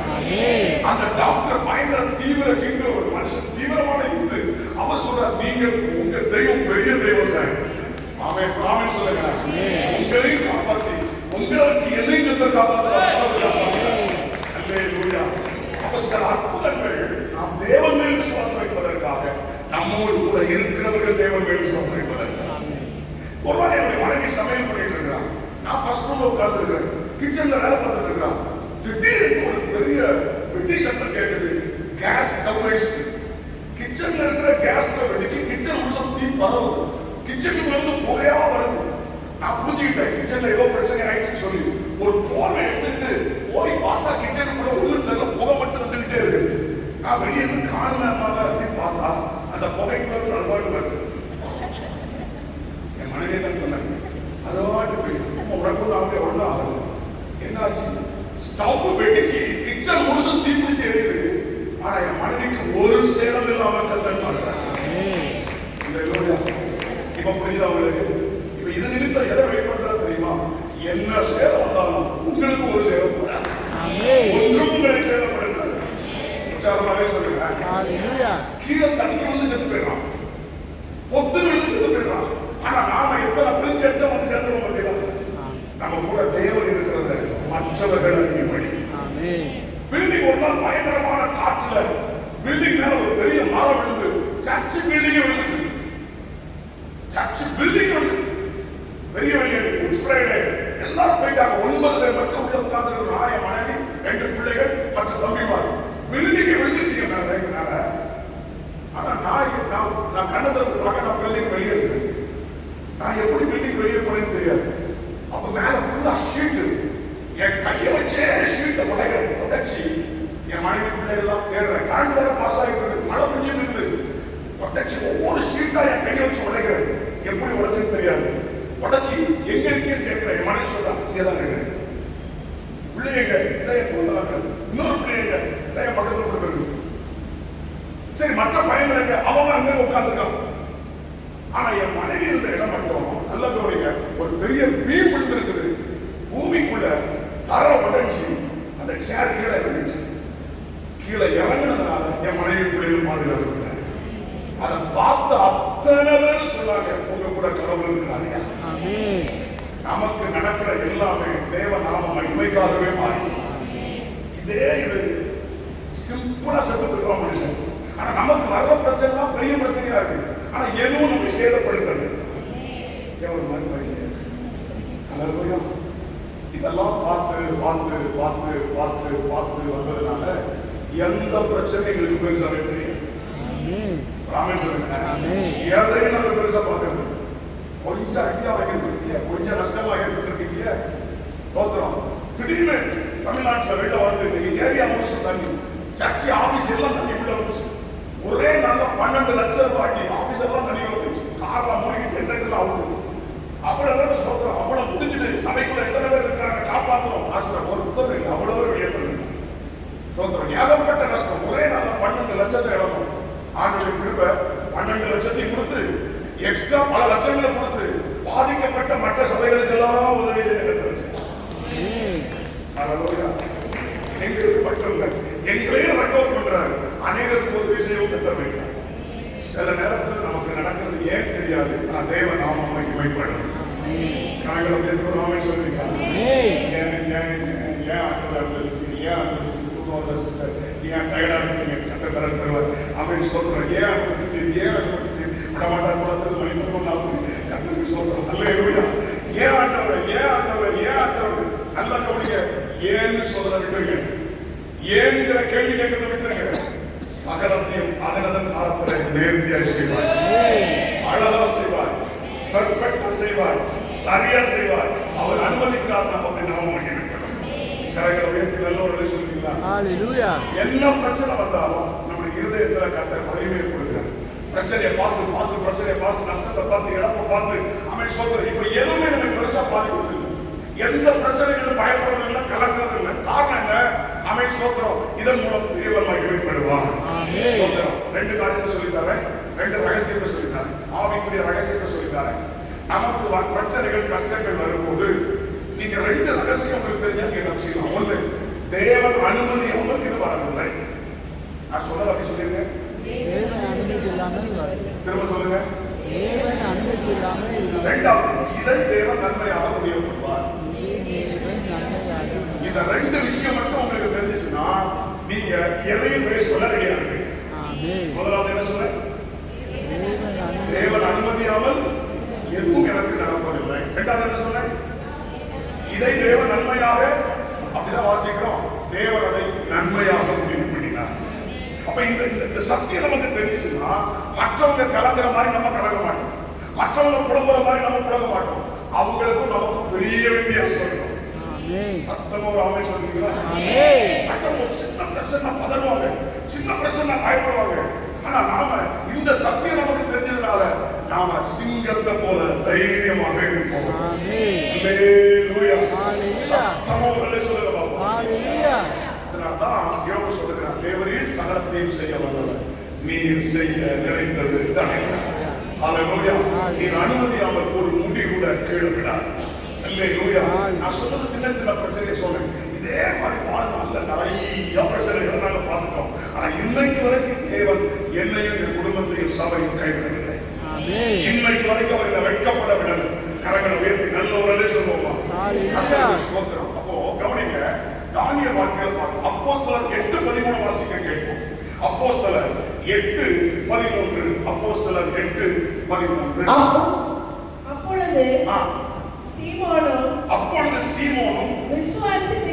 அந்த டாக்டர் பயங்கர தீவிர ஹிந்து, ஒரு மனுஷன் தீவிரமான இந்து. அவர் சொல்றார், நீங்க உங்க தெய்வம் பெரிய ஒருவாரி என்னுடைய மனைவி சமையல் பண்ணிட்டு இருக்கிறான், நான் ஃபர்ஸ்ட் ரூம்ல உட்கார்ந்து இருக்கிறேன், கிச்சன்ல வேலை பார்த்துட்டு இருக்கிறான். திடீர்னு ஒரு பெரிய வெடி சத்தம் கேட்குது. கேஸ் கவர்ஸ்ட், கிச்சன்ல இருக்கிற கேஸ் வெடிச்சு கிச்சன் முழுசும் தீ பரவுது. கிச்சனுக்குள்ள இருந்து புகையா வருது. நான் புரிஞ்சுக்கிட்டேன் கிச்சன்ல ஏதோ பிரச்சனை ஆயிடுச்சுன்னு சொல்லி ஒரு போனை எடுத்துட்டு போய் பார்த்தா கிச்சனுக்குள்ள ஒரு நல்ல புகை மட்டும் வந்துகிட்டே இருக்குது. நான் வெளியே இருந்து காணலாமா அப்படின்னு பார்த்தா அந்த புகைக்குள்ள நல்வாழ்வு வருது. என் மனைவி தான் சொன்னாங்க, அதுவாட்டு போயிட்டு உனக்கு அவங்க ஒன்றும் ஆகுது. என்னாச்சு? ஸ்டவ் வெடிச்சு கிச்சன் முழுசும் தீப்பிடிச்சு எரியுது. ஆனா என் மனைவிக்கு ஒரு சேதம் இல்லாம கத்தன் பார்க்கிறாங்க. இப்ப புரியுதா உங்களுக்கு? இப்ப இது நிமித்தம் எதை வெளிப்படுத்துறா தெரியுமா? என்ன சேதம் வந்தாலும் உங்களுக்கு ஒரு சேதம் போறாங்க, ஒன்றும் உங்களை சேதப்படுத்தாது. உற்சாகமாவே சொல்லுங்க. கீழே தண்ணி வந்து செத்து போயிடறான், பொத்து விழுந்து செத்து போயிடறான். ஆனா நாம எத்தனை பிரிஞ்சு அடிச்சா வந்து சேர்த்துருவோம் பார்த்தீங்களா? நம்ம கூட தேவன் இருக்கிறத மற்றவர்கள் அறியும்படி. பில்டிங் ஒரு நாள் பயங்கரமான காற்றுல பில்டிங் மேல ஒரு பெரிய மரம் விழுந்து சர்ச் பில்டிங் விழுந்துச்சு. சர்ச் பில்டிங் விழுந்துச்சு. பெரிய வெள்ளியடி குட் ஃப்ரைடே எல்லாரும் போயிட்டாங்க. 9 பேர் மட்டும் உள்ள உட்கார்ந்து நாய மனைவி 2 பிள்ளைகள் மற்ற தம்பிமார். பில்டிங் விழுந்துச்சு மேல. ஆனா நான் கண்டதுக்காக நான் பில்டிங் வெளியே இருக்கேன். நான் எப்படி பில்டிங் வெளியே போனேன்னு தெரியாது. அப்ப மேல ஃபுல்லா ஷீட், என் கையை வச்சே ஷீட்டை உடைச்சி என் மனைவி பிள்ளை எல்லாம் தேடுறேன். கரண்ட் வேற பாஸ் ஆகிட்டு இருக்குது, மழை பெஞ்சிட்டு இருக்குது. உடைச்சி ஒவ்வொரு ஷீட்டா என் கையை வச்சு உடைக்கிறேன். எப்படி உடைச்சுன்னு தெரியாது. உடைச்சி எங்க இருக்கேன்னு கேட்கிறேன். என் மனைவி சொல்றா, இங்கதான் இருக்கிறேன். பிள்ளைங்க என் தோந்தலாங்க, இன்னொரு பிள்ளைங்க என் பக்கத்துல கொடுத்துருக்கு. சரி, மற்ற பையன்கள் அவங்க அங்கே உட்காந்துருக்காங்க. ஆனா என் மனைவி இருந்த இடம் மட்டும் நல்ல கவனிங்க, ஒரு பெரிய பீம் விழுந்திருக்குது. பூமிக்குள்ள தர உடைஞ்சி அந்த சேர் கீழே இருந்துச்சு. கீழே இறங்கினதுனால என் மனைவி பிள்ளைகள் பாதுகாப்பு. அதை பார்த்து அத்தனை பேர் சொன்னாங்க, உங்க கூட கடவுள் இருக்கிறாங்க. நமக்கு நடக்கிற எல்லாமே தேவ நாம மகிமைக்காகவே மாறி. இதே இது சிம்பிளா செத்துக்கிறோம் மனுஷன். ஆனா நமக்கு வர்ற பிரச்சனை தான் பெரிய பிரச்சனையா இருக்கு. ஆனா எதுவும் நம்ம சேதப்படுத்தது எவ்வளவு மாதிரி இதெல்லாம் பார்த்து பார்த்து பார்த்து பார்த்து பார்த்து வந்ததுனால எந்த பிரச்சனைகளுக்கு பெருசாவே தெரியும். எதையும் நம்ம பெருசா பார்க்கறது. கொஞ்சம் அடியா வாங்கிருக்கீங்க, கொஞ்சம் நஷ்டமா ஏற்பட்டிருக்கீங்க, தோத்துறோம். திடீர்னு தமிழ்நாட்டில் வெள்ளம் வந்து ஏரியா முழுசும் தண்ணி, சர்ச்சி ஆபீஸ் எல்லாம் தண்ணி உள்ள வந்துச்சு. ஒரே நாள்ல 12 லட்சம் ரூபாய்க்கு ஆபீஸ் எல்லாம் தண்ணி வந்துச்சு. கார்ல மூழ்கி ஜெனரேட்டர் அவுட்டு. அவ்வளவு சொல்றோம், அவ்வளவு முடிஞ்சது. சபைக்குள்ள எத்தனை பேர் இருக்கிறாங்க, காப்பாற்றுறோம். ஒருத்தர் இல்லை, அவ்வளவு வெளியே தருங்க. தோத்துறோம். ஏகப்பட்ட கஷ்டம். ஒரே நாள்ல 12 லட்சத்தை இழந்தோம். ஆண்டுடைய கிருபை 12 லட்சத்தையும் கொடுத்து எக்ஸ்ட்ரா பல லட்சங்களை கொடுத்து பாதிக்கப்பட்ட மற்ற சபைகளுக்கெல்லாம் உதவி செய்ய கற்றுச்சு. எங்களுக்கு மட்டும் இல்லை, எங்களையும் ரெக்கவர் பண்றாரு. அநேகருக்கு உதவி செய்ய கற்று வைத்தார். சில நேரத்தில் நமக்கு நடக்கிறது ஏன் தெரியாது. நான் தேவ நாம மகிமைப்படும். நாங்கள் நாமே சொல்லியிருக்காங்க. ஏன் அனுபவிச்சு ஏன் அனுபவிச்சு தூக்கம் சிஸ்டர் ஏன் டயர்டா இருக்கீங்க, கத்த தரல் தருவார் அப்படின்னு சொல்றோம். ஏன் அனுபவிச்சு விடமாட்டார் குளத்தில் மணி 11 கத்துக்கு சொல்றோம். அல்லேலூயா. ஏன் ஆண்டவர் ஏன் ஆண்டவர் ஏன் ஆண்டவர் நல்லா கவனிங்க. ஏன்னு சொல்ல விட்டுருங்க. ஏங்கிற கேள்வி கேட்கறத விட்டுருங்க. சகலத்தையும் அதனதன் காலத்துல நேர்த்தியாக செய்வார், அழகா செய்வார், பெர்ஃபெக்டா செய்வார், சரியா செய்வார். அவர் அனுமதிக்கிறார். நம்ம அப்படி நாம மகிமைப்படும். கரைகளை உயர்த்தி நல்லவர்களை சொல்லிக்கலாம். என்ன பிரச்சனை வந்தாலும் நம்முடைய இருதயத்துல கத்த வலிமையை கொடுக்கிறார். பிரச்சனையை பார்த்து பார்த்து பிரச்சனையை பார்த்து நஷ்டத்தை பார்த்து இழப்பை பார்த்து அவன் சொல்றது இப்ப எதுவுமே நமக்கு பெருசா பாதிக்கிறது இல்லை. எந்த பிரச்சனைகளும் பயப்படுறது இல்லை, கலக்கிறது இல்லை. காரணம் என்ன? அவன் சொல்றோம். இதன் மூலம் தேவன் மகிமைப்படுவான். சொல்றோம். 2 காரியத்தை சொல்லித்தாரேன், 2 ரகசியத்தை சொல்லித்தாரேன், ஆவிக்குரிய ரகசியத்தை சொல்லித்தாரேன். நமக்கு பிரச்சனைகள் கஷ்டங்கள் வரும்போது நீங்க 2 ரகசியம் உங்களுக்கு தெரிஞ்சா என்ன செய்யலாம். ஒன்று, தேவன் அனுமதி உங்களுக்கு இது வரவில்லை. நான் சொன்னது அப்படி சொல்லிருக்கேன். திரும்ப சொல்லுங்க. 2வது, இதை தேவன் நன்மையாக உபயோகப்படுவார். இந்த 2 விஷயம் மட்டும் உங்களுக்கு தெரிஞ்சிச்சுன்னா நீங்க எதையும் ஃபேஸ் பண்ண ரெடியா இருப்பீங்க. முதலாவது என்ன சொல்ல? தேவன் அனுமதியாமல் எதுவும் எனக்கு நடக்கும். தேவன் அதை நன்மையாக முடிவு பண்ணினார். அப்ப இந்த சத்தியம் நமக்கு தெரிஞ்சுச்சுன்னா மற்றவங்க கலங்குற மாதிரி நம்ம கலங்க மாட்டோம், மற்றவங்க புலம்புற மாதிரி நம்ம புலங்க மாட்டோம். அவங்களுக்கும் நமக்கும் பெரிய வித்தியாசம் இருக்கும். சத்தமா ஒரு ஆமென் சொல்றீங்களா? மற்றவங்க சின்ன பிரச்சனை பதறுவாங்க, சின்ன பிரச்சனை பயப்படுவாங்க. ஆனா நாம இந்த சத்தியம் நமக்கு தெரிஞ்சதுனால நாம சிங்கத்தை போல தைரியமாக இருப்போம். அல்லேலூயா. சத்தமா ஒரு சொல்லுங்க பாப்போம். அதனால்தான் யோபு சொல்லுகிறார், தேவரே சகலத்தையும் செய்ய வல்லவர், நீர் செய்ய நினைத்தது தடைபடாது. அல்லேலூயா. நீர் அனுமதியாமல் ஒரு முடி கூட கேளுகிறார். அல்லேலூயா. நான் சொன்னது சின்ன சின்ன பிரச்சனையை சொன்னேன். இதே மாதிரி வாழ்நாள்ல நிறைய பிரச்சனைகளை நாங்க பார்த்துட்டோம். ஆனா இன்னைக்கு வரைக்கும் தேவன் என்னையும் என் குடும்பத்தையும் சபையும் கைவிடவில்லை. இன்னைக்கு வரைக்கும் அவர் என்னை வெட்கப்பட விடலை. கரங்களை உயர்த்தி நல்ல ஒரு சொல்லுவோமா? அப்போ கவனிங்க, தானியேல் வாழ்க்கையில் பார்ப்போம். அப்போஸ்தலர் 8:13 வாசிக்க கேட்போம். அப்போஸ்தலர் 8:13. அப்போஸ்தலர் 8:13. அப்பொழுது சீமோனும் விசுவாசித்து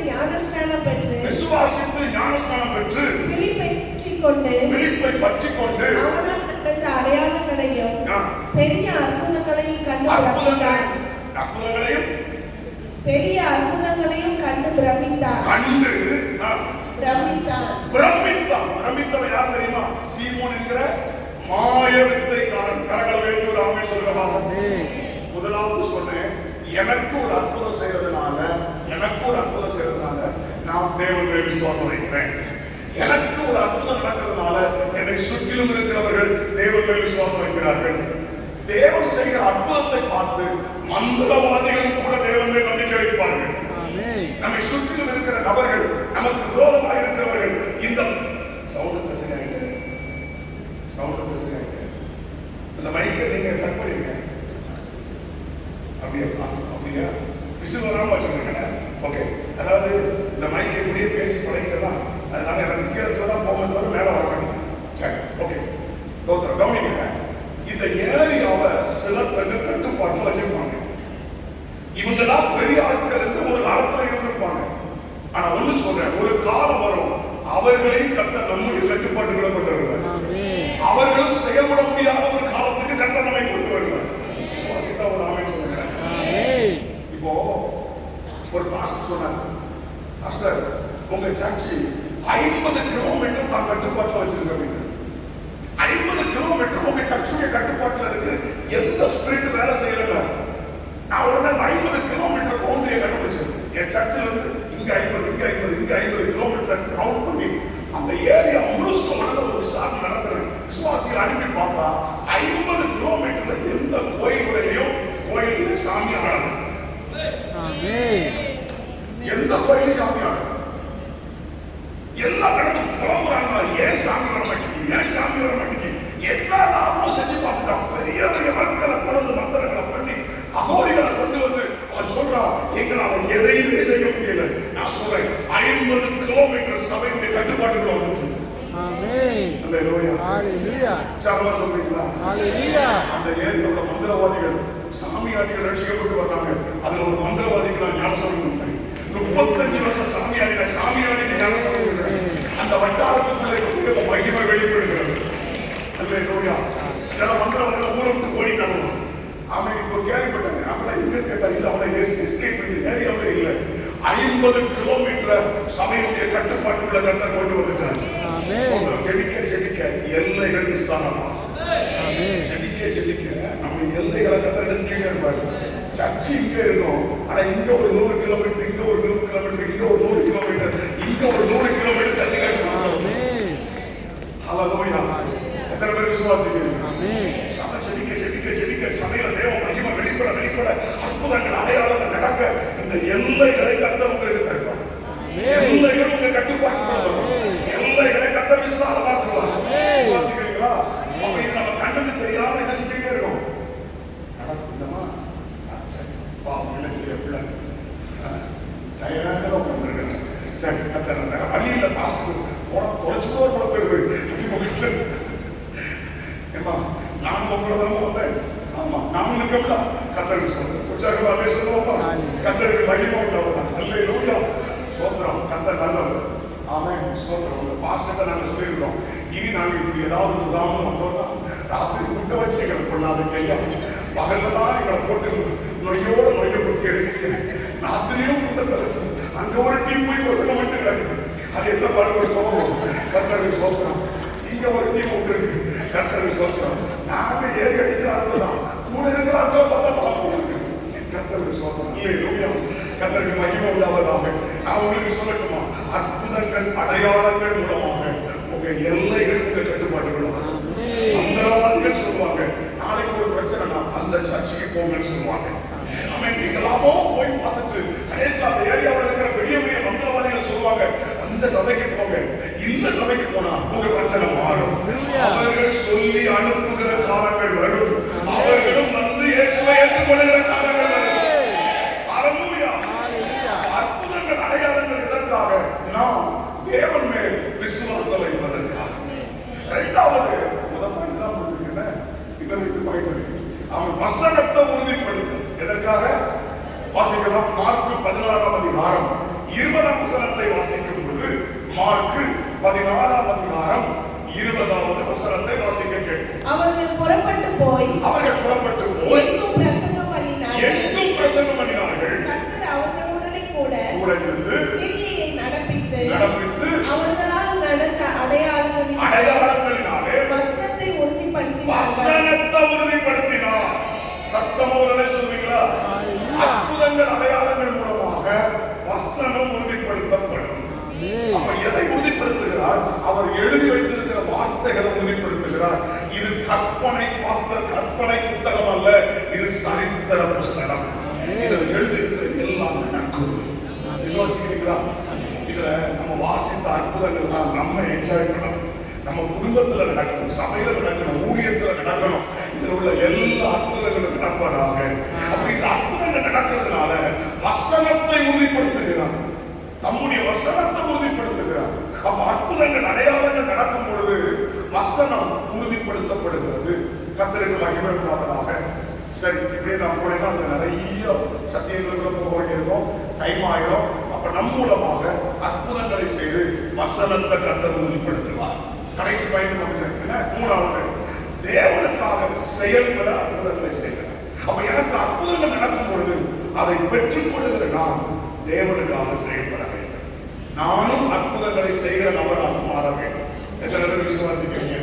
ஞானஸ்நானம் பெற்று பிலிப்பை பற்றிக்கொண்டு அவனால் நடந்த அடையாளங்களையும் பெரிய அற்புதங்களையும் கண்டு பிரமித்தான். பிரமித்தவன் யார் தெரியுமா? சீமோன் என்கிற மாய வித்தைக்காரன். கரங்களை வைத்து ஒரு ஆமென் சொல்லுங்க. முதலாவது சொன்னேன், எனக்கு ஒரு அற்புதம் செய்யறதுனால நான் தேவன் மேல் விசுவாசம் வைக்கிறேன். எனக்கு ஒரு அற்புதம் நடக்கிறதுனால என்னை சுற்றிலும் இருக்கிறவர்கள் தேவன் மேல் விசுவாசம் வைக்கிறார்கள். தேவன் செய்கிற அற்புதத்தை பார்த்து மந்திரவாதிகளும் கூட தேவன் மேல் நம்பிக்கை வைப்பார்கள். நம்மை சுற்றிலும் இருக்கிற நபர்கள், நமக்கு விரோதமாக இருக்கிறவர்கள், இந்த சவுண்ட் பிரச்சனை இந்த மைக்கை நீங்க கட் பண்ணிருங்க. அப்படியா விசில் வராம வச்சுருக்கேன். ஓகே, அதாவது இந்த மைக்கை கூடிய பேசி பழகிக்கலாம். அதனால எனக்கு கீழத்துல தான் போகும்போது மேலே வர மாட்டேங்க. சரி, ஓகே. கவனிங்க, இந்த ஏரியாவை சில பேர் கட்டுப்பாட்டில் வச்சிருப்பாங்க. இவங்கெல்லாம் பெரிய ஆட்கள் என்று ஒரு காலத்துல இருந்திருப்பாங்க. ஆனா ஒண்ணு சொல்றேன், ஒரு காலம் வரும் அவர்களையும் கர்த்தர் நம்முடைய கட்டுப்பாட்டுகளை கொண்டு வருவார். அவர்களும் செயல்பட முடியாத ஒரு காலத்துக்கு கர்த்தர் நம்மை கொண்டு வருவார். விசுவாசித்தா ஒரு ஆமென் சொல்லுங்க. இப்போ ஒரு பாஸ்டர் சொன்னார், பாஸ்டர் உங்க சர்ச்சு 50 கிலோமீட்டர் தான் கட்டுப்பாட்டில் வச்சிருக்க. 50 கிலோமீட்டர் உங்க சர்ச்சுடைய கட்டுப்பாட்டில் இருக்கு. எந்த ஸ்பிரிட் வேலை செய்யல. நான் உடனே 50 கிலோமீட்டர் பவுண்டரியை கண்டுபிடிச்சேன். என் சர்ச்சில் இருந்து இங்க 50 கிலோமீட்டர் கவுண்ட் பண்ணி அந்த ஏரியா முழுசும் ஒரு விசாரணை நடத்துறேன். விசுவாசிகள் அனுப்பி பார்த்தா 50 கிலோமீட்டர்ல எந்த கோயிலுடையும் கோயிலுக்கு சாமி ஆடணும். எந்த கோயிலும் சாமி ஆடணும். எல்லா இடத்தும் புலம்புறாங்க, ஏன் சாமி வர மாட்டேங்குது. எல்லாரும் அவ்வளவு செஞ்சு பார்த்துட்டான். பெரிய பெரிய மக்களை கொண்டு மந்திரங்களை பண்ணி அகோரிகளை கொண்டு வந்து அவன் சொல்றான், எங்களால் எதையுமே செய்ய முடியல. நான் சொல்றேன், 50 கிலோமீட்டர் சபையுடைய கட்டுப்பாட்டுக்குள்ள வந்துச்சு. சொல்றீங்களா? அந்த ஏரியோட மந்திரவாதிகள் சாமியாடிகள் ரட்சிக்கப்பட்டு வர்றாங்க. அதுல ஒரு மந்திரவாதிக்கு நான் ஞானசபை உண்டு. 35 வருஷம் சாமியாடிக்கு ஞானசபை உண்டு. அந்த வட்டாரத்துக்குள்ளே மகிமை வெளிப்படுகிறது. சில மந்திரவாதிகள் ஊருக்கு ஓடிக்கணும். அவன் இப்போ கேள்விப்பட்டாங்க. அவளை எங்க கேட்டா இல்ல, அவளை எஸ்கேப் பண்ணி ஏரியாவே இல்லை. 50 கிலோமீட்டர் சபையுடைய கட்டுப்பாட்டுக்குள்ள கர்த்தர் கொண்டு வந்துட்டார். ஜெபிக்க எல்லைகள் விஸ்தாரமா. ஜெபிக்க நம்ம எல்லைகளை கர்த்தர் எடுத்துட்டே இருப்பாரு. சர்ச்சு இங்க இருக்கும், ஆனா இங்க ஒரு 100 கிலோமீட்டர், இங்க ஒரு 100 கிலோமீட்டர், இங்க ஒரு 100 கிலோமீட்டர், இங்க ஒரு 100 கிலோமீட்டர் சர்ச்சு கட்டணும். ஹல்லேலூயா. எத்தனை பேர் விசுவாசிக்கிறீங்க? சபை ஜெபிக்க சபையில தேவ மகிமை வெளிப்பட அற்புதங்கள் அடையாளங்கள் நடக்க இந்த எல்லைகளை கர்த்தர் உங்களுக்கு தருவார். எல்லைகள் உங்க கட்டுப்பாட்டு, எல்லைகளை கர்த்தர் விசாலமாக்குவார். விசுவாசிக்கிறீங்களா? அப்ப இது நம்ம கண்ணுக்கு தெரியாம என்ன செஞ்சுட்டே இருக்கோம். நடக்குமா? சரி, பாவம் என்ன செய்ய பிள்ளை தயாராக உட்கார்ந்துருக்கேன். சரி, கர்த்தர் வழியில காசு தொலைச்சுக்கோ போல போயிருக்கு. ஏமா நான் உங்களை தான் வந்தேன். ஆமா, நானும் நிற்கல. கர்த்தருக்கு சொல்றேன், உற்சாகமாவே சொல்லுவோமா? கர்த்தருக்கு மகிமை உண்டாவதா? அல்லேலூயா. சோத்திரம். கர்த்தர் நல்லவர். ஆமென். ஸ்தோத்திரம். உங்க பாஸ்டர்ட்ட நாங்க சொல்லியிருக்கோம், இனி நாங்க இப்படி ஏதாவது உதாரணம் வந்தோம்னா ராத்திரி குட்ட வச்சு எங்களை கொள்ளாது கையா, பகல்ல தான் எங்களை போட்டு நொய்யோட நொய்ய குத்தி எடுத்துட்டு ராத்திரியும் குட்டத்தை வச்சு அங்க ஒரு டீம் போய் வசனம் மட்டும் கிடக்கு. அது என்ன பாடுபடுத்தோம்? கர்த்தருக்கு ஸ்தோத்திரம். இங்க ஒரு டீம் ஒன்று இருக்கு. கர்த்தருக்கு ஸ்தோத்திரம். நாங்க ஏறி அடிக்கிற ஆட்கள் கூட இருக்கிற ஆட்கள் பார்த்தா பார்ப்போம். கர்த்தருக்கு ஸ்தோத்திரம். அல்லேலூயா. கர்த்தருக்கு மகிமை உண்டாவதாக. நான் உங்களுக்கு சொல்லட்டுமா, அற்புதங்கள் அடையாளங்கள் மூலமாக உங்க எல்லைகள் உங்க கட்டுப்பாட்டுகளும் மந்திரவாதிகள் சொல்லுவாங்க, நாளைக்கு ஒரு பிரச்சனைனா அந்த சர்ச்சைக்கு போங்கன்னு சொல்லுவாங்க. நீங்களாமோ போய் பார்த்துட்டு கடைசியா அந்த ஏரியாவில் இருக்கிற பெரிய பெரிய மந்திரவாதிகள் சொல்லுவாங்க, அந்த சபைக்கு போங்க, இந்த சபைக்கு போனா உங்க பிரச்சனை மாறும். அவர்கள் சொல்லி அனுப்புகிற காலங்கள் வரும். அவர்களும் வந்து இயேசுவை ஏற்றுக்கொள்ளுகிற காலங்கள் வரும். அல்லேலூயா. அற்புதங்கள் அடையாளங்கள் எதற்காக? நாம் தேவன் மேல் விசுவாசம் வைப்பதற்காக. இரண்டாவது அவன் வசனத்தை உறுதிப்படுத்த எதற்காக? வாசிக்கலாம். மார்க்கு 16ஆம் அதிகாரம் 20ஆம் வசனத்தை வாசிக்கும் பொழுது, மார்க்கு 16ஆம் அதிகாரம் 20வது வசனத்தை வாசிக்க கேட்கும். அவர்கள் புறப்பட்டு போய் எங்கும் பிரசங்கம் பண்ணினார்கள். கர்த்தர் அவர்களுடனே கூட இருந்து கிரியையை நடப்பித்து அவர்களால் நடந்த அடையாளங்களினாலே வசனத்தை உறுதிப்படுத்தினார். சத்தமோடு சொல்வீங்களா? அற்புதங்கள் அடையாளங்கள் மூலமாக வசனம் உறுதிப்படுத்தப்படும். அப்ப எதை உறுதிப்படுத்துகிறார்? அவர் எழுதி வைத்திருக்கிற வார்த்தைகளை உறுதிப்படுத்துகிறார். இது கற்பனை புத்தகம் அல்ல, இது சரித்திர புஸ்தகம். இதில் எழுதியிருக்கிற எல்லாம் நடக்கும். விசுவாசிக்கிறீங்களா? இதுல நம்ம வாசித்த அற்புதங்கள் தான் நம்ம என்ஜாய் பண்ணணும். நம்ம குடும்பத்துல நடக்கணும், சபையில நடக்கணும், ஊழியத்துல நடக்கணும். இதில் உள்ள எல்லா அற்புதங்களும் நடப்பதாக. அப்படி இந்த அற்புதங்கள் நடக்கிறதுனால வசனத்தை உறுதிப்படுத்துகிறார், தம்முடைய வசனத்தை உறுதிப்படுத்துகிறார். அப்ப அற்புதங்கள் அடையாளங்கள் நடக்கும் பொழுது வசனம் உறுதிப்படுத்தப்படுகிறது. கர்த்தருக்கு மகிமை உண்டாவதாக. சரி, இப்படியே நாம் போனா நிறைய சத்தியங்களுக்குள்ள போக வேண்டியிருக்கோம், டைம் ஆயிரும். அப்ப நம் மூலமாக அற்புதங்களை செய்து வசனத்தை கர்த்தர் உறுதிப்படுத்துவார். கடைசி பயணம் மூணாவது, தேவனுக்காக செயல்பட அற்புதங்களை செய்கிறார். அப்ப எனக்கு அற்புதங்கள் நடக்கும் பொழுது அதை பெற்றுக் கொள்ளுகிற நான் தேவனுக்காக செயல்பட வேண்டும். நானும் அற்புதங்களை செய்கிற நபராக மாற வேண்டும். எத்தனை பேர் விசுவாசிக்கிறீங்க?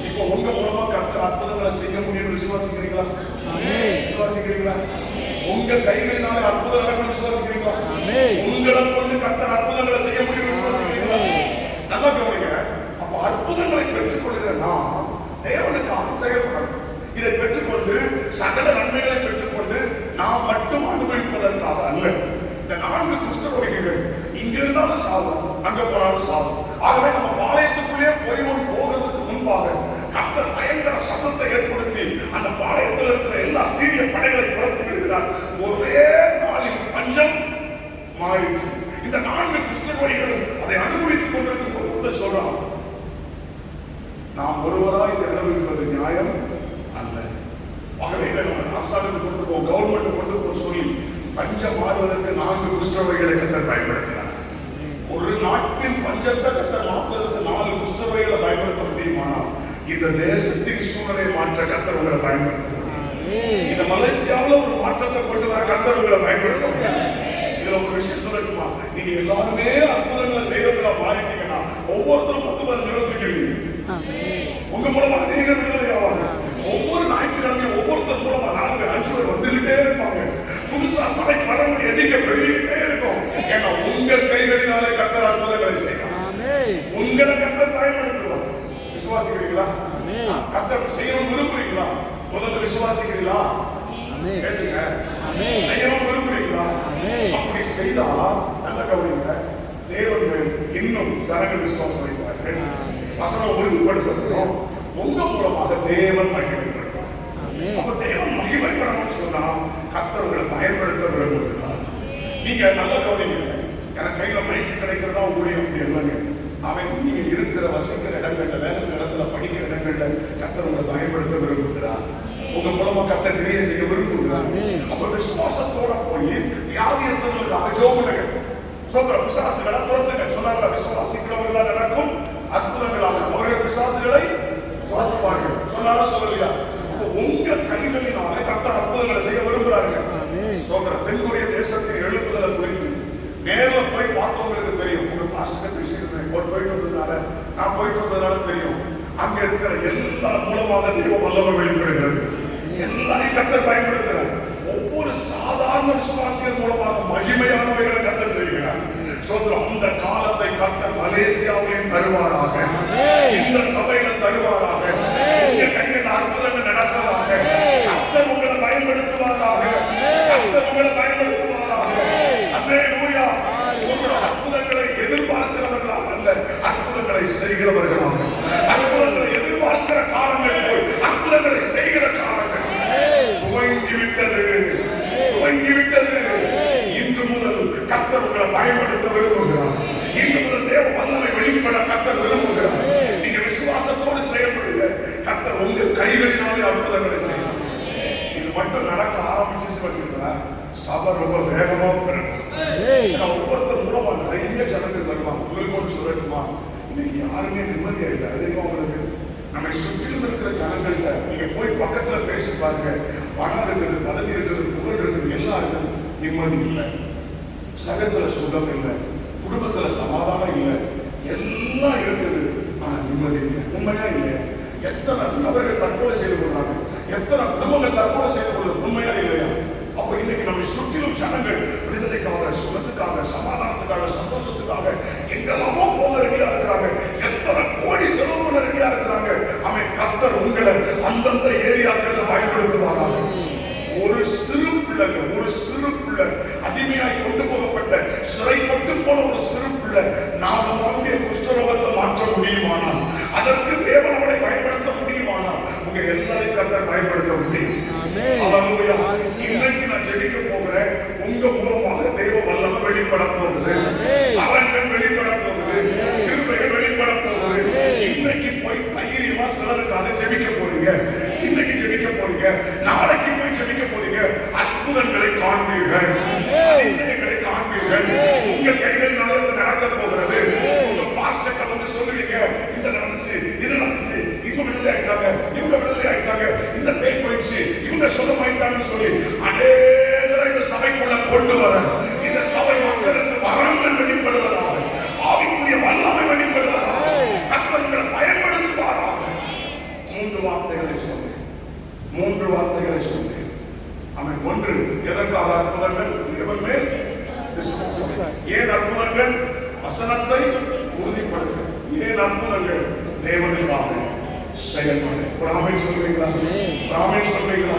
இப்போ உங்க மூலமா கர்த்தர் அற்புதங்களை செய்ய முடியும் விசுவாசிக்கிறீங்களா? விசுவாசிக்கிறீங்களா? உங்க கைகளினால அற்புதம் நடக்கும் விசுவாசிக்கிறீங்களா? உங்களை கொண்டு கர்த்தர் அற்புதங்களை செய்ய முடியும் விசுவாசிக்கிறீங்களா? நல்லா கவனிங்க. அப்ப அற்புதங்களை பெற்றுக் கொள்கிற நாம் தேவனுக்காக செயல்படணும். இதை பெற்றுக்கொண்டு சகல நன்மைகளை பெற்றுக்கொண்டு நாம் மட்டும் அனுபவிப்பதற்காக அல்ல. இந்த 4 குஷ்டரோகிகள் இங்க இருந்தாலும் சாவும், அங்க போனாலும் சாவும். ஆகவே நம்ம பாளையத்துக்குள்ளே போகிறதுக்கு முன்பாக கர்த்தர் பயங்கர சத்தத்தை ஏற்படுத்தி அந்த பாளையத்தில் இருக்கிற எல்லா சீரிய படைகளை துரத்தி விடுகிறார். ஒரே நாளில் பஞ்சம் மாறிச்சு. இந்த 4 குஷ்டரோகிகள் அதை அனுபவித்துக் கொண்டிருக்கும் போது சொல்றான், நாம் ஒருவராய் இதை அனுபவிப்பது நியாயம் அல்ல. ஆகவே இதை நம்ம அரசாங்கத்துக்கு கொண்டு போவோம், கவர்மெண்ட் கொண்டு போக சொல்லி பஞ்சம் மாறுவதற்கு 4 குஷ்டரோகிகளை கர்த்தர் பயன்படுத்தினார். ஒரு நாட்டின் பஞ்சத்தை கர்த்தர் மாற்றுவதற்கு 4 குஷ்டரோகிகளை பயன்படுத்த முடியுமானால் இந்த தேசத்தின் சூழலை மாற்ற கர்த்தர் உங்களை பயன்படுத்த முடியும். இந்த மலேசியாவில் ஒரு மாற்றத்தை கொண்டு வர கர்த்தர் உங்களை பயன்படுத்த முடியும். இதுல ஒரு விஷயம் சொல்லட்டுமா? நீங்க எல்லாருமே அற்புதங்களை செய்யறதுல மாறிட்டீங்கன்னா ஒவ்வொருத்தரும் 10-15 நிறுத்திக்கிறீங்க. உங்க மூலமா அதிக விடுதலை ஆவாங்க. ஒவ்வொரு ஞாயிற்றுக்கிழமையும் ஒவ்வொருத்தர் மூலமா 4-5 பேர் வந்துகிட்டே இருப்பாங்க. புதுசா சபைக்கு வரக்கூடிய எண்ணிக்கை பெருகிட்டே இருக்கும். ஏன்னா உங்க கைகளினாலே கர்த்தர் அற்புதங்களை செய்யலாம். உங்களை கர்த்தர் பயன்படுத்துவார். விசுவாசிக்கிறீங்களா? கர்த்தர் செய்யணும் விரும்புறீங்களா? முதல்ல விசுவாசிக்கிறீங்களா? பேசுங்க. செய்யணும் விரும்புறீங்களா? அப்படி செய்தா நல்ல கவனிங்க, தேவன் மேல் இன்னும் ஜனங்கள் விசுவாசம் வைப்பார்கள். வசனம் உறுதிப்படுத்தப்படும். உங்க மூலமாக தேவன் மகிமைப்படுவார். அப்ப தேவன் மகிமைப்படணும்னு சொன்னா கர்த்தர் உங்களை பயன்படுத்த விரும்புகிறார். நீங்க நல்ல கவனிங்க. எனக்கு கையில மைக்கு கிடைக்கிறதா ஊழியம் அப்படி இல்லைங்க. அவன் நீங்க இருக்கிற வசிக்கிற இடங்கள்ல, வேலை இடத்துல, படிக்கிற இடங்கள்ல கர்த்தர் உங்களை பயன்படுத்த விரும்புகிறார். உங்க மூலமா கர்த்தர் கிரியை செய்ய விரும்புகிறார். அப்ப விசுவாசத்தோட போய் வியாதியஸ்தர்களுக்காக ஜெபம் பண்ணுங்க. சொல்ற பிசாசுகளை துரத்துங்க சொன்னாங்க. விசுவாசிக்கிறவர்களால் நடக்கும் அற்புதங்களாக அவர்கள் பிசாசுகளை துரத்துவார்கள் சொன்னாரா சொல்லலையா? உங்க கைகளினாலே கர்த்தர் அற்புதங்களை செய்ய விரும்புறாங்க. சொல்ற தென்கொரிய தேசத்தின் எழுப்புதலை குறித்து நேர்ல போய் பார்த்தவங்களுக்கு தெரியும். உங்க பாஸ்டர் பேசியிருந்தேன் போயிட்டு வந்ததுனால நான் போயிட்டு வந்ததுனால தெரியும். அங்க இருக்கிற எல்லா மூலமாக தெய்வ வல்லமை வெளிப்படுகிறது. எல்லாரையும் கர்த்தர் பயன்படுத்துறார். ஒவ்வொரு சாதாரண விசுவாசிகள் மூலமாக மகிமையானவைகளை கர்த்தர் செய்கிறார். சோதரம் அந்த காலத்தை கர்த்தர் மலேசியாவிலையும் தருவாராக, இந்த சபையில தருவாராக, உங்க கையில் அற்புதங்கள் நடப்பதாக, கர்த்தர் உங்களை பயன்படுத்துவாராக, கர்த்தர் உங்களை பயன்படுத்துவாராக. அல்லேலூயா. சோதரம் அற்புதங்களை எதிர்பார்க்கிறவர்களாக அல்ல, அற்புதங்களை செய்கிறவர்களாக. அற்புதங்களை எதிர்பார்க்கிற காலங்கள் போய் அற்புதங்களை செய்கிற காலங்கள் துவங்கிவிட்டது. இன்று முதல் கர்த்தர் உங்களை பயன்படுத்த விரும்புகிறார். இன்று முதல் தேவ வல்லமை வெளிப்பட கர்த்தர் விரும்புகிறார். நீங்க விசுவாசத்தோடு செயல்படுங்க. கர்த்தர் உங்க கைகளினாலே அற்புதங்களை செய்வார். இது மட்டும் நடக்க ஆரம்பிச்சு வச்சிருக்கிறா சபை ரொம்ப வேகமா பெறணும். ஒவ்வொருத்தர் மூலமா நிறைய ஜனங்கள் வருவாங்க. உங்களுக்கு சொல்லட்டுமா, இன்னைக்கு யாருமே நிம்மதியா இல்லை. அதே உங்களுக்கு நம்மை சுற்றிலும் இருக்கிற ஜனங்கள்ல நீங்க போய் பக்கத்துல பேசி பாருங்க. பணம் இருக்குது, பதவி இருக்குது, புகழ் இருக்குது, எல்லாம் இருக்குது, நிம்மதி இல்லை. சகத்துல சுகம் இல்லை, குடும்பத்துல சமாதானம் இல்லை, எல்லாம் இருக்குது, ஆனா நிம்மதி இல்லை. உண்மையா இல்லையா? எத்தனை நபர்கள் தற்கொலை செய்து கொள்றாங்க, எத்தனை குடும்பங்கள் தற்கொலை செய்து கொள்வது உண்மையா இல்லையா? அப்ப இன்னைக்கு நம்ம சுற்றிலும் ஜனங்கள் விடுதலைக்காக, சுகத்துக்காக, சமாதானத்துக்காக, சந்தோஷத்துக்காக எங்கெல்லாமோ போக ரெடியா இருக்கிறாங்க. எத்தனை கோடி செலவு பண்ண ரெடியா இருக்கிறாங்க. அவன் கர்த்தர் உங்களை அந்தந்த ஏரியாக்கள் பயன்படுத்துவாராக. ஒரு சிறு பிள்ளை அடிமையாய் கொண்டு போகப்பட்ட சிறைப்பட்டு போன ஒரு சிறு பிள்ளை நாம வாங்கிய குஷ்டரோகத்தை மாற்ற முடியுமானால், அதற்கு தேவன் அவனை பயன்படுத்த முடியுமானால், உங்க எல்லாரையும் கர்த்தர் பயன்படுத்த முடியும். இன்னைக்கு நான் ஜெபிக்க போகிறேன். உங்க மூலமாக தெய்வ வல்லமை வெளிப்பட போகுது, அவர்கள் வெளிப்பட போகுது, கிருபைகள் வெளிப்பட போகுது. இன்னைக்கு போய் தைரியமா சிலருக்காக ஜெபிக்க போறீங்க. இன்னைக்கு ஜெபிக்க போறீங்க, நாளைக்கு போய் ஜெபிக்க போறீங்க. அற்புதங்களை காண்பீர்கள், அதிசயங்களை காண்பீர்கள். உங்க கைகளினால நடக்க போகிறது. உங்க பாஸ்டர் வந்து சொல்லுவீங்க, இந்த நடந்துச்சு, இது நடந்துச்சு, இவங்க விடுதலை ஆயிட்டாங்க, இவங்க விடுதலை ஆயிட்டாங்க, இந்த பேய் போயிடுச்சு, இவங்க சுகமாயிட்டாங்கன்னு சொல்லி அநேகரை இந்த சபைக்குள்ள கொண்டு வர, இந்த சபை மக்களுக்கு வரங்கள் வெளிப்படுவதாக, ஆவிக்குரிய வல்லமை வெளிப்படுவதாக, கர்த்தர்களை பயன்படுத்துவாராக. மூன்று வார்த்தைகளை சொன்னேன். அவன் ஒன்று, எதற்காக அற்புதங்கள்? தேவன் மேல் விசுவாசம். ஏன் அற்புதங்கள்? வசனத்தை உறுதிப்படுத்த. ஏன் அற்புதங்கள்? தேவனுக்காக செயல்பட. ஒரு ஆமென் சொல்றீங்களா? ஆமென் சொல்றீங்களா?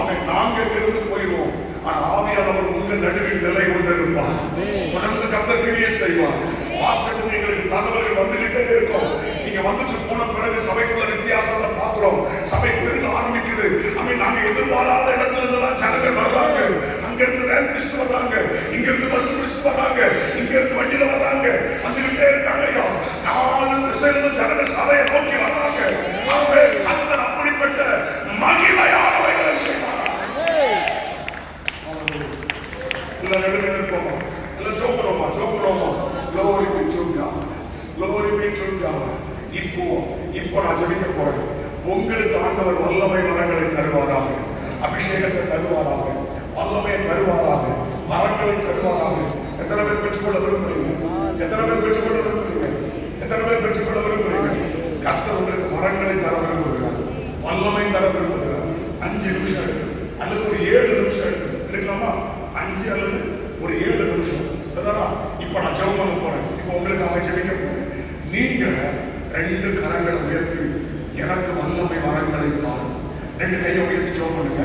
அவன் நாங்கள் இருந்து போயிடுவோம், ஆனா ஆவியானவர் உங்கள் நடுவில் நிலை கொண்டிருப்பார். தொடர்ந்து கர்த்தர் கிரியை செய்வார். பாஸ்டருக்கு எங்களுக்கு தகவல்கள் வந்துகிட்டே இருக்கும். நீங்க வந்துட்டு போன பிறகு சபைக்குள்ள வித்தியாசத்தை பார்க்கிறோம். சபை பெருக ஆரம்பிக்குது. நாங்க எதிர்பாராத இடத்துல இருந்தெல்லாம் ஜனங்கள் வர்றாங்க. அங்க இருந்து வேன் பிடிச்சிட்டு வர்றாங்க, இங்க இருந்து பஸ் பிடிச்சிட்டு வர்றாங்க, இங்க இருந்து வண்டியில வர்றாங்க, வந்துகிட்டே இருக்காங்க. 4 திசையிலிருந்து ஜனங்கள் சபையை நோக்கி வர்றாங்க. கர்த்தர் அப்படிப்பட்ட மகிமையானவைகளை செய்வார். இப்போ நான் ஜெபிக்க போறேன். உங்களுக்கு ஆண்டவர் வல்லமை வரங்களை தருவாராக, அபிஷேகத்தை தருவாராக, வல்லமையை தருவாராக, வரங்களை தருவாராக. எத்தனை பேர் பெற்றுக்கொள்ள விரும்புறீங்க? எத்தனை பேர் பெற்றுக்கொள்ள விரும்புறீங்க? எத்தனை பேர் பெற்றுக்கொள்ள விரும்புறீங்க? கர்த்தர் உங்களுக்கு வரங்களை தர விரும்புகிறார், வல்லமை தர விரும்புகிறார். 5 நிமிஷம் அல்லது ஒரு 7 நிமிஷம் எடுக்கலாமா? 5 அல்லது ஒரு 7 நிமிஷம். சரிதானா? இப்ப நான் ஜெபம் பண்ண போறேன். இப்ப உங்களுக்காக ஜெபிக்க போறேன். நீங்க 2 கரங்களை உயர்த்தி எனக்கு வல்லமை வரங்களை தாரும். 2 கையை உயர்த்தி ஜெபம் பண்ணுங்க.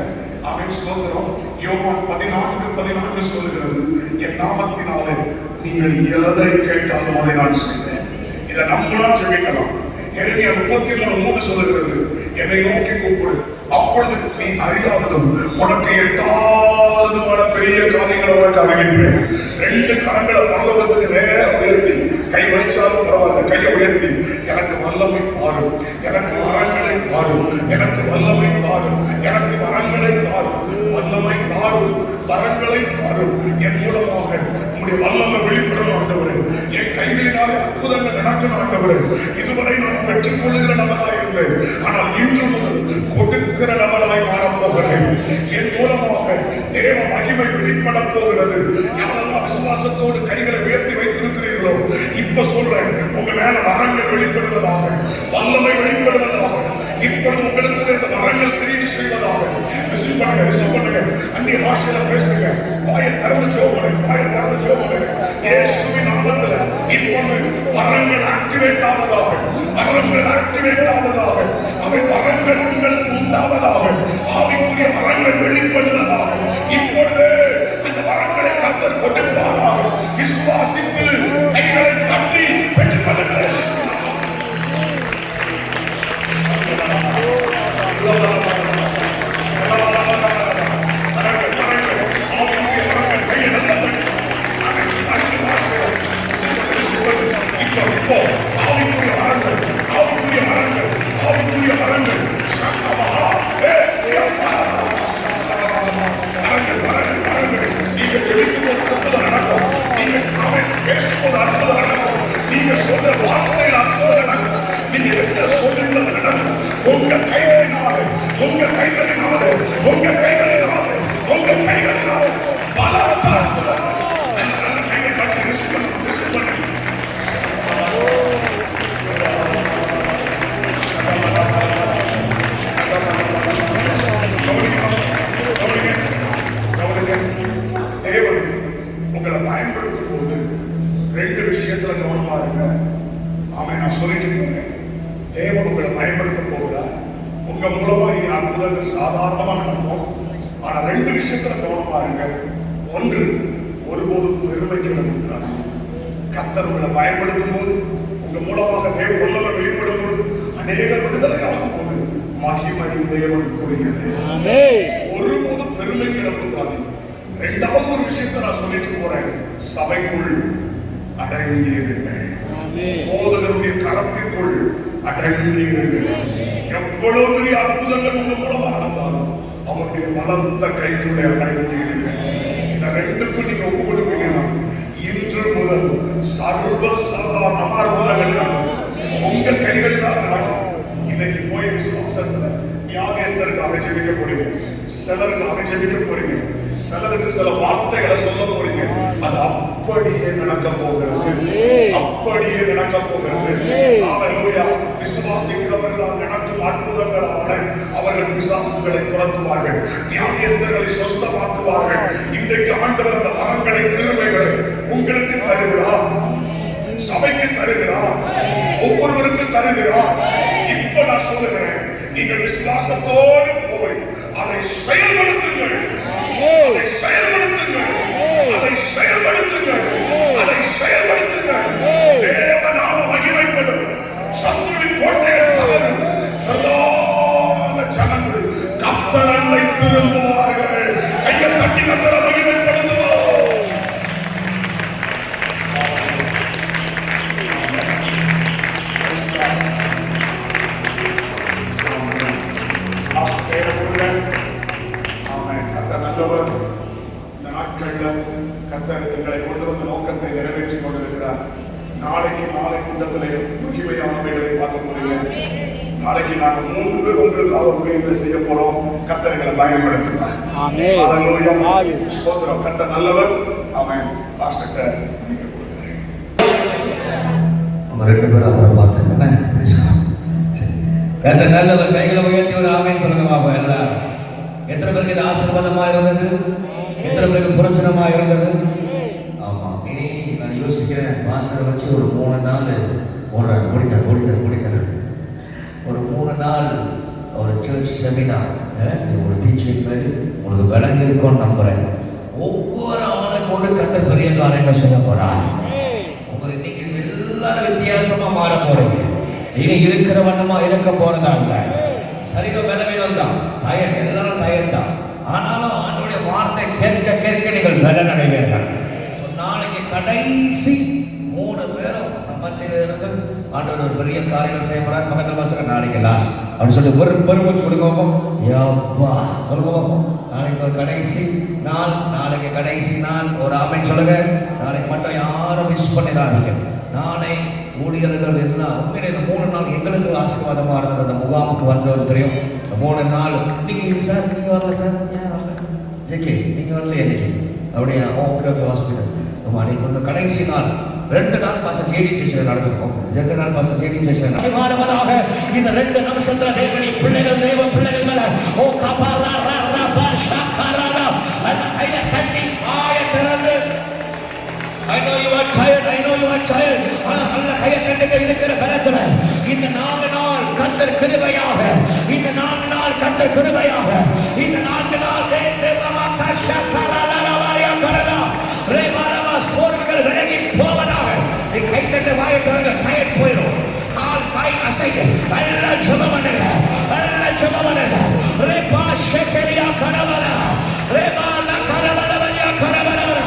ஆமென். ஸ்தோத்திரம். யோவான் 14:14 சொல்லுகிறது, என் நாமத்தினாலே நீங்கள் எதை கேட்டாலும் அதை நான் செய்வேன். இதை நம்மளாம் ஜெபிக்கலாம். எரேமியா 33:3 சொல்லுகிறது, என்னை நோக்கி கூப்பிடு, அப்பொழுது நீ அறியாததும் உனக்கு எட்டாததுமான பெரிய காரியங்களை உனக்கு அறிவிப்பேன். 2 கரங்களை பரலோகத்துக்கு நேரம் உயர்த்தி, கை வலிச்சாலும் பரவாயில்ல, கையை உயர்த்தி, எனக்கு வல்லமை தாரும், எனக்கு வரங்களை தாரும், எனக்கு வல்லமை தாரும், எனக்கு வரங்களை தாரும், வல்லமை தாரும், வரங்களை தாரும். என் மூலமாக உங்களுடைய வல்லமை வெளிப்படணும். நடக்கணும் ஆண்டவரே. இதுவரை நான் பெற்றுக் கொள்ளுகிற நபராய் இருந்தேன், ஆனால் இன்று முதல் கொடுக்கிற நபராய் மாறப்போகிறேன். என் மூலமாக தேவ மகிமை வெளிப்பட போகிறது. யாரெல்லாம் விசுவாசத்தோடு கைகளை உயர்த்தி வைத்திருக்கிறீர்களோ, இப்ப சொல்றேன், உங்க மேல வரங்கள் வெளிப்படுவதாக, வல்லமை வெளிப்படுவதாக, இப்பொழுது உங்களுக்கு இந்த வரங்கள் தெரிவு செய்வதாக. ரிசீவ் பண்ணுங்க. அந்நிய பாஷையில பேசுங்க. வாயை திறந்து ஜெபம் பண்ணுங்க. இயேசுவின் நாமத்துல இப்பொழுது வரங்கள் ஆக்டிவேட் ஆவதாக. அவை வரங்கள் உங்களுக்கு உண்டாவதாக. ஆவிக்குரிய வரங்கள் வெளிப்படுவதாக. இப்பொழுது அந்த வரங்களை கர்த்தர் கொடுப்பாராக. விசுவாசித்து கைகளை தட்டி பெற்றுக் கொள்ளுங்கள். தேவன் உங்களை பயன்படுத்த போகிறார். உங்க மூலமா இனி அற்புதங்கள் சாதாரணமா நடக்கும். ஆனா ரெண்டு விஷயத்துல கவனமா இருங்க. ஒன்று, ஒருபோதும் பெருமைக்கு இடம் கொடுக்கிறாங்க. கர்த்தர் உங்களை பயன்படுத்தும் போது, உங்க மூலமாக தேவ வல்லமை வெளிப்படும் போது, அநேக விடுதலை ஆகும் போது மகிமை தேவனுக்குரியது. ஒருபோதும் பெருமைக்கு இடம் கொடுக்கிறாங்க. இரண்டாவது ஒரு விஷயத்தை நான் சொல்லிட்டு போறேன். சபைக்குள் அடங்கியிருங்கள். போதகருடைய கரத்திற்குள் அடங்கியிருங்கள். எவ்வளவு பெரிய அற்புதங்கள் உங்க மூலமாக நடந்தாலும் அவருடைய பலத்த கைக்குள்ளே அடங்கியிருங்கள். இந்த ரெண்டுக்கும் நீங்க ஒப்பு கொடுப்பீங்கன்னா இன்று முதல் சர்வ சாதாரண அற்புதங்கள் உங்க கைகளினால் நடக்கும். இன்னைக்கு போய் விசுவாசத்துல வியாதியஸ்தருக்காக ஜெபிக்க போறீங்க, சிலருக்காக ஜெபிக்க போறீங்க, சிலருக்கு சில வார்த்தைகளை சொல்ல போறீங்க. அது அப்படியே நடக்க போகிறது. ஹல்லேலூயா. விசுவாசிக்கிறவர்களால் நடக்கும் அற்புதங்களான அவர்கள் பிசாசுகளை துரத்துவார்கள், வியாதியஸ்தர்களை சொஸ்தமாக்குவார்கள். இன்றைக்கு ஆண்டவர் அந்த வரங்களை, கிருபைகளை உங்களுக்கு தருகிறார். சபைக்கு தருகிறார். ஒவ்வொருவருக்கு தருகிறார். இப்ப நான் சொல்லுகிறேன், நீங்கள் விசுவாசத்தோடு போய் அதை செயல்படுத்துங்கள். தேவனாம மகிமைப்படும். சத்துருவின் கோட்டையை தகரும். தள்ளாத ஜனங்கள் கர்த்தரை திரும்புவார்கள். கையை தட்டி கர்த்தரை மகிமைப்படுத்துவோம். இந்த நாட்கள்ல கர்த்தர் எங்களை கொண்டு வந்த நோக்கத்தை நிறைவேற்றிக் கொண்டிருக்கிறார். நாளைக்கு மாலை கூட்டத்திலே மகிமையானவைகளை பார்க்க போறீங்க. நாளைக்கு நாங்கள் 3 பேர் உங்களுக்காக ஊழியங்களை செய்ய போறோம். கர்த்தர் எங்களை பயன்படுத்துகிறார். ஸ்தோத்திரம். கர்த்தர் நல்லவர். ஆமென். பாஸ்டர் அவங்க 2 பேரும் அவரை பார்த்துருக்கேன். கர்த்தர் நல்லவர். கைகளை உயர்த்தி ஒரு ஆமென் சொல்லுங்க பாப்பா. எல்லாம் எத்தனை பேருக்கு இது ஆசீர்வாதமா இருந்தது? எத்தனை பேருக்கு புரட்சணமா இருந்தது? ஆமா. இனி நான் யோசிக்கிறேன், மாஸ்டரை வச்சு ஒரு 3 நாள் ஓடிட்டார். ஒரு 3 நாள் ஒரு சர்ச் செமினார், ஒரு டீச்சிங் மாதிரி உங்களுக்கு விளங்கி இருக்கும்னு நம்புறேன். ஒவ்வொரு ஆளை கொண்டு கர்த்தர் பெரிய காரியங்கள் செய்ய போறார். உங்களுக்கு இன்னைக்கு எல்லாரும் வித்தியாசமா மாற போறீங்க. இனி இருக்கிற வண்ணமா இருக்க போறதா இல்ல. சரீரம் பலவீனம் தான், எல்லாரும் டயர்ட் தான். ஆனாலும் ஆண்டவருடைய வார்த்தை கேட்க நீங்கள் பலன் அடைவீர்கள். நாளைக்கு கடைசி 3 பேரும் மத்தியில இருந்து ஆண்டவர் ஒரு பெரிய காரியங்கள் செய்ய போறார். பக்கத்துல பசங்க நாளைக்கு லாஸ்ட் அப்படின்னு சொல்லி ஒரு பெருமூச்சு கொடுக்க பார்ப்போம். யப்பா சொல்லுங்க பார்ப்போம். நாளைக்கு ஒரு கடைசி நாள். நாளைக்கு கடைசி நாள். ஒரு ஆமென் சொல்லுங்க. நாளைக்கு மட்டும் யாரும் மிஸ் பண்ணிடாதீங்க. நாளை ஊழியர்கள் எல்லாம் உண்மையிலே இந்த 3 நாள் எங்களுக்கு ஆசீர்வாதமாக இருந்தது. அந்த முகாமுக்கு வந்தது தெரியும். இந்த 3 நாள் இன்னைக்கு சார் நீங்கள் வரல சார், ஏன் வரல ஜேகே நீங்கள் வரல இன்னைக்கு அப்படியா? ஓகே ஓகே ஹாஸ்பிட்டல் அன்னைக்கு ஒன்று கடைசி நாள் 2 நாள் பாச ஜேடி சேஷன் நடக்கும். 2 நாள் பாச ஜேடி சேஷன் மாணவனாக இந்த 2 நட்சத்திர தேவனி பிள்ளைகள் தேவ பிள்ளைகள் மேல ஓ கபாலா ரா பா ஷாகாரா ஐய கட்டி ஆயத்தரது. I know you are tired. அல்ல கைய கட்டுங்க இருக்கிற பலத்துல இந்த 4 நாள் கர்த்தர் கிருபையாக, இந்த 4 நாள் கர்த்தர் கிருபையாக, இந்த 4 நாள் தேவமா ஷாகாரா வாரியா கரலா ரேமாரா சோர்வுகள் விலகி போவதாக. நீ கை தட்ட வாயை திறங்க, டயர்ட் போயிடும். கால் கை அசைங்க, நல்ல ஜெபம் பண்ணுங்க, நல்ல ஜெபம் பண்ணுங்க. ரேபா ஷெகரியா கரவரா ரேபா லா கரவரா கரவரா.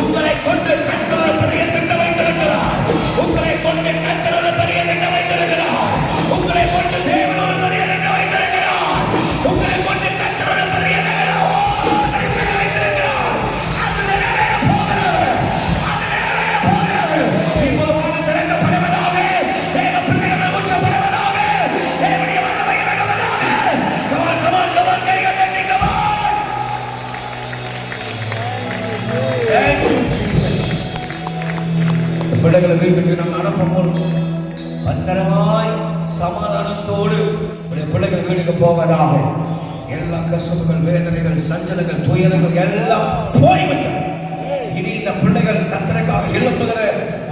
உங்களை கொண்டு கர்த்தர் பெரிய திட்டம் வைத்திருக்கிறார். உங்களை கொண்டு கர்த்தர் பெரிய திட்டம் வைத்திருக்கிறார். உங்களை கொண்டு தேவன் பெரிய திட்டம் வைத்திருக்கிறார். உங்களை கொண்டு கர்த்தர் பெரிய பிள்ளைகளை வீட்டுக்கு நம்ம அனுப்பும்போது பத்திரமாய் சமாதானத்தோடு பிள்ளைகள் வீட்டுக்கு போவதாக. எல்லா கஷ்டங்கள், வேதனைகள், சஞ்சலங்கள், துயரங்கள் எல்லாம் போய்விட்டன. இனி இந்த பிள்ளைகள் கர்த்தருக்காக எழுப்புகிற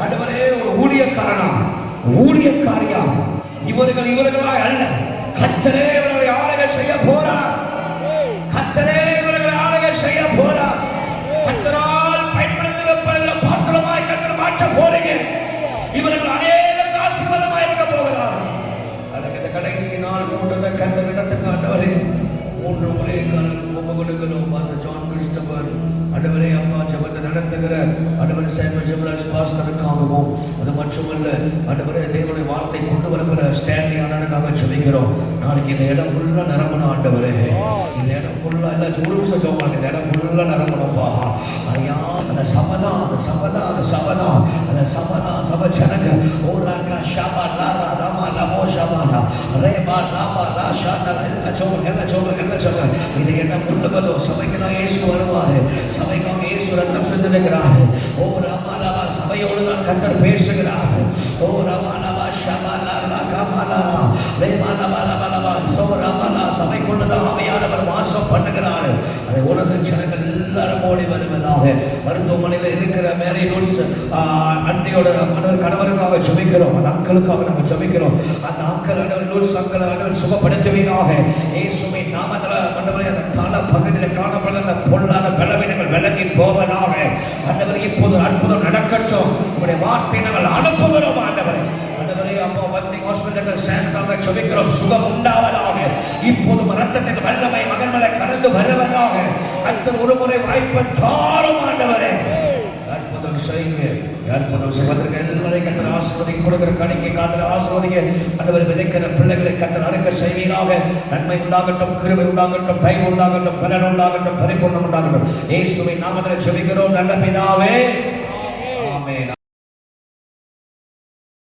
ஆண்டவரே ஒரு ஊழியக்காரியா இவர்களாய் அல்ல, கர்த்தரே இவர்களை ஆளுகை செய்ய போறார். கர்த்தரே இவர்களை ஆளுகை செய்ய போறார். கர்த்தரால் பயன்படுத்தப்படுகிற பாத்திரமாய் கர்த்தர் மாற்ற போறீங்க. இவர்கள் அநேகருக்கு ஆசீர்வாதமாய் இருக்க போகிறார்கள். அதுக்கு இந்த கடைசி நாள் மூன்றதை கர்த்தர் இடத்துக்கு ஆண்டவரே 3 முறை ஒப்பு கொடுக்கணும். பாஸ்டர் ஜான் கிறிஸ்டோபர் ஆண்டவரே அம்மா ஜெபத்தை நடத்துகிற ஆண்டவரே சேவ ஜெபராஜ் பாஸ்டருக்காகவும், அது மட்டுமல்ல ஆண்டவரே தேவனுடைய வார்த்தை கொண்டு வருகிற ஸ்டான்லி அண்ணனுக்காக ஜெபிக்கிறோம். நாளைக்கு இந்த இடம் ஃபுல்லா நிரம்பணும் ஆண்டவரே. இந்த இடம் ஃபுல்லா எல்லாம் ஒரு நிமிஷம் ஜெபம், இந்த இடம் ஃபுல்லா நிரம்பணும்பா. ஐயா அந்த சபதா சப ஜனங்க ஓராக்கா ஷாபா லாரா ராமா லமோ ஷாபாரா ரேபா லாபா லா ஷாடா எல்லா ஜோம் இது என்ன முழுவதோ சபைக்கு நான் இயேசு வருவாரு. சபைக்காக இயேசு ரத்தம் சிந்திருக்கிறாரு. ஓ ராமாலா சபையோடு தான் கர்த்தர் பேசுகிறாரு. ஓ ராமாலா ஷாபா லாரா காமாலா ரேபா லபா லபா லபா சோ ராமாலா சபைக்குள்ள தான் ஆவியானவர் வாசம் பண்ணுகிறாரு. அதை உணர்ந்து ஜனங்கள் எல்லாரும் ஓடி வருவதாக. மருத்துவமனையில் இருக்கிற மேரி ரூட்ஸ் அன்னையோட கணவருக்காக ஜெபிக்கிறோம். அந்த அக்களுக்காக நம்ம ஜெபிக்கிறோம். அந்த அக்கள் ரூட்ஸ் அக்களை சுகப்படுத்துவீராக இயேசுவின் நாமத்தில். ஆண்டவரே அந்த தல பகுதியில் காணப்படுகிற அந்த பொல்லாத பலவீனங்கள் விலகி போவதாக. ஆண்டவரே இப்போது அற்புதம் நடக்கட்டும். உங்களுடைய வார்த்தை நாங்கள் அனுப்புகிறோம் ஆண்டவரே. அப்போ வந்து ஹாஸ்பிட்டல் சேர்ந்தாக ஜெபிக்கிறோம். சுகம் உண்டாவதாக. இப்போது ரத்தத்தின் வல்லமை மகன் மேல கடந்து வருவதாக. கர்த்தர் ஒரு முறை வாய்ப்பை தாரும் ஆண்டவரே. அற்புதம் செய்யுங்க, அற்புதம் செய்வதற்கு எல்லாரையும் கர்த்தர் ஆசீர்வதிக்க கொடுக்கிற காணிக்கை காத்திர ஆசீர்வதிங்க. ஆண்டவர் விதைக்கிற பிள்ளைகளை கர்த்தர் அறுக்க செய்வீராக. நன்மை உண்டாகட்டும், கிருபை உண்டாகட்டும், தயவு உண்டாகட்டும், பலன் உண்டாகட்டும், பரிபூர்ணம் உண்டாகட்டும். இயேசுவின் நாமத்தில் ஜெபிக்கிறோம் நல்ல பிதாவே.